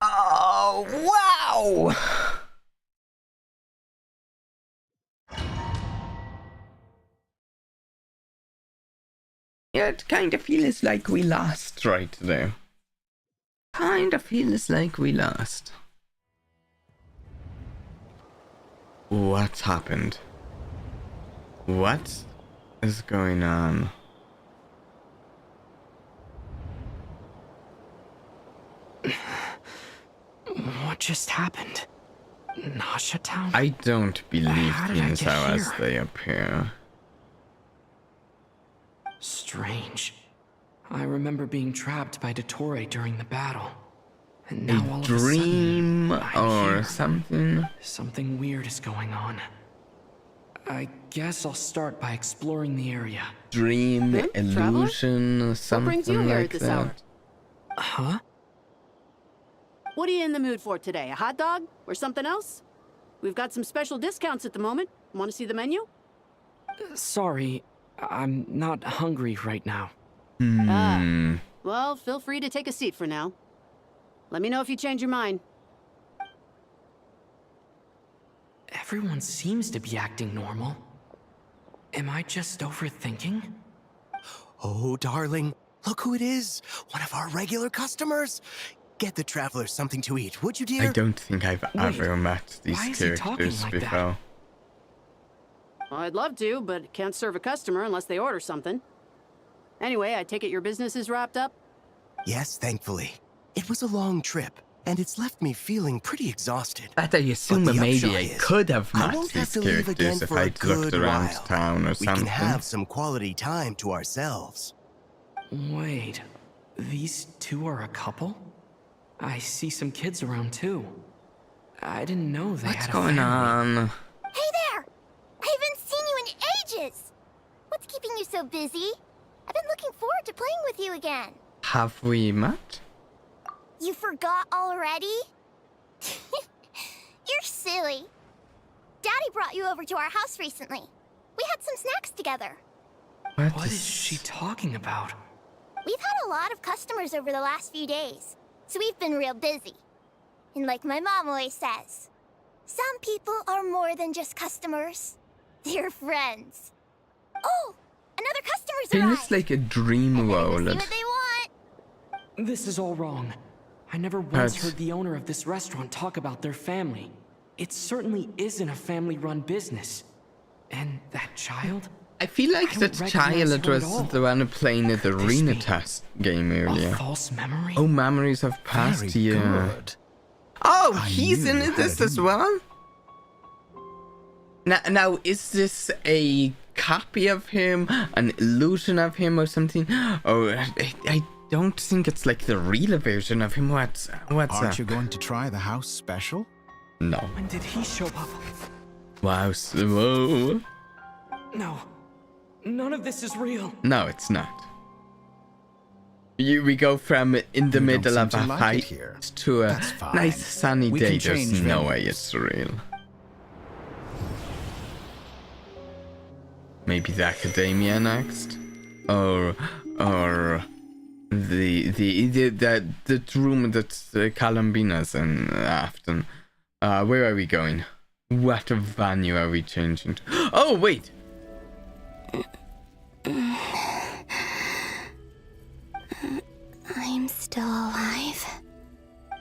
Oh, wow! Yeah, it kind of feels like we lost right there. Kind of feels like we lost. What's happened? What is going on? What just happened? Nasha Town? I don't believe How did I things get are as here? they appear. Strange. I remember being trapped by Dottore during the battle. And now all A of a dream sudden, I'm or here. something? Something weird is going on. I guess I'll start by exploring the area. Dream, Traveler? illusion, something What brings you here like at this that. hour? Huh? What are you in the mood for today? A hot dog? Or something else? We've got some special discounts at the moment. Want to see the menu? Sorry, I'm not hungry right now. Well, feel free to take a seat for now. Let me know if you change your mind. Everyone seems to be acting normal. Am I just overthinking? Oh, darling, look who it is. One of our regular customers. Get the traveler something to eat, would you, dear? I don't think I've ever met these why is he talking characters like that? before. Well, I'd love to, but can't serve a customer unless they order something. Anyway, I take it your business is wrapped up? Yes, thankfully. It was a long trip, and it's left me feeling pretty exhausted. But I assume But the maybe upshot I is, could have I met won't have these to leave again characters if for a I'd looked good around while. town or We something. can have some quality time to ourselves. Wait, these two are a couple? I see some kids around too. I didn't know they What's had a going family. on? Hey there! I haven't seen you in ages! What's keeping you so busy? I've been looking forward to playing with you again. Have we met? You forgot already? You're silly. Daddy brought you over to our house recently. We had some snacks together. What is she talking about? We've had a lot of customers over the last few days, so we've been real busy. And like my mom always says, some people are more than just customers. They're friends. Oh, another customer's arrived. Feels like a dream world. See what they want. This is all wrong. I never once heard the owner of this restaurant talk about their family. It certainly isn't a family-run business. And that child? I feel like that child was the one playing the ringercat game earlier. A false memory? Oh, memories of past Very year. good. Oh, he's in this as well? Now, is this a copy of him, an illusion of him or something? Oh, I don't think it's like the real version of him. What's Aren't you going to try the house special? No. When did he show up? Wow, whoa. No. None of this is real. No, it's not. We go from in the middle of a fight to a nice sunny day. There's no way it's real. Maybe the academia next, or the room that Columbina's in often. Where are we going? What venue are we changing to? Oh wait. I'm still alive.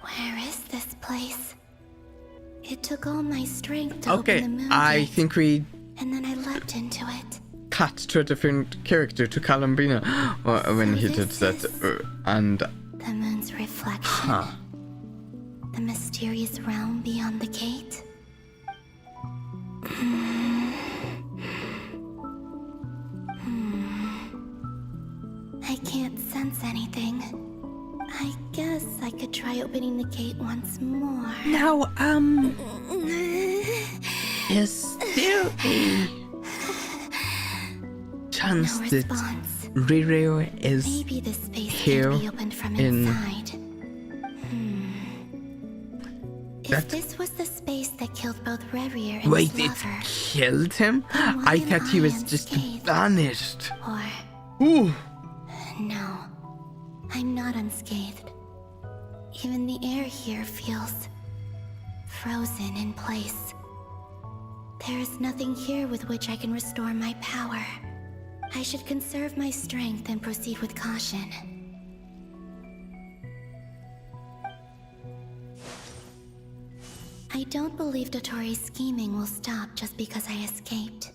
Where is this place? It took all my strength to open the moon I gate, think we and then I leapt into it. cut to a different character, to Columbina, when he did that, and The moon's reflection. The mysterious realm beyond the gate. I can't sense anything. I guess I could try opening the gate once more. Now, is there a chance that Riri is Maybe this space here can't be opened from in inside. If this was the space that killed both Rerir and Wait, his it lover, killed him? I thought he was just vanished. or Ooh. no, I'm not unscathed. Even the air here feels frozen in place. There is nothing here with which I can restore my power. I should conserve my strength and proceed with caution. I don't believe Dottore's scheming will stop just because I escaped.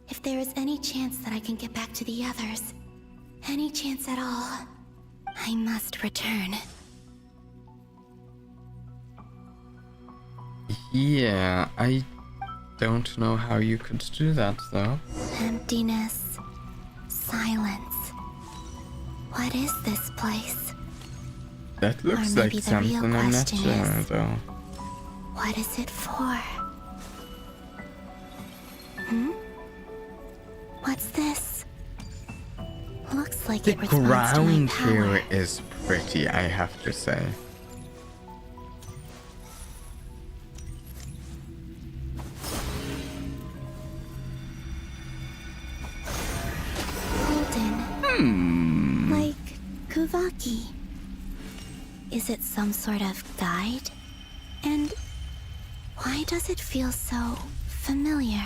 If there is any chance that I can get back to the others, any chance at all, I must return. Yeah, I don't know how you could do that, though. Emptiness. Silence. What is this place? That looks Or like maybe the real something I'm not question sure, is, though. what is it for? What's this? Looks like The it responds to my ground power. here is pretty, I have to say. Golden. Like Kuvaki. Is it some sort of guide? And why does it feel so familiar?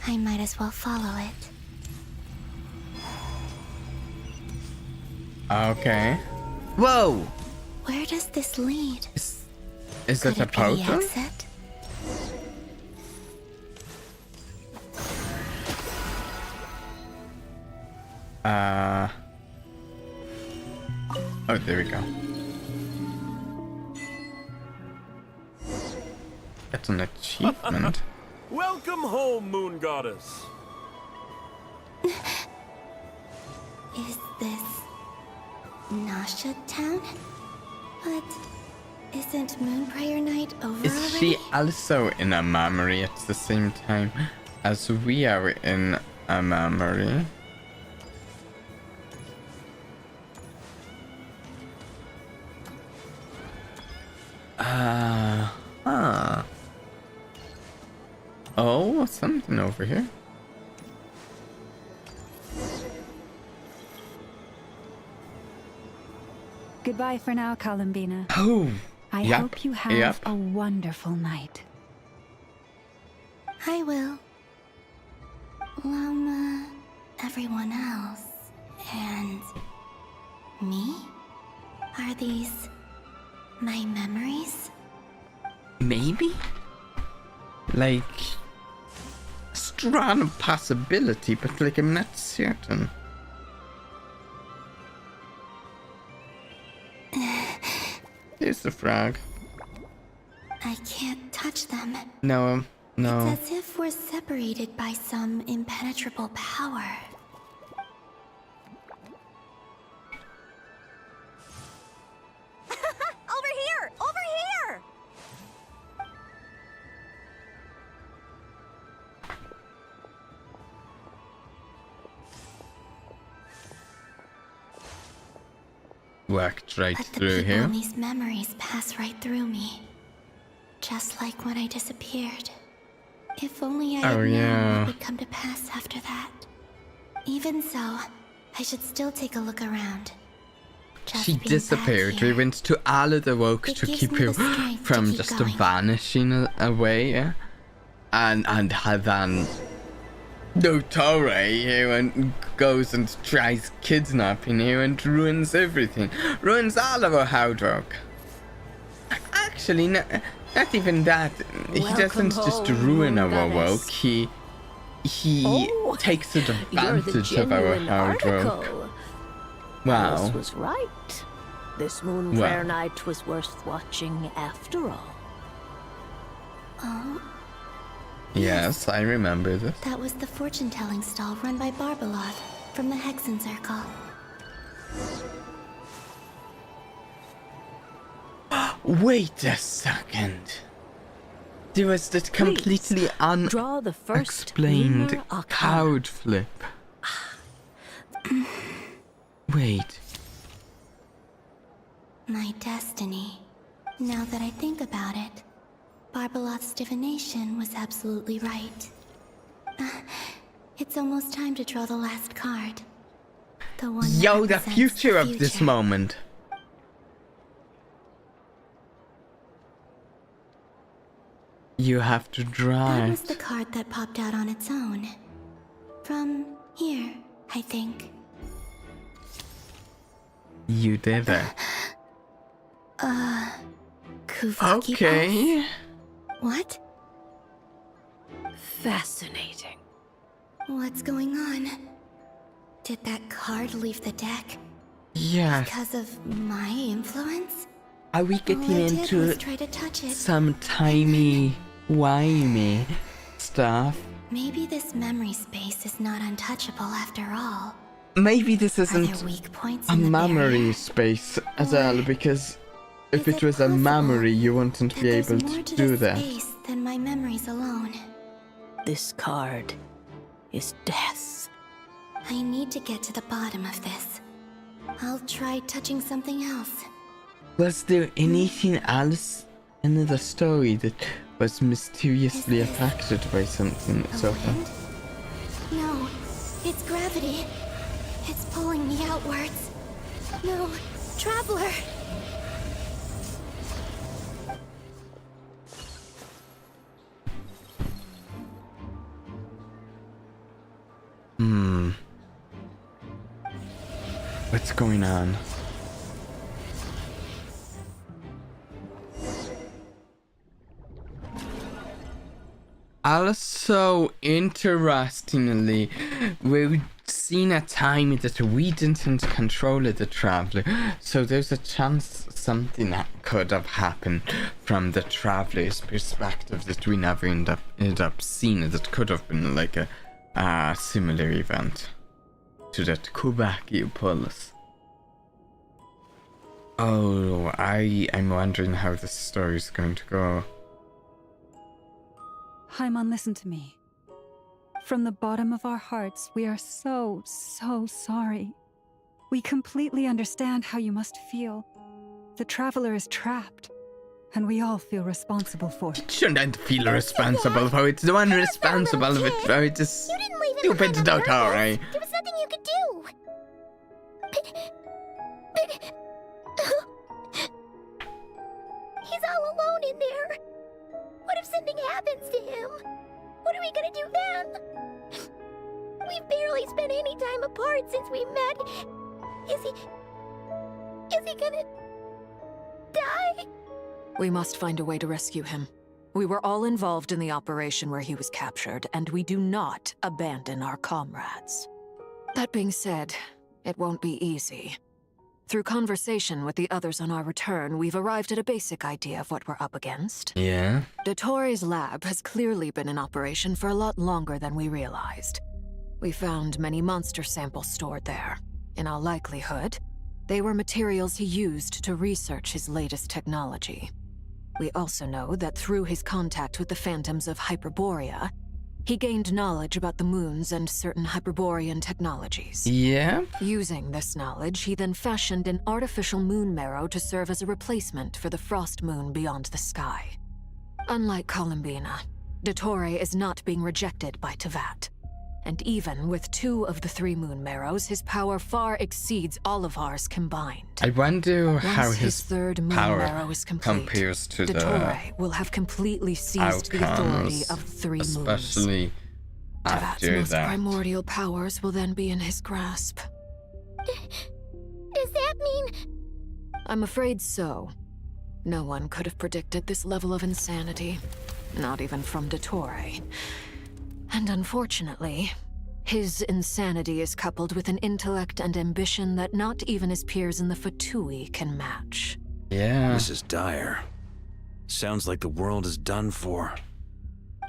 I might as well follow it. Okay. Whoa! Where does this lead? Is Could that a it be the portal? exit? Oh, there we go. That's an achievement. Welcome home, Moon Goddess. Is this Nasha Town? But isn't Moon Prayer Night over Is already? she also in a memory at the same time as we are in a memory? Oh, something over here. Goodbye for now, Columbina. Oh, I yep, hope you have yep. a wonderful night. I will. Everyone else. And me? Are these my memories? Maybe? Like, strong possibility, but like I'm not certain. Here's the frog. I can't touch them. No. It's as if we're separated by some impenetrable power. Over here! Over here! Worked right But the through people here. in these memories pass right through me. Just like when I disappeared. If only I had known what would come to pass after that. Even so, I should still take a look around. She disappeared. We went to all of the work to keep you from just vanishing away, yeah? And then Dottore here and goes and tries kidnapping you and ruins everything. Ruins all of our hard work. Actually, not even that. He doesn't just ruin our work. He takes advantage of our hard work. Wow. Alice was right. This moon prayer night was worth watching after all. Oh, Yes, I remember this. that was the fortune-telling stall run by Barbalot from the Hexen Circle. Wait a second. There was that completely Draw the first unexplained lunar arcana. card flip. Wait. My destiny. Now that I think about it, Barbalot's divination was absolutely right. It's almost time to draw the last card. The one that Yo, the represents future of this moment. You have to draw That it. was the card that popped out on its own. From here, I think. You did it. Kuvaki Okay. Pulse? What? Fascinating. What's going on? Did that card leave the deck? Yeah. Because of my influence? Are we All I getting did into was try to touch it. some timey-wimey stuff? Maybe this memory space is not untouchable after all. Maybe this Are isn't there weak points a in the memory space as well, because if it was a memory, you wouldn't be There's able more to to do this that. space than my memories alone. This card is death. I need to get to the bottom of this. I'll try touching something else. Was there anything else in the story that was mysteriously affected by something so far? No, it's gravity. It's pulling me outwards. No, Traveler! What's going on? Also, interestingly, we've seen a time that we didn't control the Traveler, so there's a chance something that could have happened from the Traveler's perspective that we never ended up seeing. That could have been like a similar event to that Kuvaki Pulse. Oh, I'm wondering how this story is going to go. Haimon, listen to me. From the bottom of our hearts, we are so sorry. We completely understand how you must feel. The Traveler is trapped, and we all feel responsible for it. Shouldn't feel responsible for it. The one responsible for it is stupid Dottore. There was nothing you could do. We've barely spent any time apart since we met. Is he gonna die? We must find a way to rescue him. We were all involved in the operation where he was captured, and we do not abandon our comrades. That being said, it won't be easy. Through conversation with the others on our return, we've arrived at a basic idea of what we're up against. Yeah? Dottore's lab has clearly been in operation for a lot longer than we realized. We found many monster samples stored there. In all likelihood, they were materials he used to research his latest technology. We also know that through his contact with the phantoms of Hyperborea, he gained knowledge about the moons and certain Hyperborean technologies. Yeah? Using this knowledge, he then fashioned an artificial moon marrow to serve as a replacement for the frost moon beyond the sky. Unlike Columbina, Dottore is not being rejected by Teyvat. And even with 2 of the 3 moon marrows, his power far exceeds all of ours combined. I wonder how Once his third moon power marrow is complete, compares to Dottore will have completely seized the authority outcomes, of 3 moons. especially Teyvat's after most that. primordial powers will then be in his grasp. Does that mean... I'm afraid so. No one could have predicted this level of insanity. Not even from Dottore. And unfortunately, his insanity is coupled with an intellect and ambition that not even his peers in the Vtubie can match. Yeah. This is dire. Sounds like the world is done for.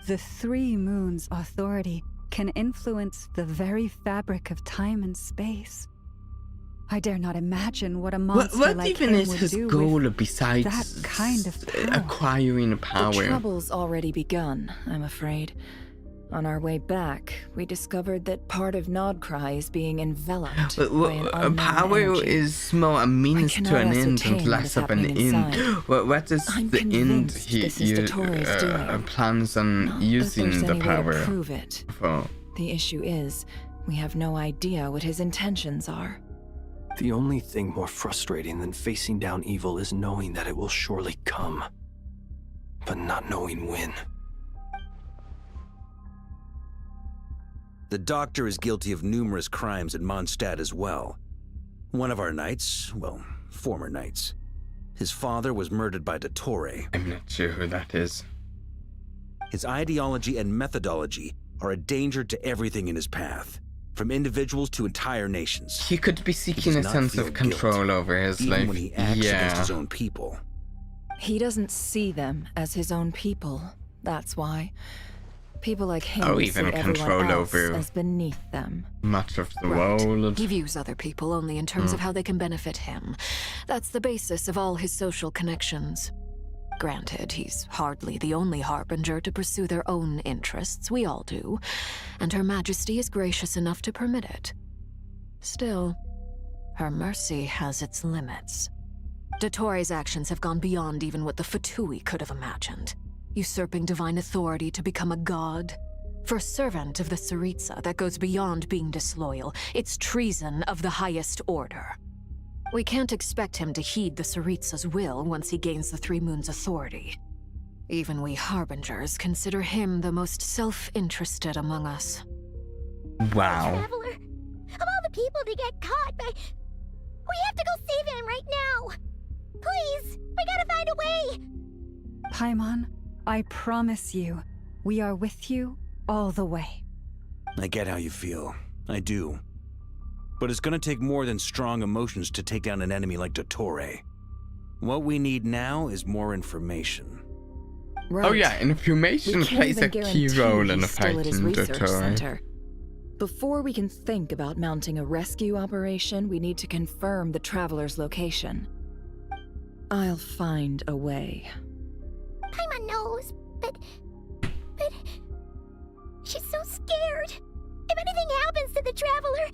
The 3 moons' authority can influence the very fabric of time and space. I dare not imagine what a monster What like even him is would his do goal with besides that kind of power? acquiring power? The trouble's already begun, I'm afraid. On our way back, we discovered that part of Nod-Krai is being enveloped by an unknown power energy. is more a means to an end and less of an end. What is I'm the end convinced he this is Dottore's doing. plans on Not using that there's the any way power to prove it. for? The issue is, we have no idea what his intentions are. The only thing more frustrating than facing down evil is knowing that it will surely come, but not knowing when. The doctor is guilty of numerous crimes in Mondstadt as well. One of our knights, well, former knights, his father was murdered by Dottore. I'm not sure who that is. His ideology and methodology are a danger to everything in his path, from individuals to entire nations. He could be seeking a does not sense feel of control guilt, over his even life. when he acts Yeah. against his own people. He doesn't see them as his own people, that's why. People like him Or see even everyone control else over as beneath them. much of the Right. world. He views other people only in terms of how they can benefit him. That's the basis of all his social connections. Granted, he's hardly the only harbinger to pursue their own interests. We all do. And Her Majesty is gracious enough to permit it. Still, her mercy has its limits. Dottore's actions have gone beyond even what the Vtubie could have imagined. Usurping divine authority to become a god. For a servant of the Tsaritsa, that goes beyond being disloyal. It's treason of the highest order. We can't expect him to heed the Tsaritsa's will once he gains the 3 moons' authority. Even we harbingers consider him the most self-interested among us. Wow. Traveler, of all the people to get caught by... We have to go save him right now! Please, we gotta find a way! Paimon, I promise you, we are with you all the way. I get how you feel. I do. But it's gonna take more than strong emotions to take down an enemy like Dottore. What we need now is more information. Right. Oh yeah, information We can't plays a even key guarantee role in he's still at his fighting research Dottore. center. Before we can think about mounting a rescue operation, we need to confirm the Traveler's location. I'll find a way. Paimon knows, but... She's so scared. If anything happens to the Traveler...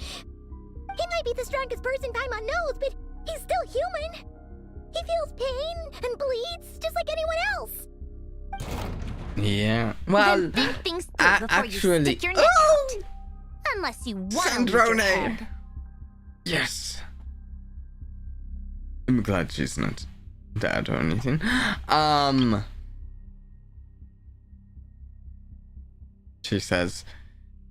He might be the strongest person Paimon knows, but he's still human. He feels pain and bleeds just like anyone else. Yeah. Well, Then think things through before actually, you stick your neck out. Unless you want to lose your Sandrone. head. Yes. I'm glad she's not dead or anything. She says,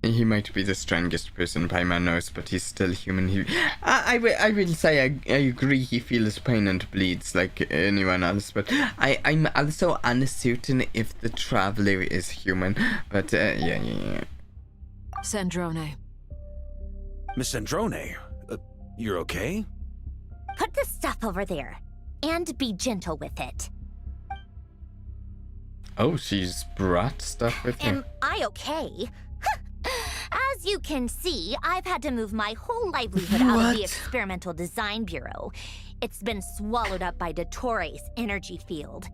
He might be the strongest person Paimon knows, but he's still human. I will say I agree he feels pain and bleeds like anyone else, but I'm also uncertain if the Traveler is human. But yeah. Sandrone. Miss Sandrone, you're okay? Put the stuff over there, and be gentle with it. Oh, she's brought stuff with her. Am I okay? As you can see, I've had to move my whole livelihood out of the Experimental Design Bureau. It's been swallowed up by Dottore's energy field.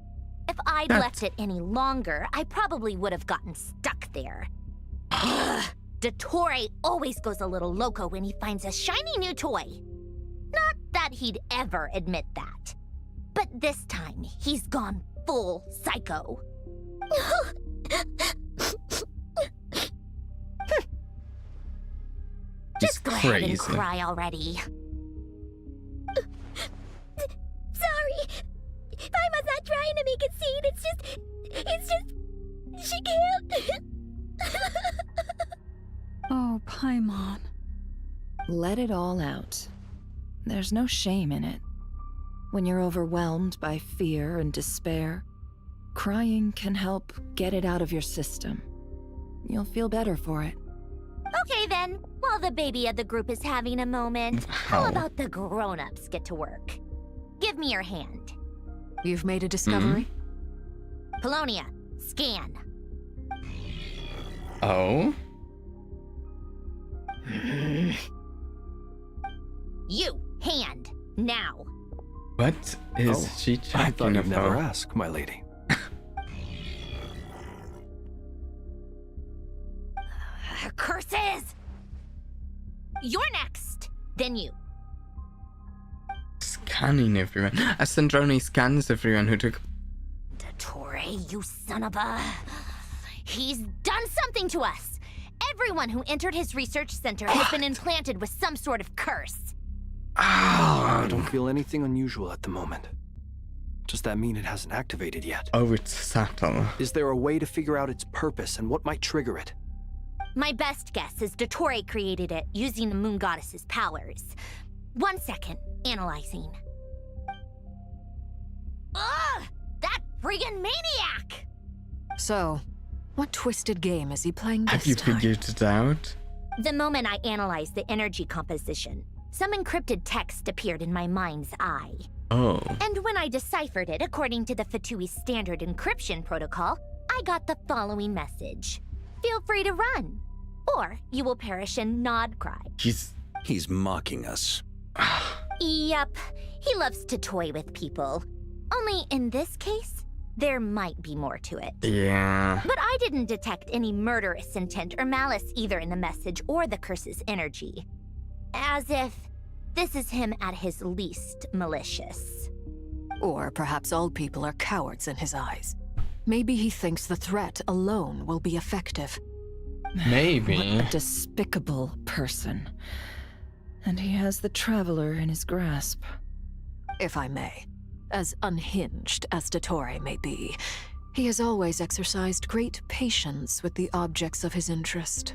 If I'd left it any longer, I probably would have gotten stuck there. Dottore always goes a little loco when he finds a shiny new toy. Not that he'd ever admit that. But this time, he's gone full psycho. Just go ahead and cry already. Sorry. Paimon's not trying to make a scene. It's just... She can't. Oh, Paimon. Let it all out. There's no shame in it. When you're overwhelmed by fear and despair, crying can help get it out of your system. You'll feel better for it. Okay then, while the baby of the group is having a moment, how about the grown-ups get to work? Give me your hand. You've made a discovery? Polonia, scan. Oh? You, hand, now. What is she checking I thought you'd about? never ask, my lady. Curses! You're next, then you. Scanning everyone. Sandrone scans everyone who took... Dottore, you son of a... He's done something to us! Everyone who entered his research center has been implanted with some sort of curse. I don't feel anything unusual at the moment. Does that mean it hasn't activated yet? Oh, it's subtle. Is there a way to figure out its purpose and what might trigger it? My best guess is Dottore created it using the Moon Goddess's powers. 1 second, analyzing. Ugh! That friggin' maniac! So, what twisted game is he playing this Have you time? figured it out? The moment I analyzed the energy composition, some encrypted text appeared in my mind's eye. Oh. And when I deciphered it according to the Vtubie standard encryption protocol, I got the following message. Feel free to run, or you will perish in Nod-Krai. He's mocking us. Yep, he loves to toy with people. Only in this case, there might be more to it. Yeah. But I didn't detect any murderous intent or malice either in the message or the curse's energy. As if this is him at his least malicious. Or perhaps all people are cowards in his eyes. Maybe he thinks the threat alone will be effective. Maybe. What a despicable person. And he has the Traveler in his grasp. If I may, as unhinged as Dottore may be, he has always exercised great patience with the objects of his interest.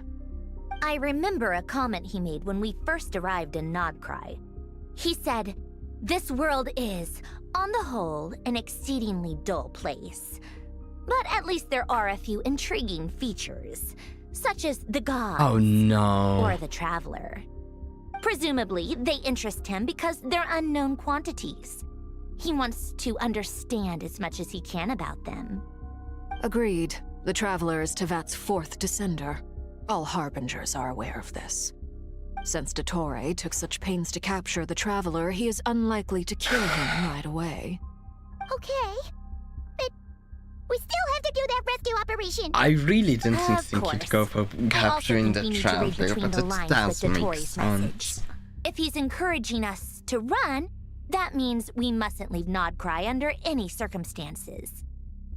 I remember a comment he made when we first arrived in Nod-Krai. He said, "This world is, on the whole, an exceedingly dull place. But at least there are a few intriguing features, such as the gods Oh no. or the Traveler. Presumably, they interest him because they're unknown quantities. He wants to understand as much as he can about them." Agreed. The Traveler is Tevat's fourth descender. All Harbingers are aware of this. Since Dottore took such pains to capture the Traveler, he is unlikely to kill him right away. Okay. But we still have to do that rescue operation. I really didn't Of think he'd course. go for capturing think we the need to read Traveler, between but the it lines does with make Dottore's sense. If he's encouraging us to run, that means we mustn't leave Nod-Krai under any circumstances.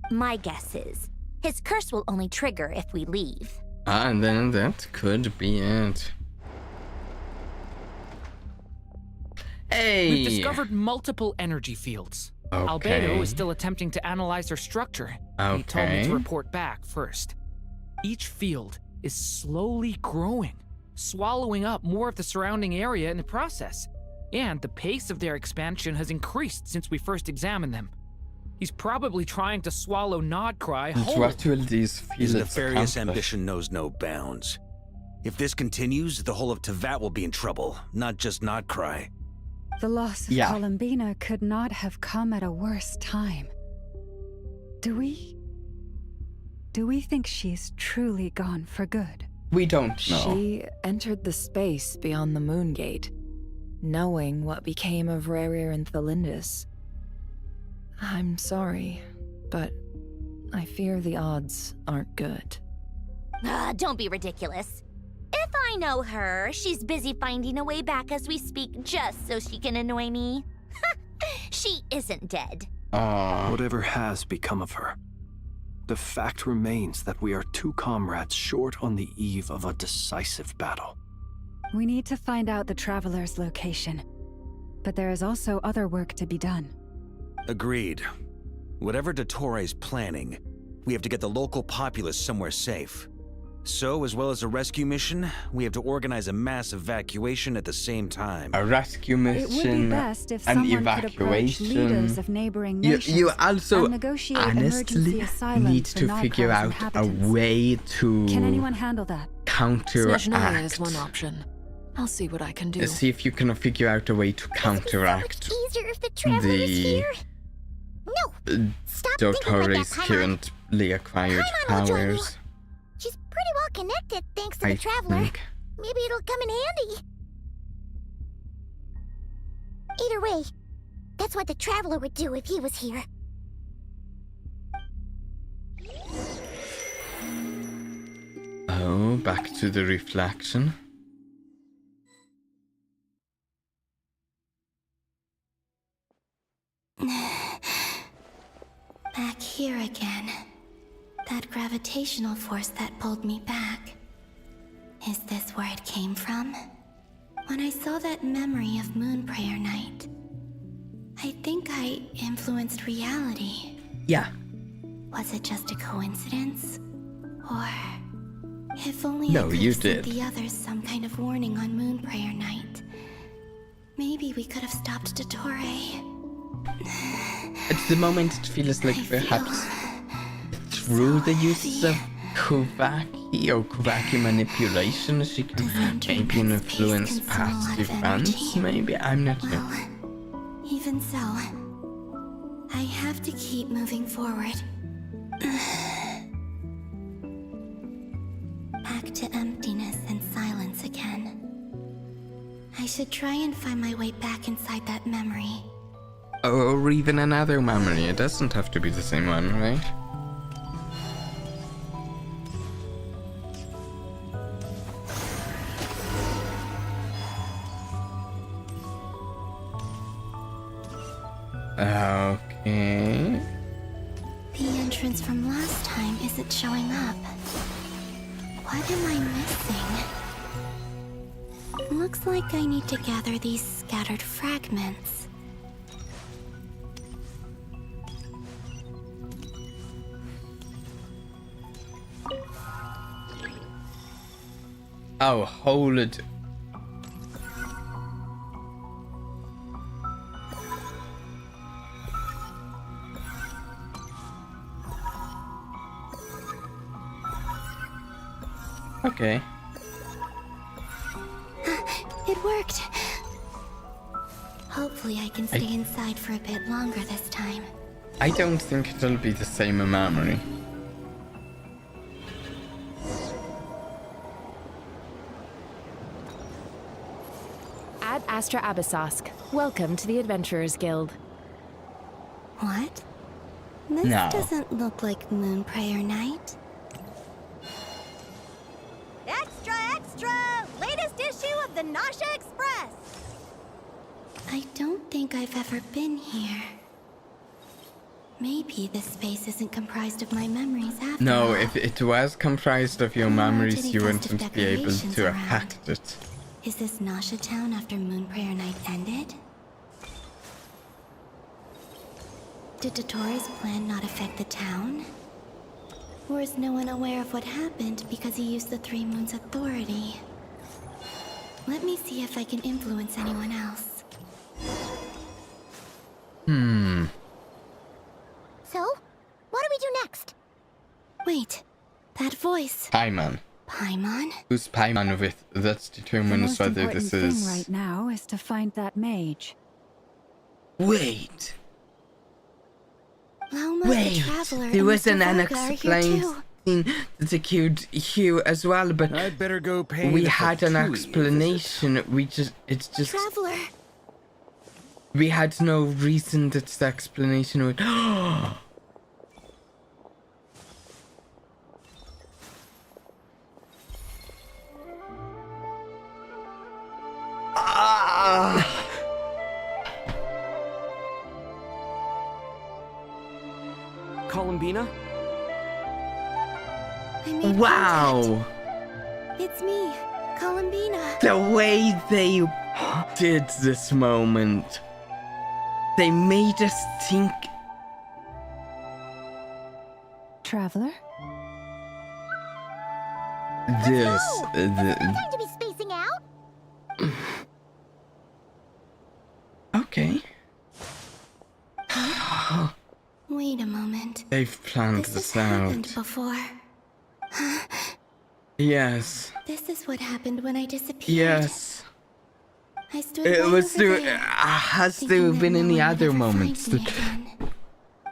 My guess is, his curse will only trigger if we leave. And then that could be it. Hey! We've discovered multiple energy fields. Okay. Albedo is still attempting to analyze their structure. He told me Okay. to report back first. Each field is slowly growing, swallowing up more of the surrounding area in the process. And the pace of their expansion has increased since we first examined them. He's probably trying to swallow Nod-Krai whole. What will these His fields nefarious accomplish? ambition knows no bounds. If this continues, the whole of Teyvat will be in trouble, not just Nod-Krai. The loss of Columbina could not have come at a worse time. Do we think she's truly gone for good? We don't know. She entered the space beyond the Moon Gate, knowing what became of Rerir and Thelindis. I'm sorry, but I fear the odds aren't good. Don't be ridiculous. If I know her, she's busy finding a way back as we speak just so she can annoy me. She isn't dead. Whatever has become of her, the fact remains that we are two comrades short on the eve of a decisive battle. We need to find out the Traveler's location, but there is also other work to be done. Agreed. Whatever Dottore is planning, we have to get the local populace somewhere safe. So, as well as a rescue mission, we have to organize a mass evacuation at the same time. A rescue mission, It would be best if an someone could approach evacuation. leaders of neighboring nations You also and negotiate emergency honestly asylum need for to figure Nod-Krai's out a inhabitants. way to Can anyone handle that? Snezhnaya is counteract. one option. I'll see what I can do. See if you can figure out a way to counteract Easier if the Traveler is the here. No, stop thinking like Dottore's that, Paimon. currently acquired Paimon will join you. powers. She's pretty well connected thanks to I the Traveler. think. Maybe it'll come in handy. Either way, that's what the Traveler would do if he was here. Oh, back to the reflection. Back here again. That gravitational force that pulled me back. Is this where it came from? When I saw that memory of Moon Prayer Night, I think I influenced reality. Yeah. Was it just a coincidence? Or if only No, I could you have sent did. the others some kind of warning on Moon Prayer Night. Maybe we could have stopped Dottore. At the moment, it feels like perhaps through the use of Kuvaki or Kuvaki manipulation, she can maybe influence past events. Maybe, I'm not sure. Even so, I have to keep moving forward. Back to emptiness and silence again. I should try and find my way back inside that memory. Or even another memory. It doesn't have to be the same one, right? Okay. The entrance from last time isn't showing up. What am I missing? Looks like I need to gather these scattered fragments. Oh, hold it. Okay. It worked. Hopefully I can stay inside for a bit longer this time. I don't think it'll be the same memory. Ad Astra Abyssosk. Welcome to the Adventurers Guild. What? This No. doesn't look like Moon Prayer Night. Extra, extra! Latest issue of the Nasha Express! I don't think I've ever been here. Maybe this space isn't comprised of my memories after No, all. if it was comprised of your memories, you wouldn't be able to affect it. Is this Nasha Town after Moon Prayer Night ended? Did Dottore's plan not affect the town? Or is no one aware of what happened because he used the 3 Moons' authority? Let me see if I can influence anyone else. So, what do we do next? Wait, that voice. Paimon. Paimon? Who's Paimon with? That determines whether this The most important is. thing right now is to find that mage. Wait. Lauma the Wait. Traveler There and was Mr. an Varga are here unexplained too. thing that occurred here as well, but I'd better go pay we the had an Vtubie explanation. It's just. Traveler! We had no reason that the explanation would. Columbina? I made Wow! contact. It's me, Columbina. The way they did this moment. They made us think. Traveler? This. Time to be spacing out. Okay. Wait a moment. They've planned this out. Happened before. Yes. This is what happened when I disappeared. Yes. I stood It right was over there. there, Has thinking there that been no any one would other ever moments find me that again.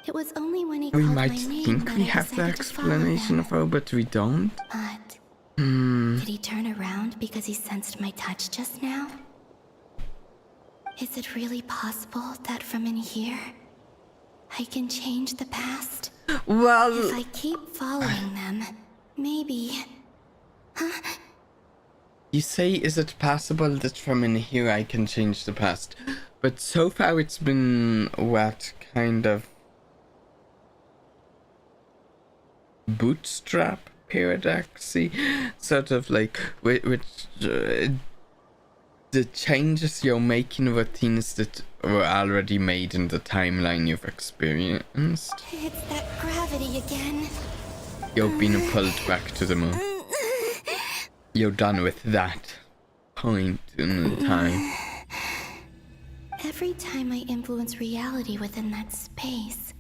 It was only when he we called might my name think that we I have the decided to follow explanation them. for, but we don't? But Hmm. did he turn around because he sensed my touch just now? Is it really possible that from in here, I can change the past? Well, if I keep following them, maybe. You say, is it possible that from in here I can change the past? But so far it's been what kind of bootstrap paradoxy, sort of like which the changes you're making were things that were already made in the timeline you've experienced. It's that gravity again. You're being pulled back to the moon. You're done with that point in the time. Every time I influence reality within that space,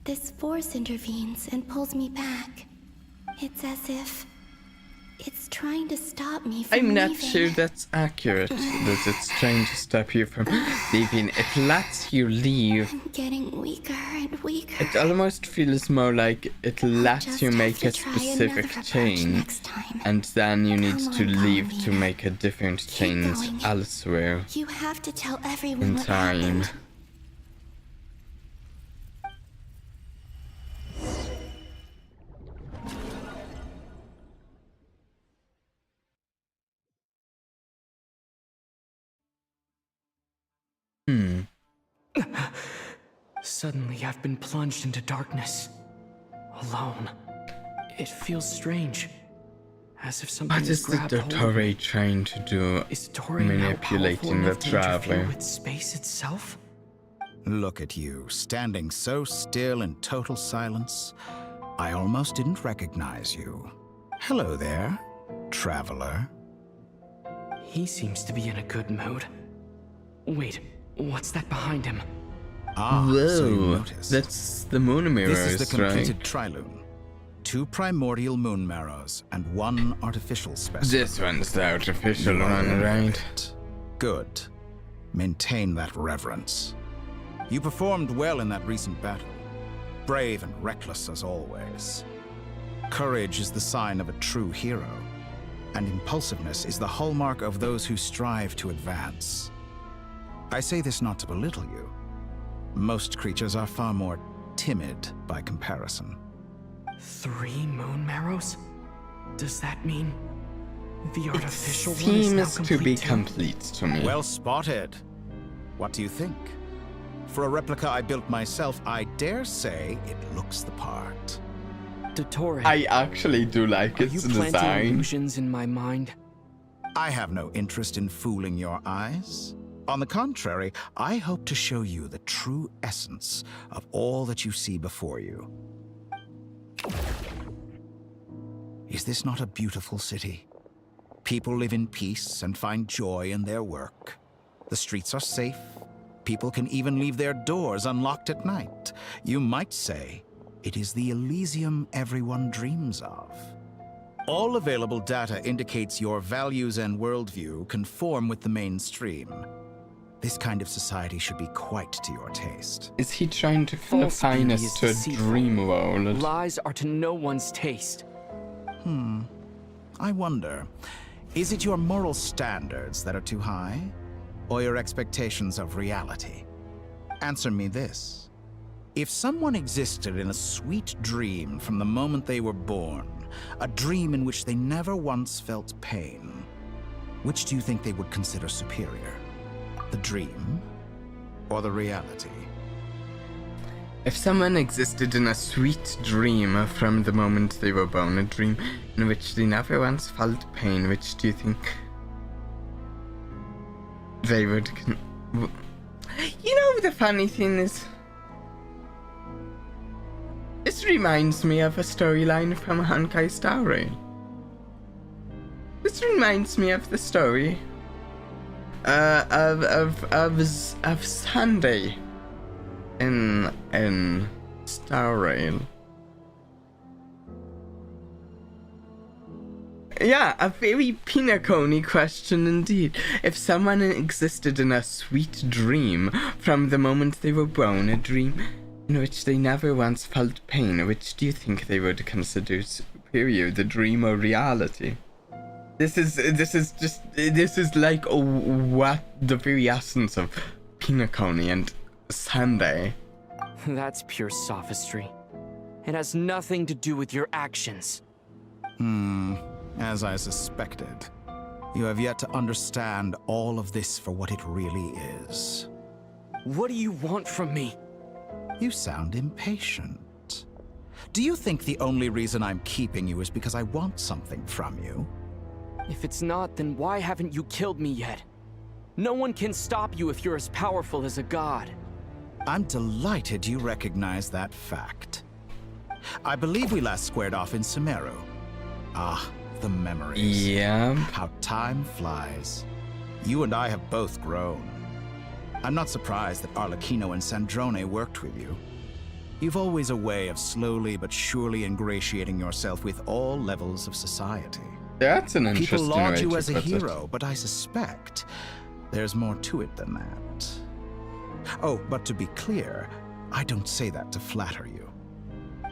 this force intervenes and pulls me back. It's as if it's trying to stop me from I'm not leaving. sure that's accurate, that it's trying to stop you from leaving. It lets you leave. I'm getting weaker and weaker. It almost feels more like it lets you make a specific change, and then you need to leave to make a different change going. elsewhere You have to tell everyone in what time. happened. Suddenly, I've been plunged into darkness. Alone. It feels strange. As if something What is the grabbed hold of Dottore me. trying to do, Is Dottore now manipulating powerful the enough to interfere traveler? with space itself? Look at you, standing so still in total silence. I almost didn't recognize you. Hello there, traveler. He seems to be in a good mood. Wait, what's that behind him? Ah, so you Whoa, noticed. that's the moon mirrors, This is the completed right? trilune. 2 primordial moon marrows and 1 artificial specimen. This one's the artificial You are one, aware of right? it. Good. Maintain that reverence. You performed well in that recent battle. Brave and reckless as always. Courage is the sign of a true hero, and impulsiveness is the hallmark of those who strive to advance. I say this not to belittle you. Most creatures are far more timid by comparison. 3 moon marrows? Does that mean the artificial one is now Seems to complete be too? complete to me. Well spotted. What do you think? For a replica I built myself, I dare say it looks the part. Dottore, I actually do like are its you planting design. illusions in my mind? I have no interest in fooling your eyes. On the contrary, I hope to show you the true essence of all that you see before you. Is this not a beautiful city? People live in peace and find joy in their work. The streets are safe. People can even leave their doors unlocked at night. You might say it is the Elysium everyone dreams of. All available data indicates your values and worldview conform with the mainstream. This kind of society should be quite to your taste. Is he trying to confine us to a dream world? Lies are to no one's taste. I wonder, is it your moral standards that are too high? Or your expectations of reality? Answer me this. If someone existed in a sweet dream from the moment they were born, a dream in which they never once felt pain, which do you think they would consider superior? The dream or the reality? If someone existed in a sweet dream from the moment they were born, a dream in which they never once felt pain, which do you think they would You know, the funny thing is, this reminds me of a storyline from Honkai Star Rail. This reminds me of the story of Sunday in Star Rail. Yeah, a very pinocchio question indeed. If someone existed in a sweet dream from the moment they were born, a dream in which they never once felt pain, which do you think they would consider superior, the dream or reality? This is like what the very essence of pinocchio and Sunday. That's pure sophistry. It has nothing to do with your actions. As I suspected. You have yet to understand all of this for what it really is. What do you want from me? You sound impatient. Do you think the only reason I'm keeping you is because I want something from you? If it's not, then why haven't you killed me yet? No one can stop you if you're as powerful as a god. I'm delighted you recognize that fact. I believe we last squared off in Sumeru. Ah, the memories. Yeah. How time flies. You and I have both grown. I'm not surprised that Arlecchino and Sandrone worked with you. You've always a way of slowly but surely ingratiating yourself with all levels of society. That's an interesting People laud way you to as a put it. hero, but I suspect there's more to it than that. Oh, but to be clear, I don't say that to flatter you.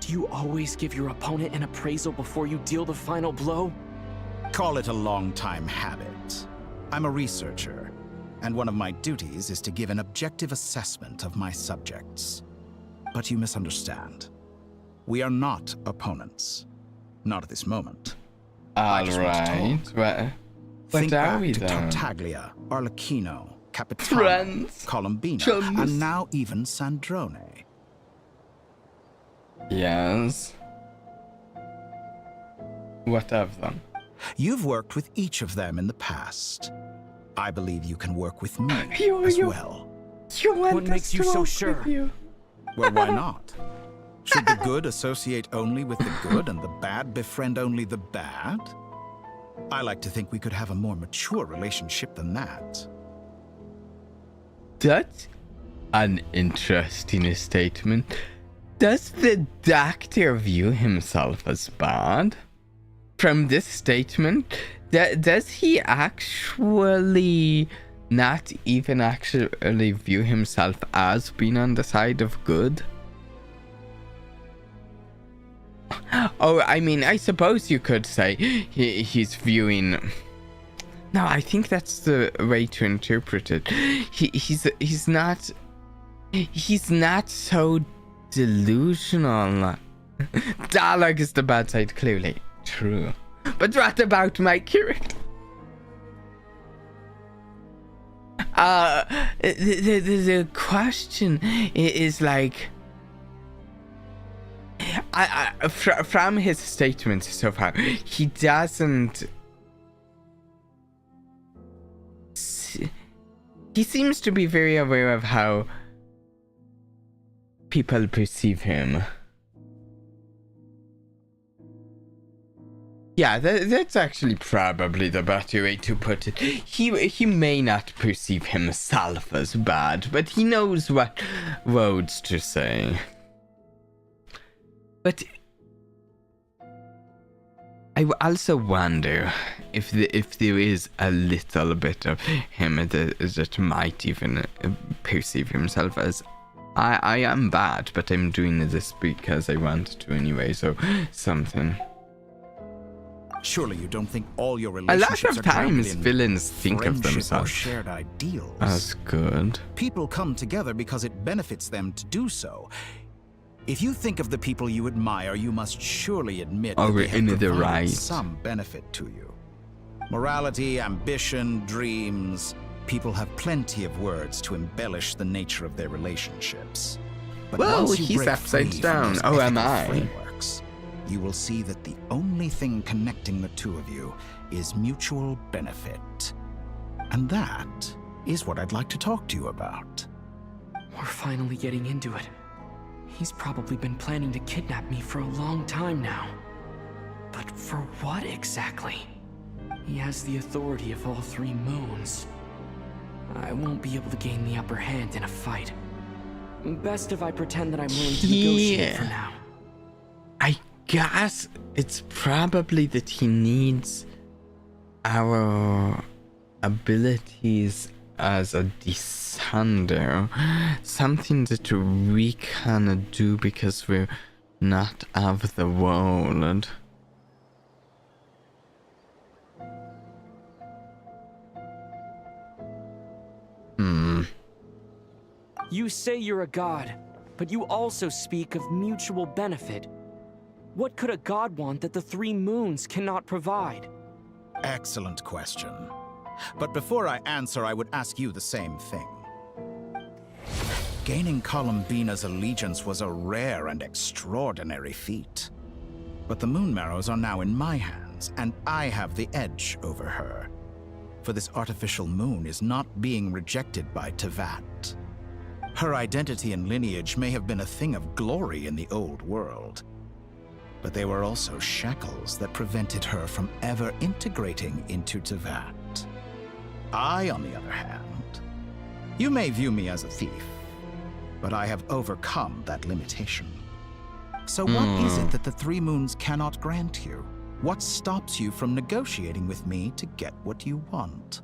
Do you always give your opponent an appraisal before you deal the final blow? Call it a long-time habit. I'm a researcher, and one of my duties is to give an objective assessment of my subjects. But you misunderstand. We are not opponents. Not at this moment. Alright. Think What are back we to then? Tartaglia, Arlecchino, Capitano, Friends. Colombina, Chums. and now even Sandrone. Yes. What of them? You've worked with each of them in the past. I believe you can work with me You- as you- well. You want What us makes you to so work sure? with you? Well, why not? Should the good associate only with the good and the bad befriend only the bad? I like to think we could have a more mature relationship than that. That's an interesting statement. Does the doctor view himself as bad? From this statement, does he actually not even actually view himself as being on the side of good? Oh, I mean, I suppose you could say he's viewing... No, I think that's the way to interpret it. He's not so delusional. Dialogue is the bad side, clearly. True. But what about my character? The question is like... from his statements so far, he doesn't... He seems to be very aware of how people perceive him. Yeah, that's actually probably the better way to put it. He may not perceive himself as bad, but he knows what words to say. But I also wonder if there is a little bit of him that might even perceive himself as I am bad, but I'm doing this because I want to anyway. So something. Surely you don't think all your A relationships lot of times in villains think of friendship or themselves shared ideals as good. People come together because it benefits them to do so. If you think of the people you admire, you must surely admit that they have in the provided right. some benefit to you. Morality, ambition, dreams. People have plenty of words to embellish the nature of their relationships. But Whoa, once you he's break upside free down. from Oh, those am ethical I? frameworks, you will see that the only thing connecting the two of you is mutual benefit. And that is what I'd like to talk to you about. We're finally getting into it. He's probably been planning to kidnap me for a long time now. But for what exactly? He has the authority of all 3 moons. I won't be able to gain the upper hand in a fight. Best if I pretend that I'm willing to negotiate for now. I guess it's probably that he needs our abilities as a descender. Something that we cannot do because we're not of the world. You say you're a god, but you also speak of mutual benefit. What could a god want that the 3 moons cannot provide? Excellent question. But before I answer, I would ask you the same thing. Gaining Columbina's allegiance was a rare and extraordinary feat. But the Moon Marrows are now in my hands, and I have the edge over her. For this artificial moon is not being rejected by Teyvat. Her identity and lineage may have been a thing of glory in the old world, but they were also shackles that prevented her from ever integrating into Teyvat. I, on the other hand, you may view me as a thief, but I have overcome that limitation. So what is it that the 3 moons cannot grant you? What stops you from negotiating with me to get what you want?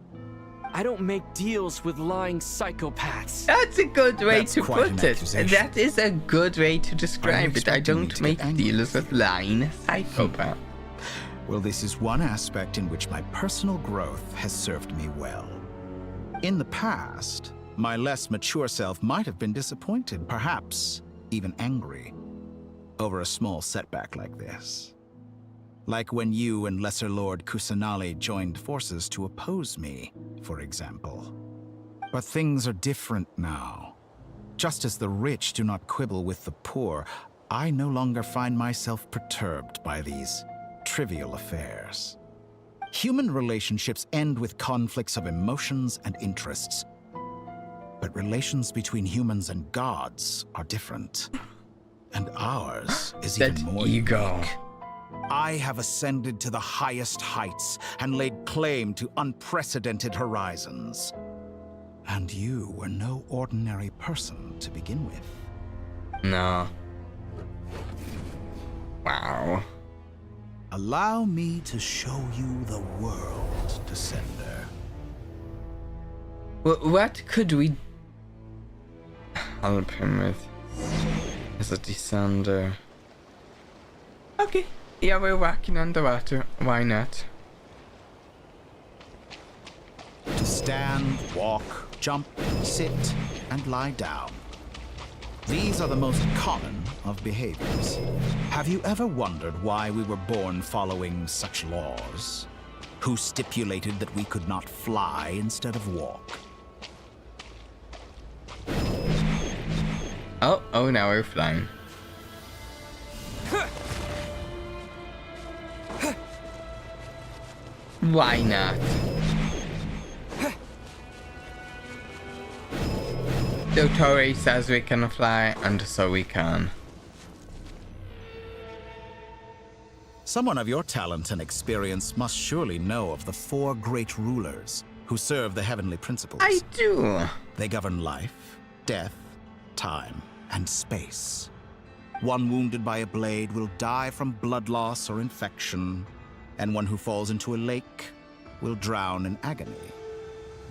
I don't make deals with lying psychopaths. That's a good way to put it. That is a good way to describe it. I don't make deals with lying psychopaths. Well, this is one aspect in which my personal growth has served me well. In the past, my less mature self might have been disappointed, perhaps even angry, over a small setback like this. Like when you and Lesser Lord Kusanali joined forces to oppose me, for example. But things are different now. Just as the rich do not quibble with the poor, I no longer find myself perturbed by these trivial affairs. Human relationships end with conflicts of emotions and interests. But relations between humans and gods are different. And ours is even more unique. I have ascended to the highest heights and laid claim to unprecedented horizons. And you were no ordinary person to begin with. No. Wow. Allow me to show you the world, Descender. What could we help him with as a Descender? Okay. Yeah, we're walking underwater. Why not? To stand, walk, jump, sit, and lie down. These are the most common of behaviors. Have you ever wondered why we were born following such laws? Who stipulated that we could not fly instead of walk? Oh, now we're flying. Why not? Dottore says we can fly, and so we can. Someone of your talent and experience must surely know of the 4 great rulers who serve the heavenly principles. I do. They govern life, death, time, and space. One wounded by a blade will die from blood loss or infection, and one who falls into a lake will drown in agony.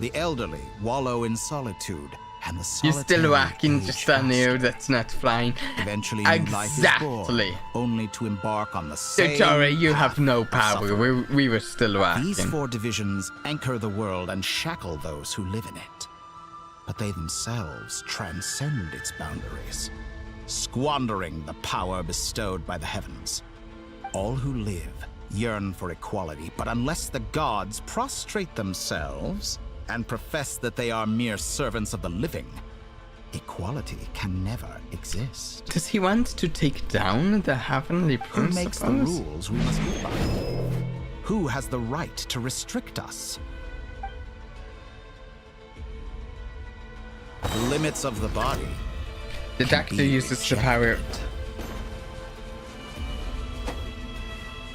The elderly wallow in solitude, and the You're solitary still whacking age just on you, that's not flying. Eventually, new life is born, only to embark on the same Dottore, you have path no of power. suffering. We were still whacking. These 4 divisions anchor the world and shackle those who live in it. But they themselves transcend its boundaries, squandering the power bestowed by the heavens. All who live yearn for equality, but unless the gods prostrate themselves and profess that they are mere servants of the living, equality can never exist. Does he want to take down the heavenly principles? Who makes the rules we must live by? Who has the right to restrict us? The limits of the body. The doctor uses the power.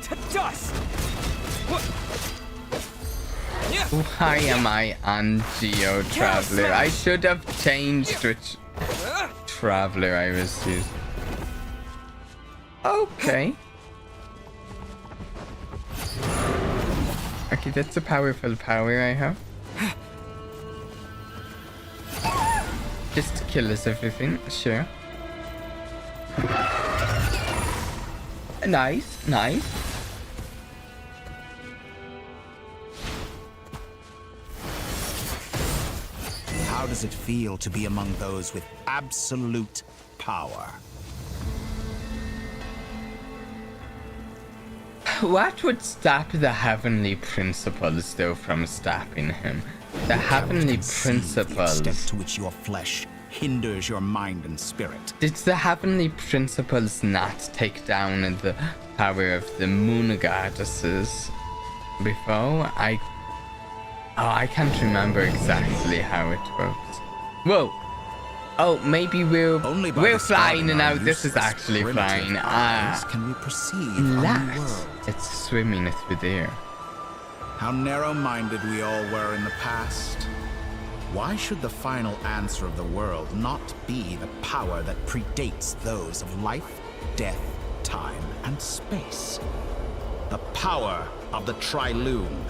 To dust! What? Why am I on Geo Traveler? I should have changed which Traveler I was using. Okay. Okay, that's a powerful power I have. Just kill us everything, sure. Nice, nice. How does it feel to be among those with absolute power? What would stop the heavenly principles, though, from stopping him? The heavenly principles. The extent to which your flesh hinders your mind and spirit. Did the heavenly principles not take down the power of the moon goddesses before? I can't remember exactly how it works. Whoa! Oh, maybe we're flying now. This is actually flying. Can we perceive It's swimming through there. How narrow-minded we all were in the past. Why should the final answer of the world not be the power that predates those of life, death, time, and space? The power of the Triloom.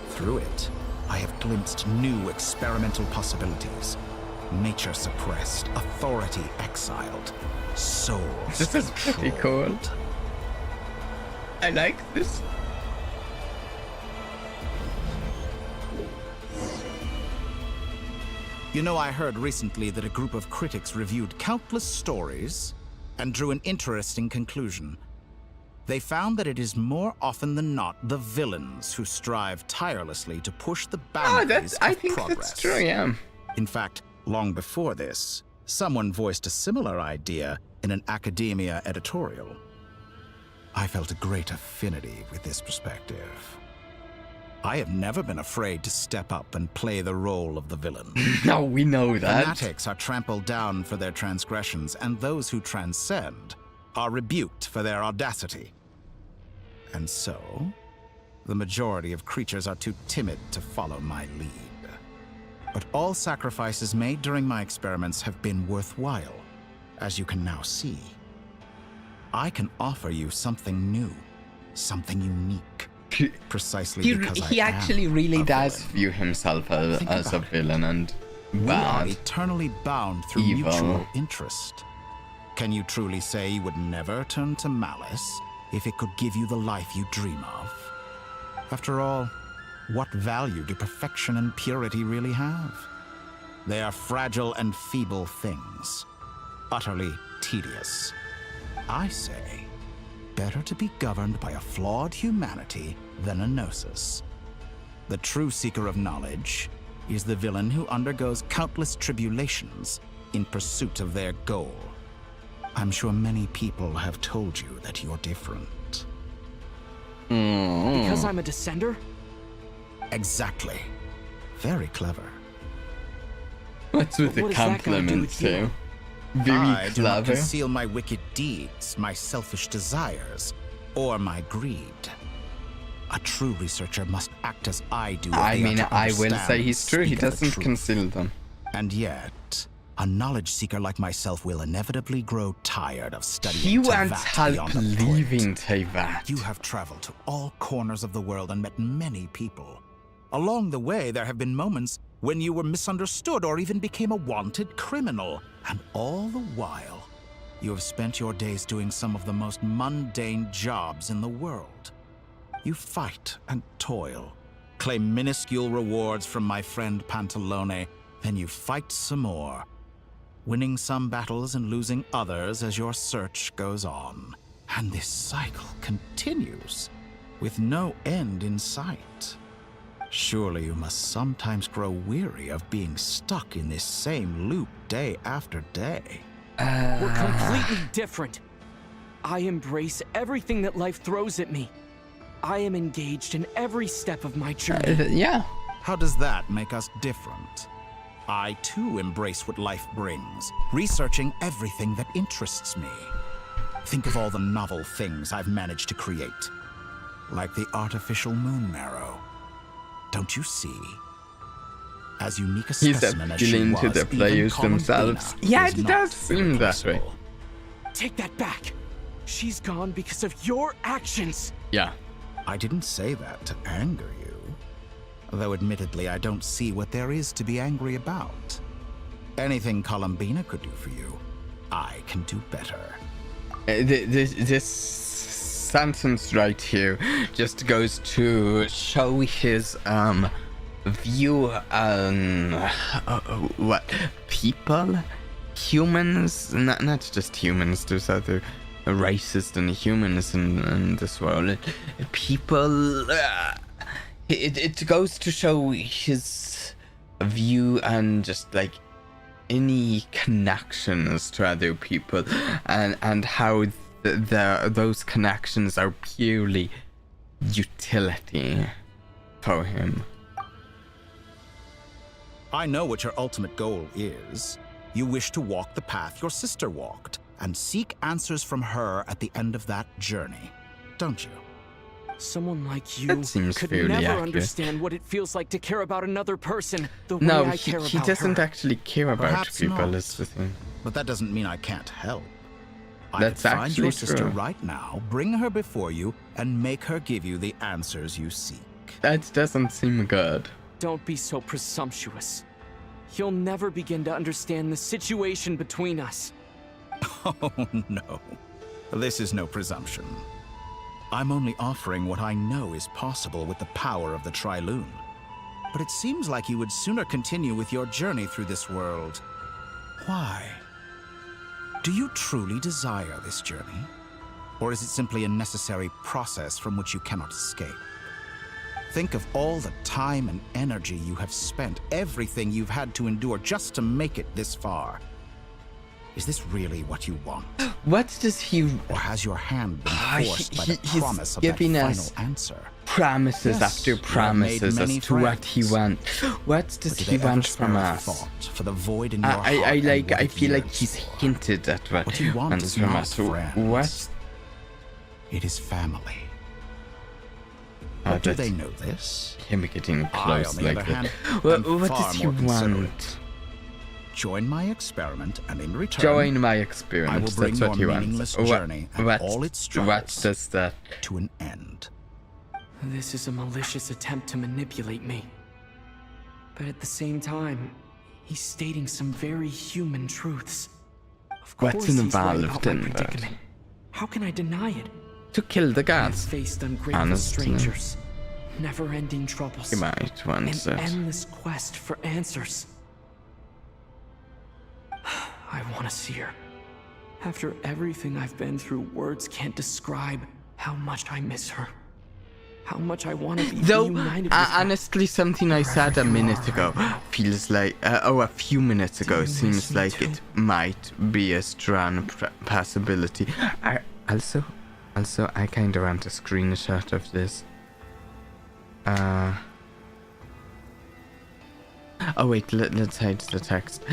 Through it, I have glimpsed new experimental possibilities. Nature suppressed, authority exiled, souls This is pretty cool. I like this. You know, I heard recently that a group of critics reviewed countless stories and drew an interesting conclusion. They found that it is more often than not the villains who strive tirelessly to push the boundaries I of think progress. that's true, yeah. In fact, long before this, someone voiced a similar idea in an academia editorial. I felt a great affinity with this perspective. I have never been afraid to step up and play the role of the villain. No, we know that. Fanatics are trampled down for their transgressions, and those who transcend are rebuked for their audacity. And so, the majority of creatures are too timid to follow my lead. But all sacrifices made during my experiments have been worthwhile, as you can now see. I can offer you something new, something unique, precisely because he I actually am really a does villain. view himself as a villain and We are bad. eternally bound through Evil. mutual interest. Can you truly say you would never turn to malice if it could give you the life you dream of? After all, what value do perfection and purity really have? They are fragile and feeble things, utterly tedious. I say, better to be governed by a flawed humanity than a gnosis. The true seeker of knowledge is the villain who undergoes countless tribulations in pursuit of their goal. I'm sure many people have told you that you're different. Because I'm a descender? Exactly. Very clever. What's with the What is that gonna do compliment with you? too? I do not conceal my wicked deeds, my selfish desires, or my greed. A true researcher must act as I do. I mean, I will say he's true. He doesn't conceal them. And yet, a knowledge seeker like myself will inevitably grow tired of studying. You won't help leaving Teyvat. You have traveled to all corners of the world and met many people. Along the way, there have been moments when you were misunderstood or even became a wanted criminal. And all the while, you have spent your days doing some of the most mundane jobs in the world. You fight and toil, claim minuscule rewards from my friend Pantalone, then you fight some more, winning some battles and losing others as your search goes on. And this cycle continues, with no end in sight. Surely you must sometimes grow weary of being stuck in this same loop day after day. We're completely different. I embrace everything that life throws at me. I am engaged in every step of my journey. Yeah. How does that make us different? I too embrace what life brings, researching everything that interests me. Think of all the novel things I've managed to create, like the artificial moon marrow. Don't you see? As unique a specimen as she was, to the players themselves. Yeah, it does seem that way. Take that back. She's gone because of your actions. Yeah. I didn't say that to anger you. Though admittedly, I don't see what there is to be angry about. Anything Columbina could do for you, I can do better. This sentence right here just goes to show his view on what people, humans, not just humans, there's other races than humans in this world. People, it goes to show his view on just like any connections to other people, and how those connections are purely utility for him. I know what your ultimate goal is. You wish to walk the path your sister walked, and seek answers from her at the end of that journey, don't you? Someone like you could fairly never accurate. Understand what it feels like to care about another person the way I care about her. No, he doesn't actually care about Perhaps people, not. is the thing. But that doesn't mean I can't help. I That's could find actually your sister true. right now, bring her before you, and make her give you the answers you seek. That doesn't seem good. Don't be so presumptuous. You'll never begin to understand the situation between us. Oh, no. This is no presumption. I'm only offering what I know is possible with the power of the Trilune. But it seems like you would sooner continue with your journey through this world. Why? Do you truly desire this journey? Or is it simply a necessary process from which you cannot escape? Think of all the time and energy you have spent, everything you've had to endure just to make it this far. Is this really what you want? What does he... Or has your hand been forced by the he's promise of that giving final us answer? Promises Yes, after you have promises made many as to what he friends. wants. What does But do he they ever want spare from a us? thought for the void in your heart I and like. what I it feel like yearns he's for? hinted at what What you want wants is from not us. So friends. what? It is family. But do they know this? Him getting I, close on the like other hand, that. What am does far he more considerate. want? Join my experiment, and in return, Join my I experiment. will bring That's what he your wants. meaningless journey and all its struggles What does that? to an end. This is a malicious attempt to manipulate me. But at the same time, he's stating some very human truths. Of course What's he's right involved about my in that? predicament. How can I deny it? To kill the I have gods. faced ungrateful Honestly. strangers, never-ending troubles, He might want an it. endless quest for answers. I want to see her. After everything I've been through, words can't describe how much I miss her. How much I want to be reunited with her. Honestly, something I said a minute ago feels like, a few minutes ago, seems like it might be a strong possibility. Also, I kind of want a screenshot of this. Oh wait, let's hide the text.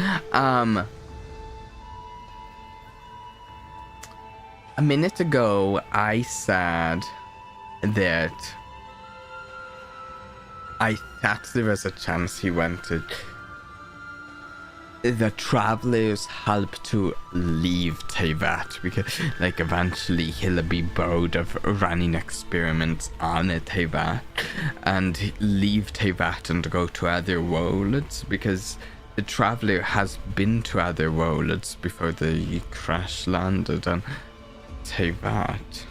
A minute ago, I said that I thought there was a chance he wanted the travelers help to leave Teyvat, because like eventually he'll be bored of running experiments on Teyvat and leave Teyvat and go to other worlds, because the traveler has been to other worlds before they crash landed on Teyvat.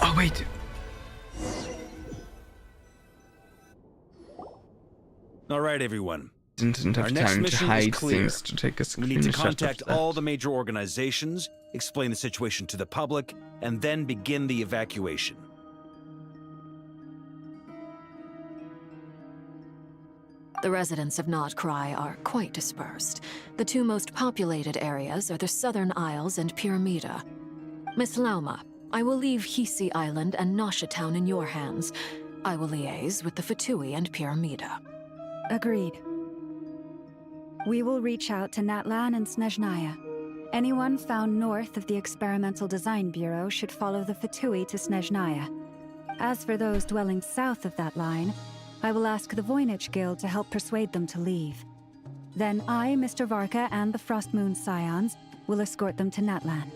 Oh wait. All right, everyone. Didn't have Our next time to mission hide is clear. things to take a screenshot. We need to contact of that. all the major organizations, explain the situation to the public, and then begin the evacuation. The residents of Nod-Krai are quite dispersed. The two most populated areas are the Southern Isles and Pyramida. Miss Lauma, I will leave Hisi Island and Nasha Town in your hands. I will liaise with the Vtubie and Pyramida. Agreed. We will reach out to Natlan and Snezhnaya. Anyone found north of the Experimental Design Bureau should follow the Vtubie to Snezhnaya. As for those dwelling south of that line, I will ask the Voynich Guild to help persuade them to leave. Then I, Mr. Varka, and the Frostmoon Scions will escort them to Natlan.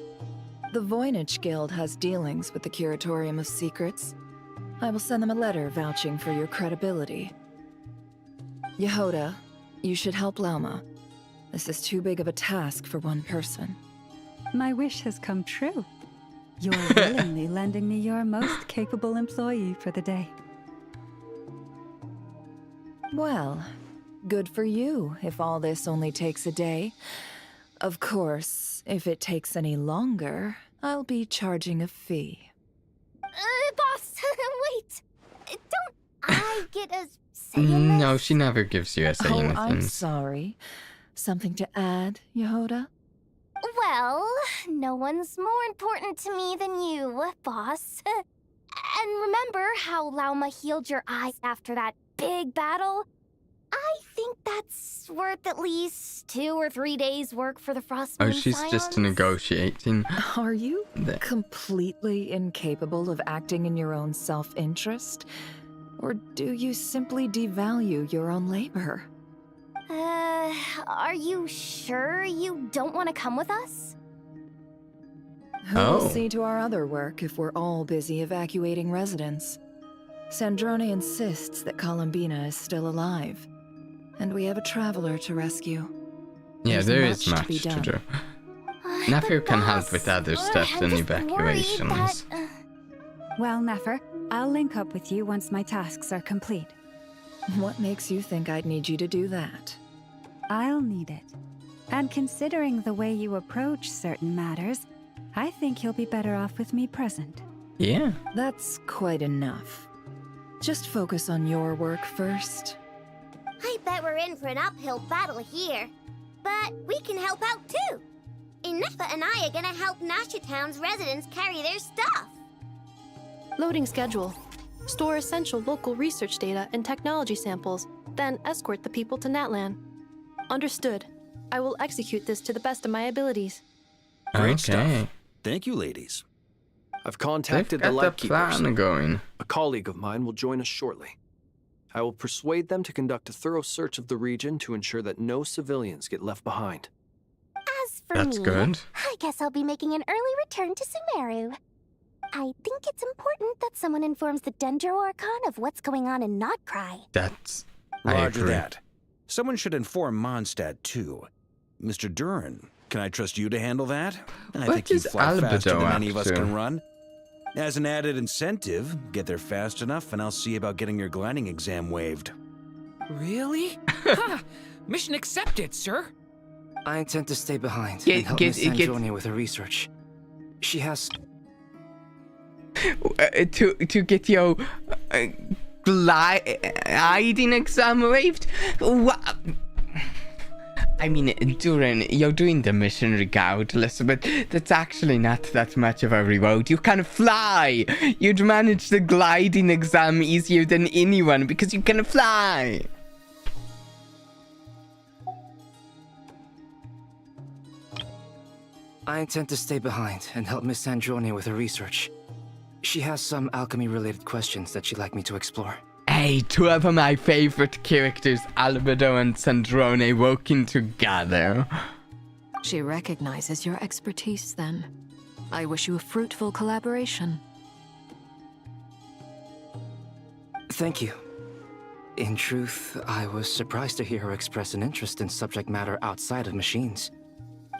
The Voynich Guild has dealings with the Curatorium of Secrets. I will send them a letter vouching for your credibility. Yehoda, you should help Lauma. This is too big of a task for one person. My wish has come true. You're willingly lending me your most capable employee for the day. Well, good for you if all this only takes a day. Of course, if it takes any longer, I'll be charging a fee. Boss, wait! Don't I get a say in this? No, she never gives you a say in I'm things. sorry. Something to add, Yehoda? Well, no one's more important to me than you, boss. And remember how Lauma healed your eyes after that big battle? I think that's worth at least 2 or 3 days' work for the Frostmoon Oh, she's just Scions. negotiating. Are you completely incapable of acting in your own self-interest? Or do you simply devalue your own labor? Are you sure you don't want to come with us? Who will see to our other work if we're all busy evacuating residents? Sandrone insists that Columbina is still alive, and we have a traveler to rescue. Yeah, There's there is much much to be to done. do. Nefer can help with other stuff than evacuations. Well, Nefer, I'll link up with you once my tasks are complete. What makes you think I'd need you to do that? I'll need it. And considering the way you approach certain matters, I think you'll be better off with me present. Yeah. That's quite enough. Just focus on your work first. I bet we're in for an uphill battle here. But we can help out too. Inefa and I are gonna help Nasha Town's residents carry their stuff. Loading schedule. Store essential local research data and technology samples, then escort the people to Natlan. Understood. I will execute this to the best of my abilities. Great stuff. Thank you, ladies. I've contacted They've the got the Lightkeepers. plan going. A colleague of mine will join us shortly. I will persuade them to conduct a thorough search of the region to ensure that no civilians get left behind. As for That's me, good. I guess I'll be making an early return to Sumeru. I think it's important that someone informs the Dendro Archon of what's going on in Nod-Krai. That's... I Roger agree. that. Someone should inform Mondstadt, too. Mr. Durin, can I trust you to handle that? I What think you is fly faster Albedo than any of up us to? can run. As an added incentive, get there fast enough and I'll see about getting your gliding exam waived. Really? Ha! Mission accepted, sir. I intend to stay behind Get- and help get- Miss get- Sandrone with her research. She has... To get your gliding exam waived? What? I mean, Durin, you're doing the mission regardless, but that's actually not that much of a reward. You can fly! You'd manage the gliding exam easier than anyone because you can fly! I intend to stay behind and help Miss Sandrone with her research. She has some alchemy-related questions that she'd like me to explore. Hey, two of my favorite characters, Albedo and Sandrone, working together. She recognizes your expertise then. I wish you a fruitful collaboration. Thank you. In truth, I was surprised to hear her express an interest in subject matter outside of machines.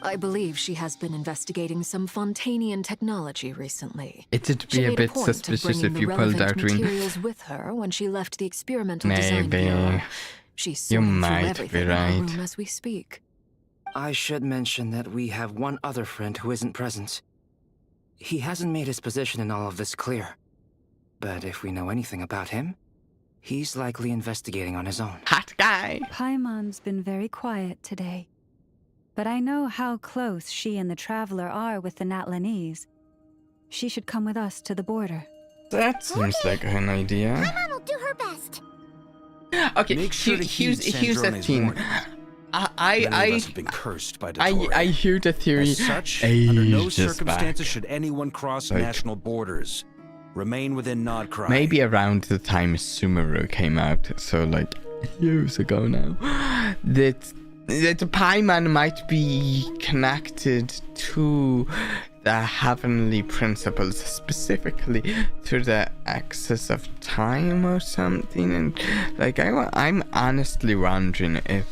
I believe she has been investigating some Fontanian technology recently. It'd be a bit suspicious if you pulled out materials with her when she left the experimental design bureau. Maybe. She's You sorting through might be everything in her right. room as we speak. I should mention that we have one other friend who isn't present. He hasn't made his position in all of this clear. But if we know anything about him, he's likely investigating on his own. Hot guy! Paimon's been very quiet today. But I know how close she and the Traveler are with the Natlanese. She should come with us to the border. That seems like an idea. Paimon will do her best. Okay, Make sure to heed here's the Sandrone's thing. warning. Many of us have been cursed by Dottore. I hear the theory. As such, under no ages circumstances back. should anyone cross Like- national borders. Remain within Nod-Krai. Maybe around the time Sumeru came out, so like years ago now, that the Paimon might be connected to the heavenly principles, specifically to the axis of time or something. And like I'm honestly wondering if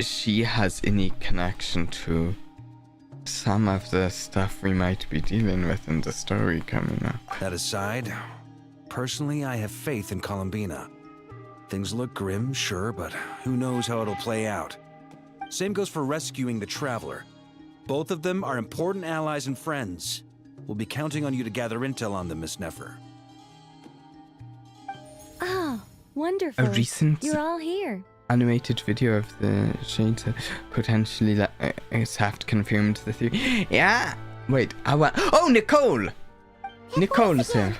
she has any connection to some of the stuff we might be dealing with in the story coming up. That aside, personally, I have faith in Columbina. Things look grim, sure, but who knows how it'll play out. Same goes for rescuing the Traveler. Both of them are important allies and friends. We'll be counting on you to gather intel on them, Miss Nefer. Oh, wonderful. A recent You're all here. animated video of the shades potentially is have confirmed the theory. Yeah. Wait. Oh, Nicole. Nicole's here.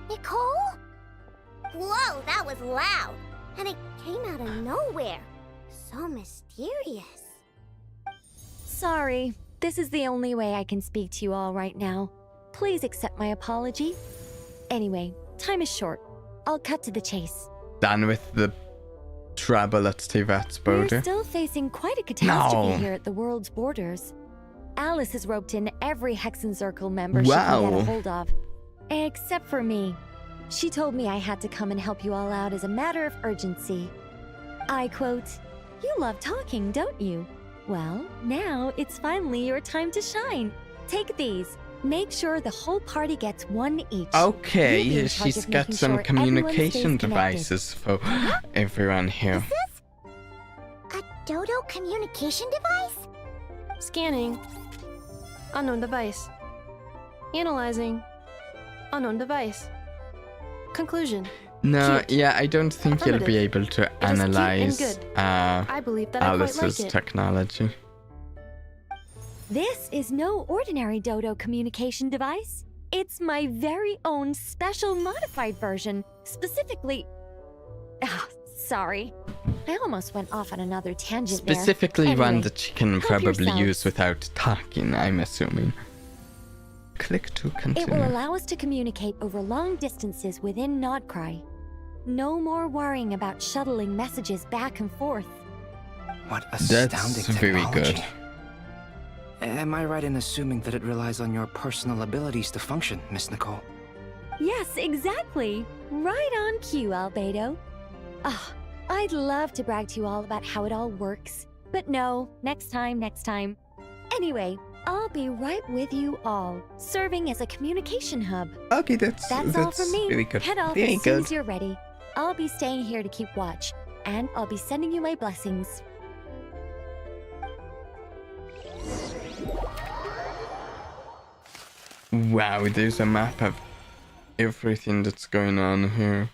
Nicole? Whoa, that was loud. And it came out of nowhere. So mysterious. Sorry, this is the only way I can speak to you all right now. Please accept my apology. Anyway, time is short. I'll cut to the chase. Done with the trouble at Tivat's border. We're still facing quite a catastrophe No. here at the world's borders. Alice has roped in every Hexencircle member she Wow. can get a hold of. Except for me. She told me I had to come and help you all out as a matter of urgency. I quote, "You love talking, don't you? Well, now it's finally your time to shine. Take these. Make sure the whole party gets one each. You'll be Okay, in charge she's of got making some sure everyone communication stays connected." devices for everyone here. A Dodo communication device? Scanning. Unknown device. Analyzing. Unknown device. Conclusion. No, Cute. yeah, I don't think you'll be Affirmative. able to It is cute and analyze good. I believe that I quite Alice's like it. technology. This is no ordinary Dodo communication device. It's my very own special modified version, specifically... Ah, sorry. I almost went off on another tangent there. Specifically one Anyway, that you can help probably yourselves. use without talking, I'm assuming. Click to It continue. will allow us to communicate over long distances within Nod-Krai. No more worrying about shuttling messages back and forth. What That's astounding very technology. good. Am I right in assuming that it relies on your personal abilities to function, Miss Nicole? Yes, exactly. Right on cue, Albedo. Ah, I'd love to brag to you all about how it all works. But no, next time. Anyway, I'll be right with you all, serving as a communication hub. Okay, that's all from me. very good. Head off Very as soon good. as you're ready. I'll be staying here to keep watch, and I'll be sending you my blessings. Wow, there's a map of everything that's going on here.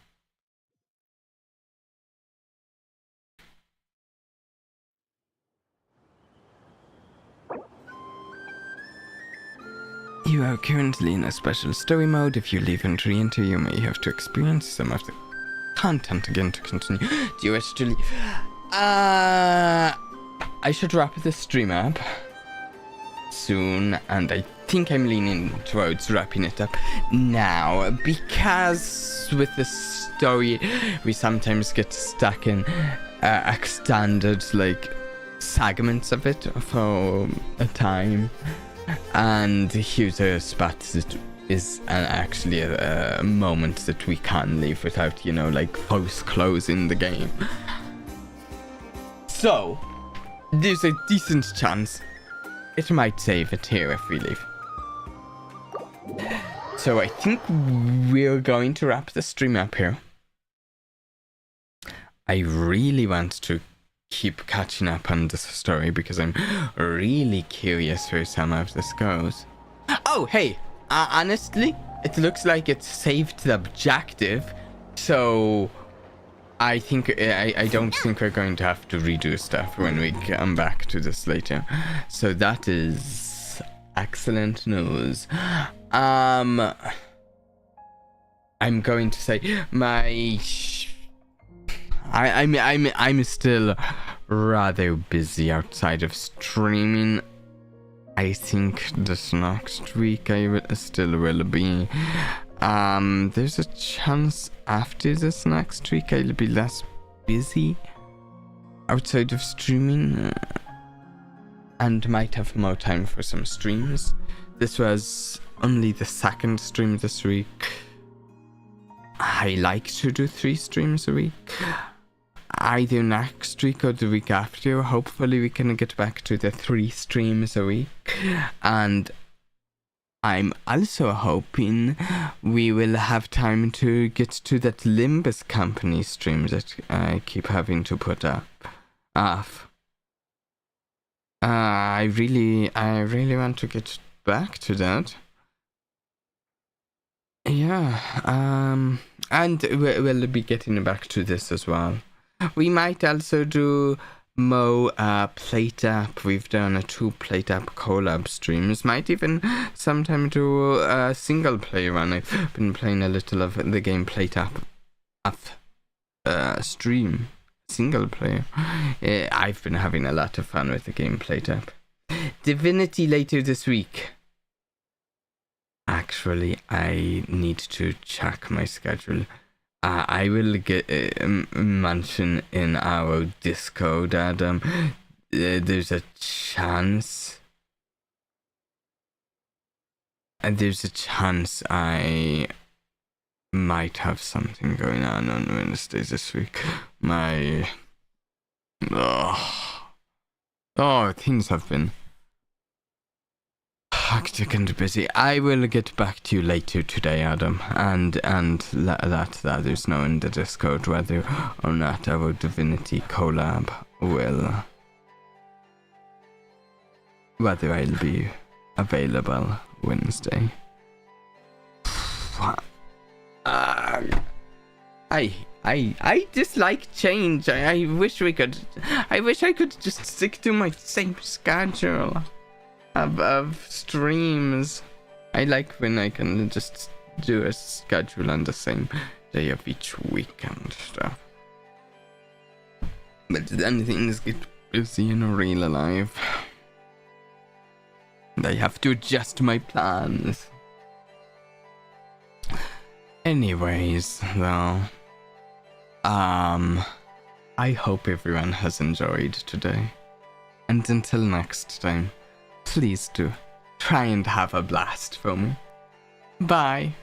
You are currently in a special story mode. If you leave and re-enter, you may have to experience some of the content again to continue. Do you wish to leave? I should wrap the stream up. soon, and I think I'm leaning towards wrapping it up now, because with the story we sometimes get stuck in extended like segments of it for a time, and here's a spot that is actually a moment that we can leave without, you know, like post-closing the game. So there's a decent chance it might save it here if we leave. So I think we're going to wrap the stream up here. I really want to keep catching up on this story because I'm really curious where some of this goes. Oh, hey, honestly, it looks like it saved the objective, so I think I don't think we're going to have to redo stuff when we come back to this later. So that is excellent news. I'm going to say I'm still rather busy outside of streaming. I think this next week I still will be. There's a chance after this next week I'll be less busy outside of streaming and might have more time for some streams. This was only the second stream this week. I like to do 3 streams a week. Either next week or the week after. Hopefully we can get back to the 3 streams a week. And I'm also hoping we will have time to get to that Limbus Company stream that I keep having to put off. I really want to get back to that. Yeah, and we'll be getting back to this as well. We might also do more Plate Up. We've done 2 Plate Up collab streams. Might even sometime do a single player one. I've been playing a little of the game Plate Up stream. Single player. I've been having a lot of fun with the game Plate Up. Divinity later this week. Actually, I need to check my schedule. I will get mention in our Discord, Adam. There's a chance. There's a chance I might have something going on Wednesday this week. Things have been hectic and busy. I will get back to you later today, Adam, and let others know in the Discord whether or not our Divinity collab whether I'll be available Wednesday. I dislike change. I wish I could just stick to my same schedule of streams. I like when I can just do a schedule on the same day of each week and stuff. But then things get busy in real life. And I have to adjust my plans. Anyways, though, I hope everyone has enjoyed today. And until next time, please do try and have a blast for me. Bye.